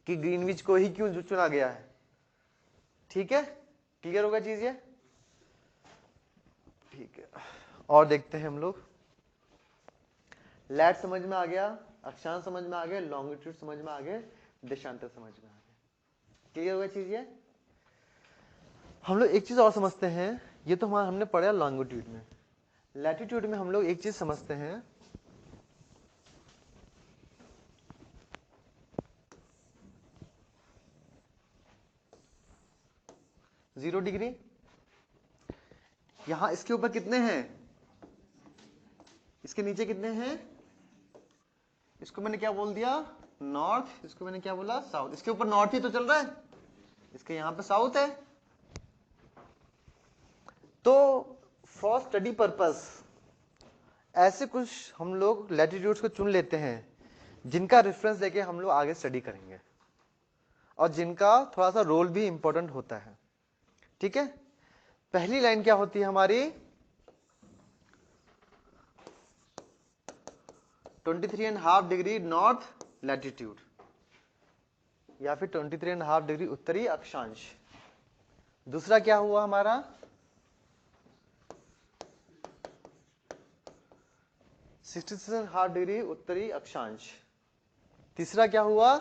कि ग्रीनविच को ही क्यों चुना गया है। ठीक है, क्लियर होगा चीज ये? ठीक है, और देखते हैं हम लोग। लैट समझ में आ गया, अक्षांश समझ में आ गया, लॉन्गिट्यूड समझ में आ गया, देशांतर समझ में आ गया। क्लियर होगा चीज ये? हम लोग एक चीज और समझते हैं, ये तो हमारा हमने पढ़ा लॉन्गिट्यूड में। लैटिट्यूड में हम लोग एक चीज समझते हैं, 0 डिग्री। यहां इसके ऊपर कितने हैं, इसके नीचे कितने हैं? इसको मैंने क्या बोल दिया? नॉर्थ। इसको मैंने क्या बोला? साउथ। इसके ऊपर नॉर्थ ही तो चल रहा है, इसके यहां पे साउथ है। तो फॉर स्टडी पर्पस ऐसे कुछ हम लोग लैटिट्यूड्स को चुन लेते हैं जिनका रेफरेंस देके हम लोग आगे स्टडी करेंगे और जिनका थोड़ा सा रोल भी इंपॉर्टेंट होता है। ठीक है, पहली लाइन क्या होती है हमारी? 23.5 डिग्री नॉर्थ लैटिट्यूड या फिर 23.5 डिग्री उत्तरी अक्षांश। दूसरा क्या हुआ हमारा? 66.5 डिग्री उत्तरी अक्षांश। तीसरा क्या हुआ?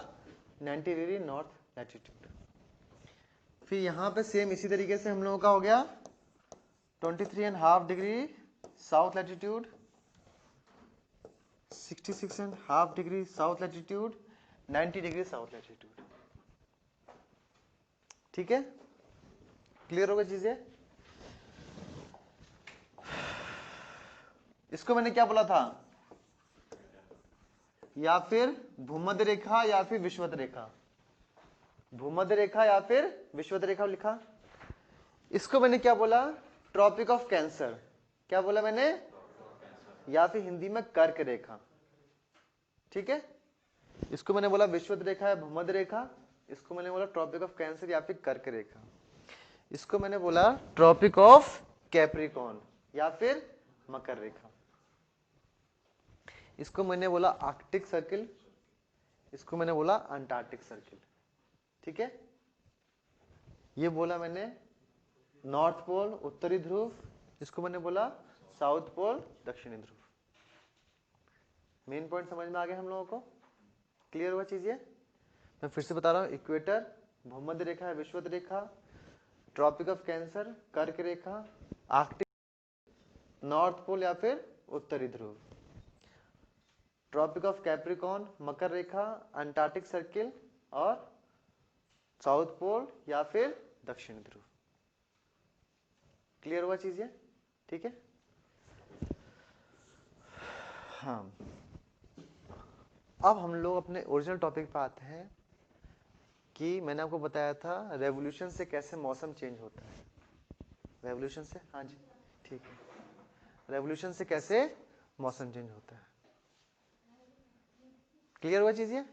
90 डिग्री नॉर्थ लैटिट्यूड। फिर यहां पे सेम इसी तरीके से हम लोगों का हो गया 23.5 degree south latitude, 66.5 degree south latitude, 90 degree south latitude. ठीक है, क्लियर होगा चीजें? इसको मैंने क्या बोला था? या फिर भूमध्य रेखा या फिर विषुवत रेखा। भूमध्य रेखा या फिर विषुवत रेखा लिखा। इसको मैंने क्या बोला? Tropic of Cancer. क्या बोला मैंने? या फिर हिंदी में कर्क रेखा। ठीक है, इसको मैंने बोला विषुवत रेखा या भूमध्य रेखा। इसको मैंने बोला ट्रॉपिक ऑफ कैंसर या फिर कर्क रेखा। इसको मैंने बोला ट्रॉपिक ऑफ कैप्रिकॉर्न या फिर मकर रेखा। इसको मैंने बोला आर्कटिक सर्किल, इसको मैंने बोला अंटार्कटिक सर्किल। ठीक है, ये बोला मैंने नॉर्थ पोल उत्तरी ध्रुव, इसको मैंने बोला साउथ पोल दक्षिणी ध्रुव। मेन पॉइंट समझ में आ गया हम लोगों को? क्लियर हुआ चीज ये? मैं फिर से बता रहा हूं, इक्वेटर, भूमध्य रेखा है विषुवत रेखा, ट्रॉपिक ऑफ कैंसर कर्क रेखा, आर्कटिक नॉर्थ पोल या फिर उत्तरी ध्रुव, ट्रॉपिक ऑफ कैप्रिकॉर्न मकर रेखा, अंटार्कटिक सर्किल और साउथ पोल या फिर दक्षिणी ध्रुव। क्लियर हुआ चीज ये? ठीक है, हाँ। अब हम लोग अपने ओरिजिनल टॉपिक पे आते हैं कि मैंने आपको बताया था रेवोल्यूशन से कैसे मौसम चेंज होता है। रेवोल्यूशन से, हाँ जी ठीक है, रेवोल्यूशन से कैसे मौसम चेंज होता है। क्लियर हुआ चीज ये?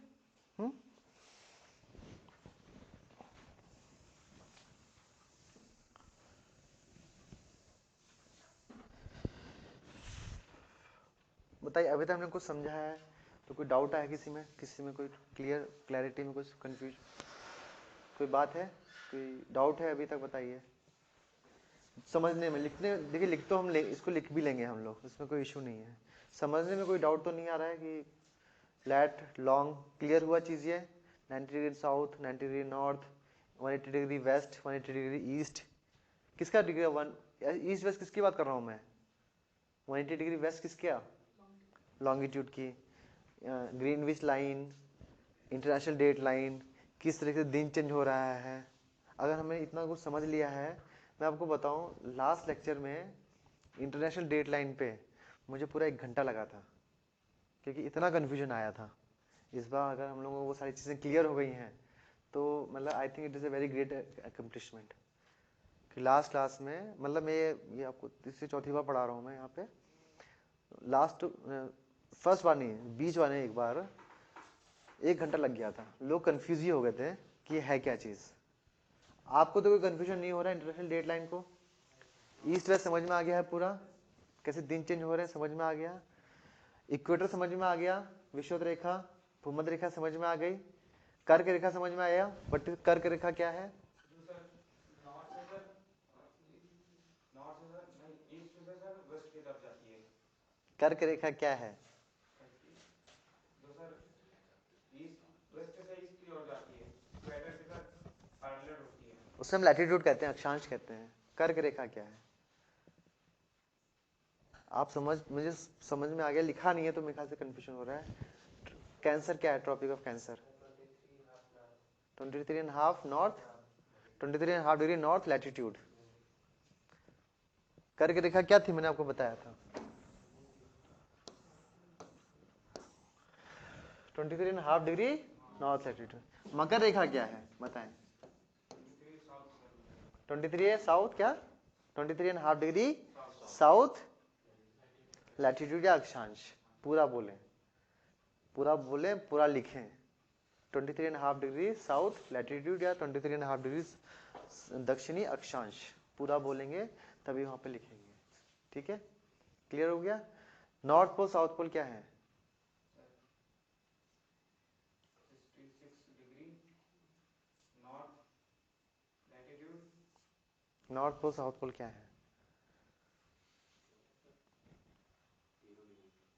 बताइए, अभी तक हमने कुछ समझा है तो कोई डाउट है किसी में कोई क्लैरिटी में कुछ कंफ्यूज, कोई बात है, कोई डाउट है अभी तक? बताइए। समझने में, लिखने, देखिए लिख तो हम इसको लिख भी लेंगे हम लोग, इसमें कोई इशू नहीं है। समझने में कोई डाउट तो नहीं आ रहा है कि फ्लैट लॉन्ग क्लियर हुआ चीज ये? 90 degree south, 90 degree north, 180 degree west, 180 degree east. किसका डिग्री ईस्ट वेस्ट किसकी बात कर रहा हूँ मैं? 180 डिग्री वेस्ट किसका? लॉन्गिट्यूड की। Greenwich line, international date line, किस तरीके से दिन चेंज हो रहा है। अगर हमें इतना कुछ समझ लिया है, मैं आपको बताऊं लास्ट लेक्चर में इंटरनेशनल डेट लाइन पे मुझे पूरा 1 घंटा लगा था क्योंकि इतना कन्फ्यूजन आया था। इस बार अगर हम लोगों को वो सारी चीज़ें क्लियर हो गई हैं तो मतलब I think it is a very great accomplishment कि लास्ट क्लास में, मतलब मैं ये आपको तीसरी चौथी बार पढ़ा रहा हूँ मैं यहाँ पे। लास्ट फर्स्ट बार नहीं, बीच बार नहीं, एक बार 1 घंटा लग गया था। लोग कंफ्यूज ही हो गए थे कि है क्या चीज़। आपको तो कोई कंफ्यूजन नहीं हो रहा है इंटरनेशनल डेट लाइन को? ईस्ट वेस्ट समझ में आ गया है पूरा, कैसे दिन चेंज हो रहे हैं समझ में आ गया, इक्वेटर समझ में आ गया, विषुवत रेखा, भूमध्य रेखा समझ में आ गई, कर्क रेखा समझ में आया। बट कर्क रेखा क्या है? नॉर्थ से सर नहीं, ईस्ट से सर वेस्ट की तरफ जाती है। कर्क रेखा क्या है? जो सर ईस्ट वेस्ट से ईस्ट की ओर जाती है, इक्वेटर के साथ पैरेलल होती है। उसे हम लैटिट्यूड कहते हैं, अक्षांश कहते हैं। कर्क रेखा क्या है? आप मुझे समझ में आ गया, लिखा नहीं है तो मेरे ख्याल से कंफ्यूजन हो रहा है। कैंसर क्या है? Tropic of Cancer 23.5 north, 23.5 degree north latitude. कर्क रेखा क्या थी? मैंने आपको बताया था 23.5 डिग्री नॉर्थ लैटिट्यूड। मकर रेखा क्या है बताएं? 23 साउथ क्या? 23.5 डिग्री साउथ लैटिट्यूड या अक्षांश। पूरा बोलें, पूरा बोलें, पूरा लिखें। 23.5 डिग्री साउथ लैटिट्यूड या 23.5 डिग्री दक्षिणी अक्षांश। पूरा बोलेंगे तभी वहां पे लिखेंगे। ठीक है, क्लियर हो गया? नॉर्थ पोल साउथ पोल क्या है? 66 degree north latitude. North pole south pole क्या है?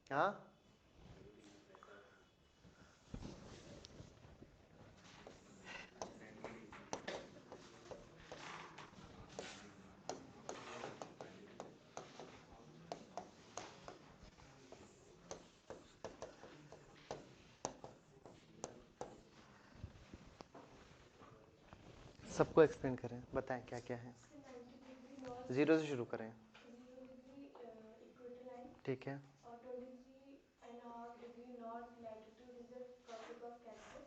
हाँ, सबको एक्सप्लेन करें, बताएं क्या क्या है। 90 डिग्री नॉर्थ, जीरो से शुरू करें। 0 डिग्री इक्वेटर लाइन, ठीक है, और 23.5 degree north latitude is the Tropic of Cancer,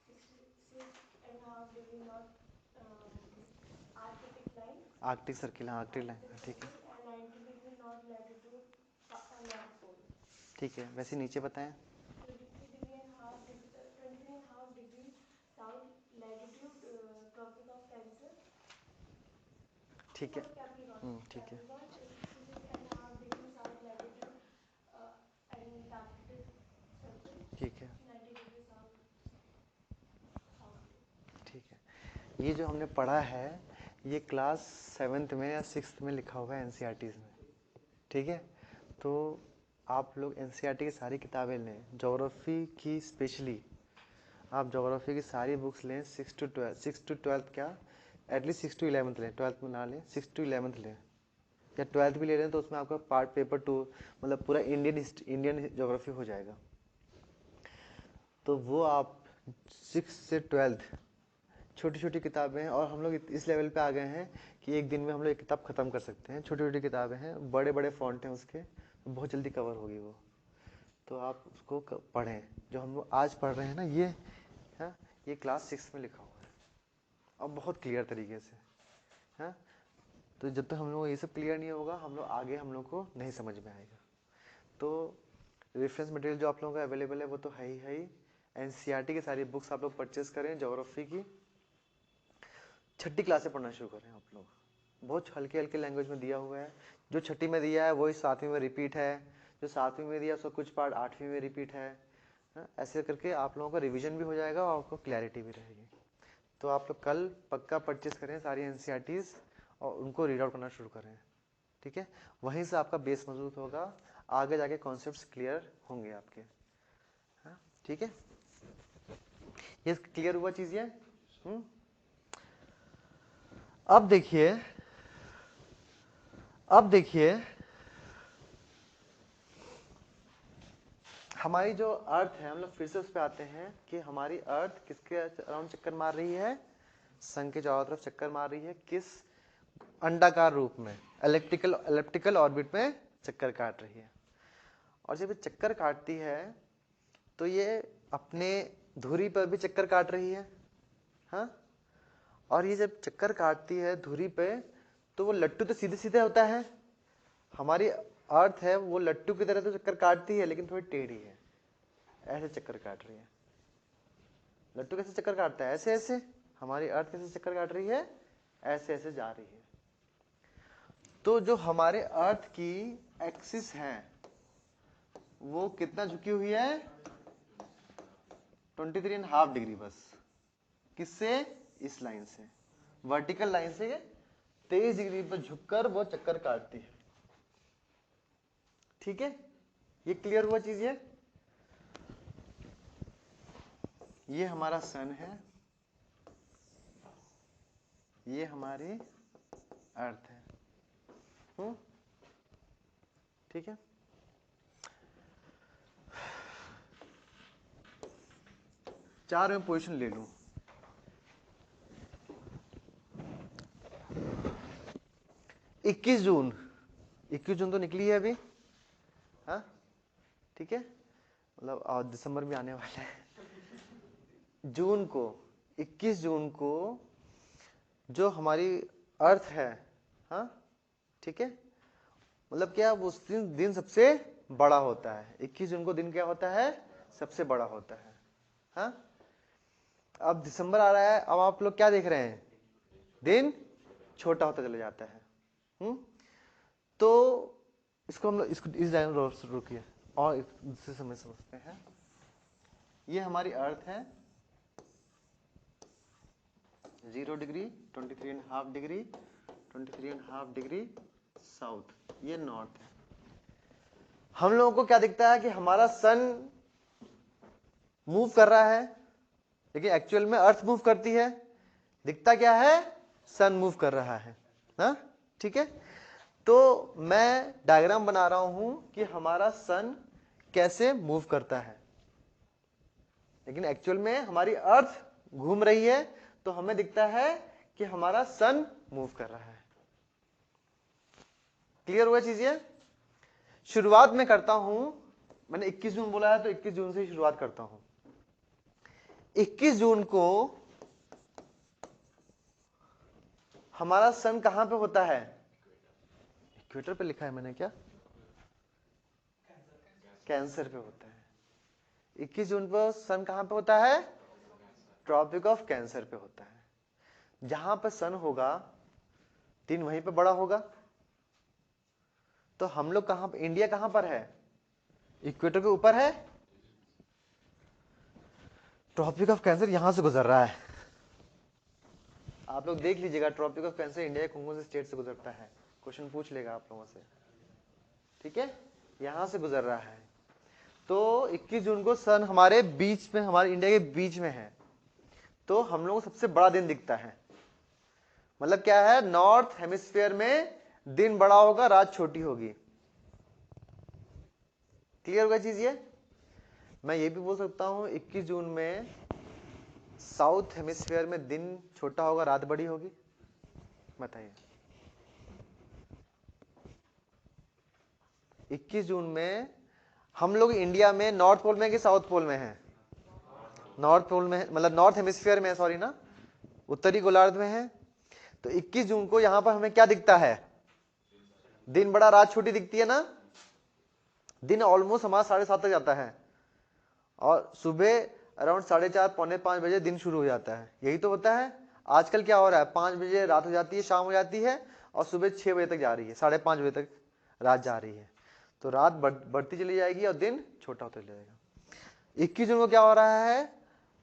66.5 degree north Arctic line, Arctic circle, हाँ आर्कटिक लाइन, ठीक है and 90 degree north latitude north pole. ठीक है। वैसे नीचे बताएं। 23.5 degree south latitude Tropic of Cancer, ठीक है, कैप्रिकॉर्न, ठीक है, 66.5 degree south latitude Antarctic circle, ठीक है, 90 डिग्री साउथ ठीक है। ये जो हमने पढ़ा है ये क्लास 7th में या 6th में लिखा हुआ है एनसीईआरटीज़ में। ठीक है, तो आप लोग एनसीईआरटी की सारी किताबें लें, ज्योग्राफी की स्पेशली आप ज्योग्राफी की सारी बुक्स लें। 6 to 12th क्या, एटलीस्ट 6 to 11th लें, 12th में ना लें, 6 to 11th लें, या 12th भी ले रहे हैं तो उसमें आपका पार्ट पेपर 2 मतलब पूरा इंडियन ज्योग्राफी हो जाएगा। तो वो आप 6 से 12th छोटी छोटी किताबें हैं, और हम लोग इस लेवल पे आ गए हैं कि एक दिन में हम लोग एक किताब ख़त्म कर सकते हैं। छोटी छोटी किताबें हैं, बड़े बड़े फॉन्ट हैं उसके, तो बहुत जल्दी कवर होगी वो, तो आप उसको पढ़ें। जो हम लोग आज पढ़ रहे हैं ना ये है, ये क्लास 6 में लिखा हुआ है और बहुत क्लियर तरीके से है। तो जब तक हम लोग ये सब क्लियर नहीं होगा हम लोग आगे हम लोग को नहीं समझ में आएगा। तो रेफरेंस मटेरियल जो आप लोगों का अवेलेबल है वो तो है ही। एनसीईआरटी की सारी बुक्स आप लोग परचेस करें ज्योग्राफी की, 6ठी क्लास से पढ़ना शुरू करें आप लोग। बहुत हल्के हल्के लैंग्वेज में दिया हुआ है, जो 6ठी में दिया है वही 7वीं में रिपीट है, जो 7वीं में दिया उसका कुछ पार्ट 8वीं में रिपीट है। ऐसे करके आप लोगों का रिवीजन भी हो जाएगा और आपको क्लैरिटी भी रहेगी। तो आप लोग कल पक्का परचेस करें सारी एनसीईआरटीज़ और उनको रीड आउट करना शुरू करें। ठीक है, वहीं से आपका बेस मजबूत होगा, आगे जाके कॉन्सेप्ट्स क्लियर होंगे आपके। हाँ ठीक है, ये क्लियर हुआ चीज़ ये। अब देखिए हमारी जो अर्थ है, हम लोग फिर से उस पर आते हैं कि हमारी अर्थ किसके अराउंड चक्कर मार रही है? सन के चारों तरफ चक्कर मार रही है। किस अंडाकार रूप में? एलिप्टिकल ऑर्बिट में चक्कर काट रही है। और जब ये चक्कर काटती है तो ये अपने धुरी पर भी चक्कर काट रही है। हाँ, और ये जब चक्कर काटती है धुरी पे तो वो लट्टू तो सीधे सीधे होता है, हमारी अर्थ है वो लट्टू की तरह तो चक्कर काटती है लेकिन थोड़ी टेढ़ी है, ऐसे चक्कर काट रही है। लट्टू कैसे चक्कर काटता है? ऐसे ऐसे। हमारी अर्थ कैसे चक्कर काट रही है? ऐसे ऐसे जा रही है। तो जो हमारे अर्थ की एक्सिस है वो कितना झुकी हुई है? 23.5 डिग्री बस। किससे? इस लाइन से, वर्टिकल लाइन से 23 डिग्री पर झुककर वो चक्कर काटती है। ठीक है, ये क्लियर हुआ चीज? ये हमारा सन है, ये हमारी अर्थ है। ठीक है, चार में पोजीशन ले लूं। इक्कीस जून तो निकली है अभी, हाँ ठीक है, मतलब दिसंबर में आने वाला है। जून को, 21 जून को जो हमारी अर्थ है, हाँ ठीक है, मतलब क्या उस दिन सबसे बड़ा होता है। 21 जून को दिन क्या होता है? सबसे बड़ा होता है। हाँ, अब दिसंबर आ रहा है, अब आप लोग क्या देख रहे हैं? दिन छोटा होता चला जाता है। तो इसको हम लोग इस लाइन रुकिए और दूसरे समय समझते हैं। ये हमारी अर्थ है, 0 डिग्री, 23.5 डिग्री, 23.5 डिग्री साउथ, ये नॉर्थ है। हम लोगों को क्या दिखता है कि हमारा सन मूव कर रहा है, लेकिन एक्चुअल में अर्थ मूव करती है। दिखता क्या है? सन मूव कर रहा है। हाँ ठीक है, तो मैं डायग्राम बना रहा हूं कि हमारा सन कैसे मूव करता है, लेकिन एक्चुअल में हमारी अर्थ घूम रही है, तो हमें दिखता है कि हमारा सन मूव कर रहा है। क्लियर हुआ चीज? ये शुरुआत में करता हूं, मैंने 21 जून बोला है तो 21 जून से ही शुरुआत करता हूं। 21 जून को हमारा सन कहां पे होता है? इक्वेटर पे लिखा है मैंने क्या? कैंसर पे होता है। 21 जून पर सन कहां पे होता है? ट्रॉपिक ऑफ कैंसर पे होता है। जहां पर सन होगा दिन वहीं पे बड़ा होगा। तो हम लोग कहां, इंडिया कहां पर है? इक्वेटर के ऊपर है। ट्रॉपिक ऑफ कैंसर यहां से गुजर रहा है। आप लोग देख लीजिएगा, ट्रॉपिक ऑफ कैंसर इंडिया के कौन से स्टेट से गुजरता है, क्वेश्चन पूछ लेगा आप लोगों से। ठीक है, यहां से गुजर रहा है। तो 21 जून को सन हमारे बीच में, हमारे इंडिया के बीच में है, तो हम लोगों को सबसे बड़ा दिन दिखता है। मतलब क्या है? नॉर्थ हेमिस्फीयर में दिन बड़ा होगा, रात छोटी होगी। क्लियर होगा चीज? ये मैं ये भी बोल सकता हूं 21 जून में साउथ हेमिस्फीयर में दिन छोटा होगा, रात बड़ी होगी। बताइए, 21 जून में हम लोग इंडिया में नॉर्थ पोल में कि साउथ पोल में है? नॉर्थ पोल में, मतलब नॉर्थ हेमिस्फीयर में, सॉरी ना, उत्तरी गोलार्ध में है। तो 21 जून को यहां पर हमें क्या दिखता है? दिन बड़ा, रात छोटी दिखती है ना। दिन ऑलमोस्ट हमारा 7:30 तक जाता है और सुबह अराउंड 4:30 पौने 5 बजे दिन शुरू हो जाता है। यही तो होता है। आजकल क्या हो रहा है? 5 बजे रात हो जाती है, शाम हो जाती है, और सुबह 6 बजे तक जा रही है, 5:30 बजे तक रात जा रही है। तो रात बढ़ती चली जाएगी और दिन छोटा होता चला जाएगा। 21 जून को क्या हो रहा है?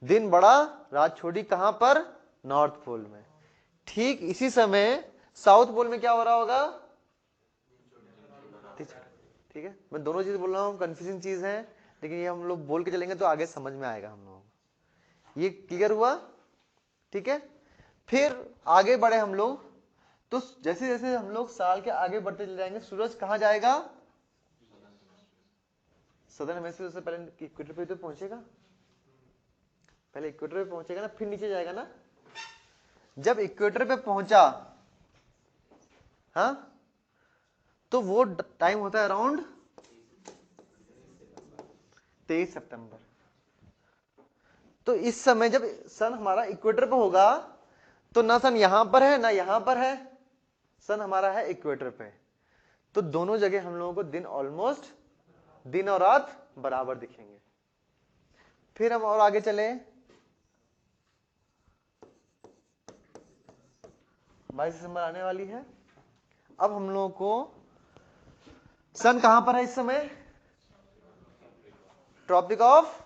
दिन बड़ा, रात छोटी। कहां पर? नॉर्थ पोल में। ठीक इसी समय साउथ पोल में क्या हो रहा होगा? ठीक है, मैं दोनों चीज बोल रहा हूं, कंफ्यूजिंग चीज है, लेकिन ये हम लोग बोल के चलेंगे तो आगे समझ में आएगा हम लोगों को। ये क्लियर हुआ? ठीक है, फिर आगे बढ़े हम लोग, तो जैसे जैसे हम लोग साल के आगे बढ़ते चले जाएंगे, सूरज कहां जाएगा? सदर्न हेमिस्फीयर से पहले इक्वेटर पे तो पहुंचेगा, पहले इक्वेटर पे पहुंचेगा ना, फिर नीचे जाएगा ना। जब इक्वेटर पे पहुंचा, हाँ, तो वो टाइम होता है अराउंड 23 सितंबर। तो इस समय जब सन हमारा इक्वेटर पे होगा, तो ना सन यहां पर है ना यहां पर है, सन हमारा है इक्वेटर पे। तो दोनों जगह हम लोगों को दिन ऑलमोस्ट, दिन और रात बराबर दिखेंगे। फिर हम और आगे चले, 22 दिसंबर आने वाली है। अब हम लोगों को सन कहां पर है इस समय? ट्रॉपिक ऑफ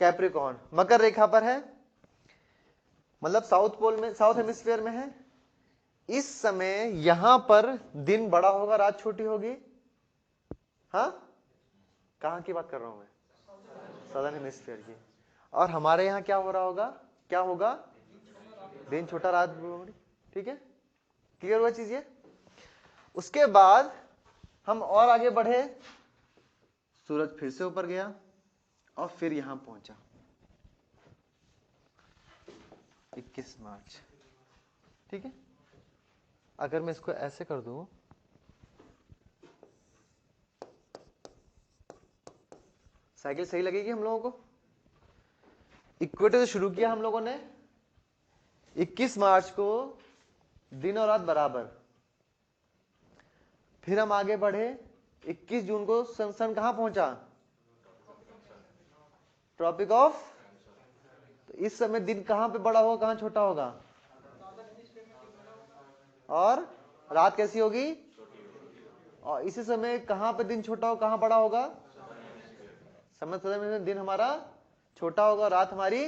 कैप्रिकॉर्न, मकर रेखा पर है, मतलब साउथ पोल में, साउथ हेमिस्फीयर में है। इस समय यहां पर दिन बड़ा होगा, रात छोटी होगी। हाँ, कहां की बात कर रहा हूं मैं? सदर्न हेमिस्फीयर की। और हमारे यहां क्या हो रहा होगा, क्या होगा? दिन छोटा रात बड़ी। ठीक है, क्लियर हुआ चीज ये? उसके बाद हम और आगे बढ़े, सूरज फिर से ऊपर गया और फिर यहां पहुंचा 21 मार्च। ठीक है, अगर मैं इसको ऐसे कर दूं, साइकिल सही लगेगी हम लोगों को? इक्वेटर से शुरू किया हम लोगों ने, 21 मार्च को दिन और रात बराबर। फिर हम आगे बढ़े, 21 जून को सन कहां पहुंचा? Tropic of. तो इस समय दिन कहां पे बड़ा होगा, कहां छोटा होगा? और रात कैसी होगी? और इसी समय कहां पे दिन छोटा होगा, कहां बड़ा होगा? समय में दिन हमारा छोटा होगा, रात हमारी।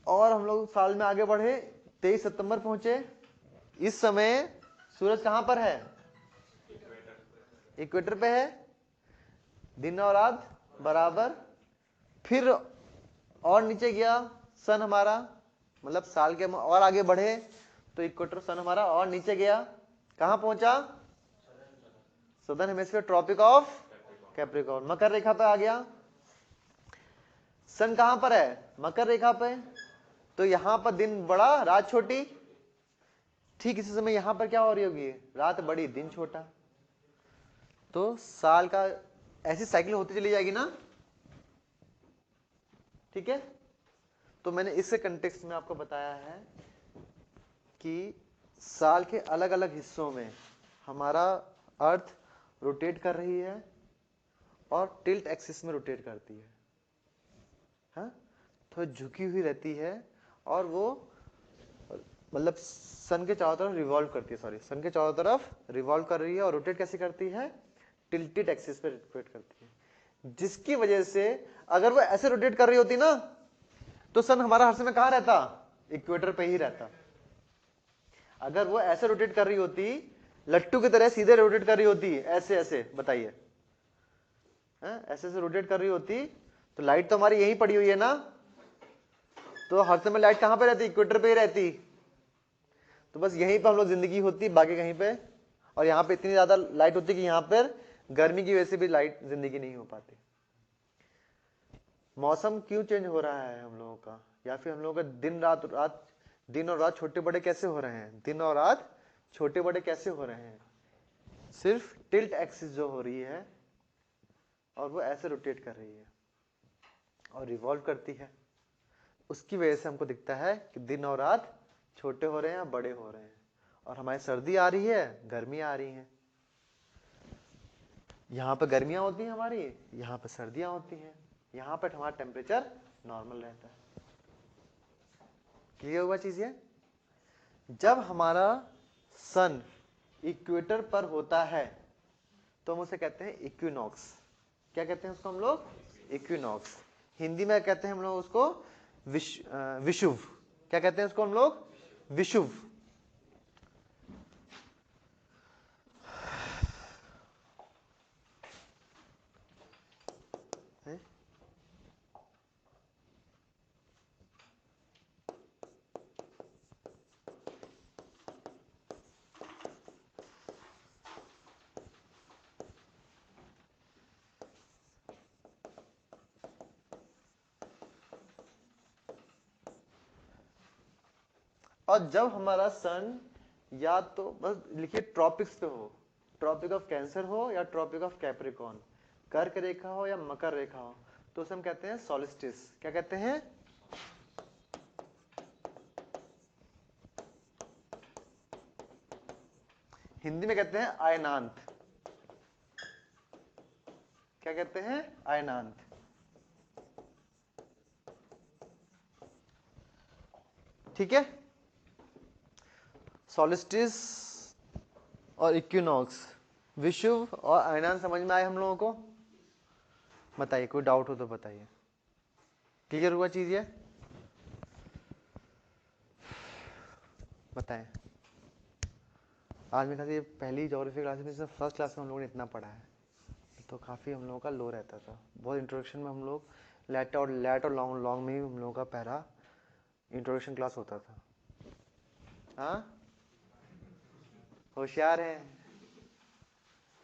और हम लोग साल में आगे बढ़े, 23 सितंबर पहुंचे। इस समय सूरज कहां पर है? इक्वेटर पे है, दिन और रात बराबर। फिर और नीचे गया सन हमारा, मतलब साल के और आगे बढ़े तो इक्वेटर सन हमारा और नीचे गया, कहां पहुंचा? Southern hemisphere, tropic of Capricorn, मकर रेखा पे आ गया। सन कहां पर है? मकर रेखा पे। तो यहां पर दिन बड़ा, रात छोटी। ठीक इसी समय यहां पर क्या हो रही होगी? रात बड़ी, दिन छोटा। तो साल का ऐसी साइकिल होती चली जाएगी ना। ठीक है, तो मैंने इससे कंटेक्स्ट में आपको बताया है कि साल के अलग अलग हिस्सों में हमारा अर्थ रोटेट कर रही है और टिल्ट एक्सिस में रोटेट करती है। हाँ, तो झुकी हुई रहती है और वो मतलब सन के चारों तरफ रिवॉल्व करती है, सॉरी सन के चारों तरफ रिवॉल्व कर रही है। और रोटेट कैसे करती है? टिल्टेड एक्सिस पे रोटेट करती है, जिसकी वजह से अगर वो ऐसे रोटेट कर रही होती ना तो सन हमारा हर समय कहां रहता? इक्वेटर पे ही रहता। अगर वो ऐसे रोटेट कर रही होती, लट्टू की तरह सीधे रोटेट कर रही होती, ऐसे ऐसे, बताइए, ऐसे ऐसे रोटेट कर रही होती, तो लाइट तो हमारी यहीं पड़ी हुई है ना, तो हर समय लाइट कहां पे रहती? इक्वेटर पे ही रहती। तो बस यहीं पे हम लोग जिंदगी होती, बाकी कहीं पे। और यहाँ पे इतनी ज्यादा लाइट होती कि यहाँ पर गर्मी की वजह से भी लाइट जिंदगी नहीं हो पाती। मौसम क्यों चेंज हो रहा है हम लोगों का, या फिर हम लोगों का दिन और रात छोटे बड़े कैसे हो रहे हैं? दिन और रात छोटे बड़े कैसे हो रहे हैं? सिर्फ टिल्ट एक्सिस जो हो रही है और वो ऐसे रोटेट कर रही है और रिवॉल्व करती है, उसकी वजह से हमको दिखता है कि दिन और रात छोटे हो रहे हैं, बड़े हो रहे हैं। और हमारी सर्दी आ रही है, गर्मियां आ रही हैं। यहाँ पे गर्मियां होती हैं हमारी, यहाँ पे सर्दियां होती हैं। यहाँ पे हमारा टेम्परेचर नॉर्मल रहता है। क्लियर हुआ चीज ये? जब हमारा सन इक्वेटर पर होता है तो हम उसे कहते हैं इक्विनॉक्स। क्या कहते हैं उसको हम लोग? इक्विनॉक्स। हिंदी में कहते हैं हम लोग उसको विषुव। क्या कहते हैं उसको हम लोग? विषुव। और जब हमारा सन या तो बस लिखिए ट्रॉपिक्स पे हो, ट्रॉपिक ऑफ कैंसर हो या ट्रॉपिक ऑफ कैप्रिकॉर्न, कर्क रेखा हो या मकर रेखा हो, तो उसे हम कहते हैं सॉलिस्टिस। क्या कहते हैं? हिंदी में कहते हैं अयनांत। क्या कहते हैं? अयनांत। ठीक है, सॉलिस्टिस और इक्विनॉक्स, विषुव और अयनान समझ में आए हम लोगों को? बताइए, कोई डाउट हो तो बताइए। क्लियर हुआ चीज ये? बताएं। आज मेरे ख्याल से ये पहली ज्योग्राफी क्लास में, फर्स्ट क्लास में हम लोगों ने इतना पढ़ा है, तो काफ़ी हम लोगों का लो रहता था। बहुत इंट्रोडक्शन में हम लोग लेट और लॉन्ग में ही हम लोगों का पहला इंट्रोडक्शन क्लास होता था। हाँ, होशियार हैं।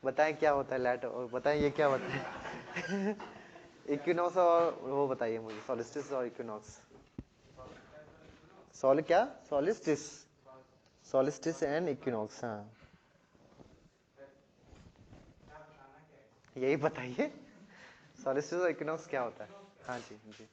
बताएं क्या होता है लेट, और बताएं ये क्या होता है। इक्विनॉक्स और वो बताइए मुझे, सॉलिस्टिस और इक्विनॉक्स। क्या? Solstice and equinox. हाँ, यही बताइए सॉलिस्टिस और इक्विनॉक्स क्या होता है। हाँ जी जी सर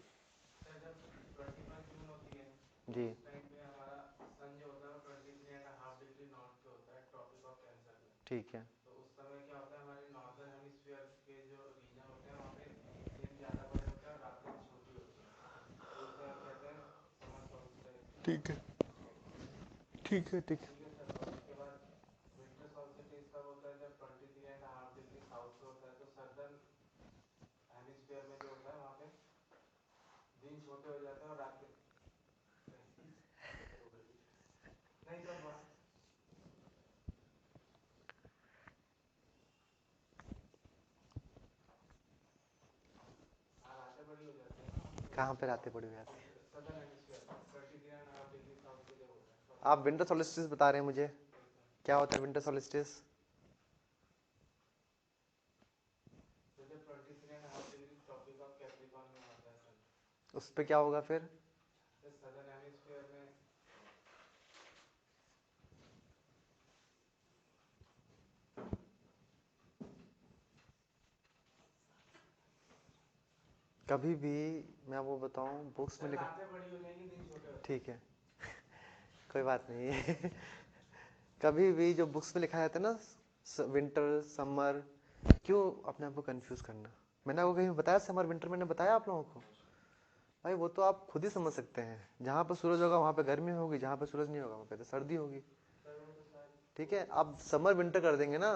जब 21 जून होती है जी। उस टाइम पे हमारा सन जो होता है वो 23.5 डिग्री नॉर्थ पे होता है, ट्रॉपिक ऑफ कैंसर में। ठीक है। तो उस समय क्या होता है, हमारे नॉर्दर्न हेमिस्फीयर के जो रीजन होते हैं वहाँ पे दिन ज़्यादा बड़े होते हैं और रातें छोटी होती हैं, तो इसे हम कहते हैं समर सॉल्स्टिस। ठीक है ठीक है ठीक है। ठीक है सर। और उसके बाद विंटर सॉल्स्टिस कब होता है, जब 23.5 डिग्री साउथ पे होता है। तो सर्दर्न हेमिस्फीयर में जो होता है वहाँ पे दिन छोटे हो जाते हैं और रात नहीं सर रातें बड़ी हो जाती है ना। कहाँ पे रातें बड़ी हो जाती है? सदर्न हेमिस्फीयर में 23.5 डिग्री साउथ पे जब होता है। आप विंटर सॉलिस्टिस बता रहे हैं मुझे, क्या होता है विंटर सॉलिस्टिस? तो जब 23.5 डिग्री ट्रॉपिक ऑफ कैप्रिकॉर्न में होता है सर, उस पे क्या होगा फिर? सदर्न हेमिस्फीयर में कभी भी मैं वो बताऊं, बुक्स में लिखा, रातें बड़ी हो जाएंगी, दिन छोटे हो जाएंगे। ठीक है कोई बात नहीं। कभी भी जो बुक्स में लिखा रहता है ना, विंटर समर, क्यों अपने आप को कंफ्यूज करना? मैंने आपको कहीं बताया समर विंटर? मैंने बताया आप लोगों को? भाई वो तो आप खुद ही समझ सकते हैं। जहाँ पर सूरज होगा वहाँ पे गर्मी होगी, जहाँ पे सूरज नहीं होगा वहाँ पे तो सर्दी होगी। ठीक है, आप समर विंटर कर देंगे ना,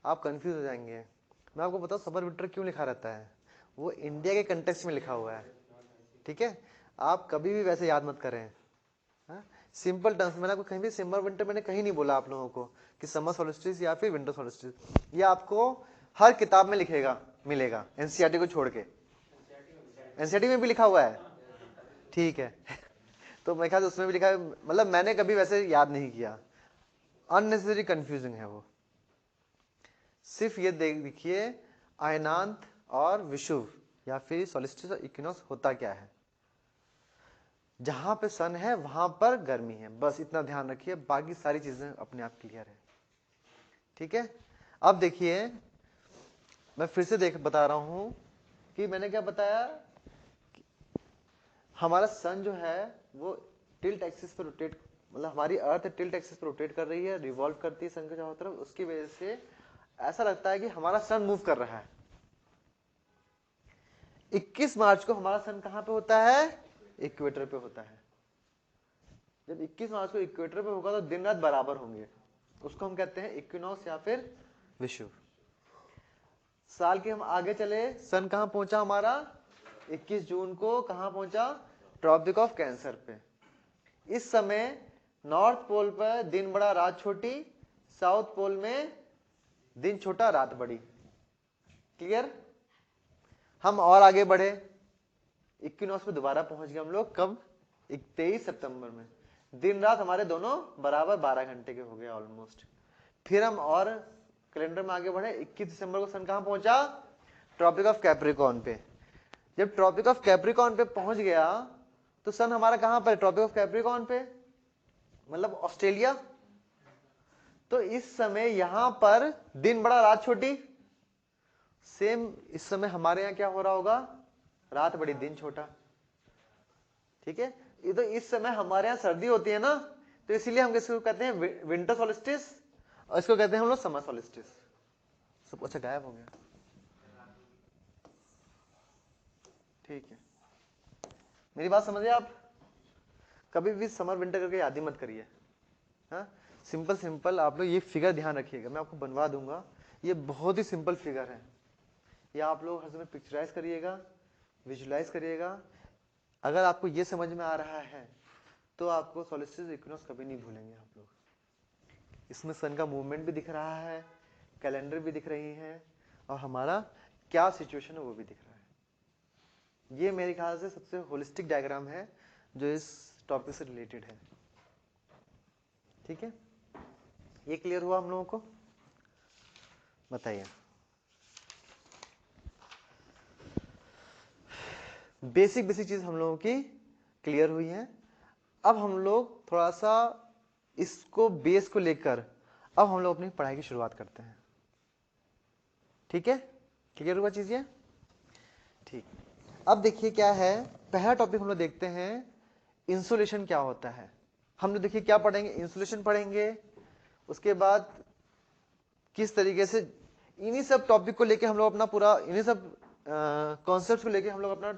आप कंफ्यूज हो जाएंगे। मैं आपको बताऊँ समर विंटर क्यों लिखा रहता है, वो इंडिया के कंटेक्स्ट में लिखा हुआ है। ठीक है, आप कभी भी वैसे याद मत करें। सिंपल टर्म्स, मैंने आपको कहीं भी समर विंटर मैंने कहीं नहीं बोला आप लोगों को कि समर सोल्स्टिस या फिर विंटर सोल्स्टिस। ये आपको हर किताब में लिखेगा, मिलेगा, एनसीईआरटी को छोड़ के। एनसीईआरटी में भी लिखा हुआ है, ठीक है। तो मैं ख्याल उसमें भी लिखा है, मतलब मैंने कभी वैसे याद नहीं किया। अननेसेसरी कंफ्यूजिंग है वो। सिर्फ ये देखिए अयनांत और विषुव या फिर सोलिस्टिस और इक्विनॉक्स होता क्या है। जहां पे सन है वहां पर गर्मी है, बस इतना ध्यान रखिए, बाकी सारी चीजें अपने आप क्लियर है। ठीक है, अब देखिए मैं फिर से बता रहा हूं कि मैंने क्या बताया, हमारा सन जो है वो टिल्ट एक्सिस पर रोटेट, मतलब हमारी अर्थ टिल्ट एक्सिस पर रोटेट कर रही है, रिवॉल्व करती है सन के चारों तरफ। उसकी वजह से ऐसा लगता है कि हमारा सन मूव कर रहा है। 21 मार्च को हमारा सन कहां पे होता है? इक्वेटर पे होता है। जब 21 मार्च को इक्वेटर पे होगा तो दिन रात बराबर होंगे, उसको हम कहते हैं इक्विनॉक्स या फिर विषुव। साल के हम आगे चले, सन कहां पहुंचा हमारा? 21 जून को कहां पहुंचा? ट्रॉपिक ऑफ कैंसर पे। इस समय नॉर्थ पोल पर दिन बड़ा रात छोटी, साउथ पोल में दिन छोटा रात बड़ी। क्लियर? हम और आगे बढ़े, इक्विनॉक्स पे दोबारा पहुंच गए हम लोग, कब? 23 सितंबर में। दिन रात हमारे दोनों बराबर 12 घंटे के हो गए ऑलमोस्ट। फिर हम और कैलेंडर में आगे बढ़े, 21 दिसंबर को सन कहां पहुंचा? ट्रॉपिक ऑफ कैप्रिकॉर्न पे। जब ट्रॉपिक ऑफ कैप्रिकॉर्न पे पहुंच गया तो सन हमारा कहां पर? ट्रॉपिक ऑफ कैप्रिकॉर्न पे, मतलब ऑस्ट्रेलिया। तो इस समय यहां पर दिन बड़ा रात छोटी, सेम इस समय हमारे यहां क्या हो रहा होगा? रात बड़ी दिन छोटा। ठीक है, ये तो इस समय हमारे यहां सर्दी होती है ना, तो इसीलिए हम किसको कहते हैं? विंटर सोल्स्टिस, और इसको कहते हैं हम लोग समर सोल्स्टिस। सब अच्छा गायब हो गया, ठीक है। मेरी बात समझे आप? कभी भी समर विंटर करके याद ही मत करिए, हाँ, सिंपल सिंपल आप लोग ये फिगर ध्यान रखिएगा, मैं आपको बनवा दूंगा, ये बहुत ही सिंपल फिगर है, ये आप लोग हर समय पिक्चराइज करिएगा, विजुलाइज करिएगा। अगर आपको ये समझ में आ रहा है तो आपको सोलिस्टिस इक्विनोक्स कभी नहीं भूलेंगे आप लोग। इसमें सन का मूवमेंट भी दिख रहा है, कैलेंडर भी दिख रही है, और हमारा क्या सिचुएशन है वो भी दिख रहा है। ये मेरे ख्याल से सबसे होलिस्टिक डायग्राम है जो इस टॉपिक से रिलेटेड है। ठीक है, ये क्लियर हुआ हम लोगों को? बताइए। बेसिक बेसिक चीज हम लोगों की क्लियर हुई है। अब हम लोग थोड़ा सा इसको बेस को लेकर अब हम लोग अपनी पढ़ाई की शुरुआत करते हैं। ठीक है, क्लियर हुआ चीज ये? ठीक, अब देखिए क्या है, पहला टॉपिक हम लोग देखते हैं इंसुलेशन क्या होता है। हम लोग देखिए क्या पढ़ेंगे, इंसुलेशन पढ़ेंगे, उसके बाद किस तरीके से इन्हीं सब टॉपिक को लेके हम लोग अपना पूरा इन्हीं सब कॉन्सेप्ट को लेके हम लोग अपना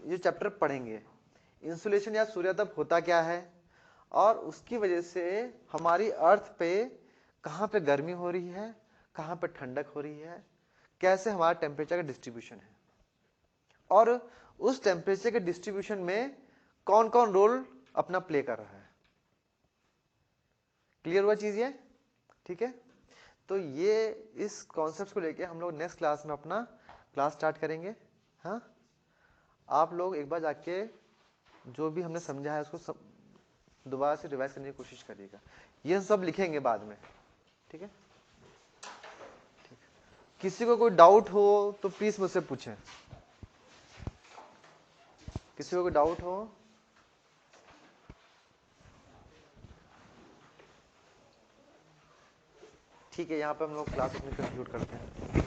ये चैप्टर पढ़ेंगे। इंसुलेशन या सूर्यताप होता क्या है और उसकी वजह से हमारी अर्थ पे कहाँ पे गर्मी हो रही है, कहाँ पे ठंडक हो रही है, कैसे हमारा टेम्परेचर का डिस्ट्रीब्यूशन है, और उस टेम्परेचर के डिस्ट्रीब्यूशन में कौन कौन रोल अपना प्ले कर रहा है। क्लियर हुआ चीज ये? ठीक है, तो ये इस कॉन्सेप्ट को लेके हम लोग नेक्स्ट क्लास में अपना क्लास स्टार्ट करेंगे। हाँ, आप लोग एक बार जाके जो भी हमने समझा है उसको सब दोबारा से रिवाइज करने की कोशिश करिएगा। ये सब लिखेंगे बाद में। ठीक है, ठीक। किसी को कोई डाउट हो तो प्लीज मुझसे पूछें। किसी को कोई डाउट हो? ठीक है, यहाँ पे हम लोग क्लास अपनी कंक्लूड करते हैं।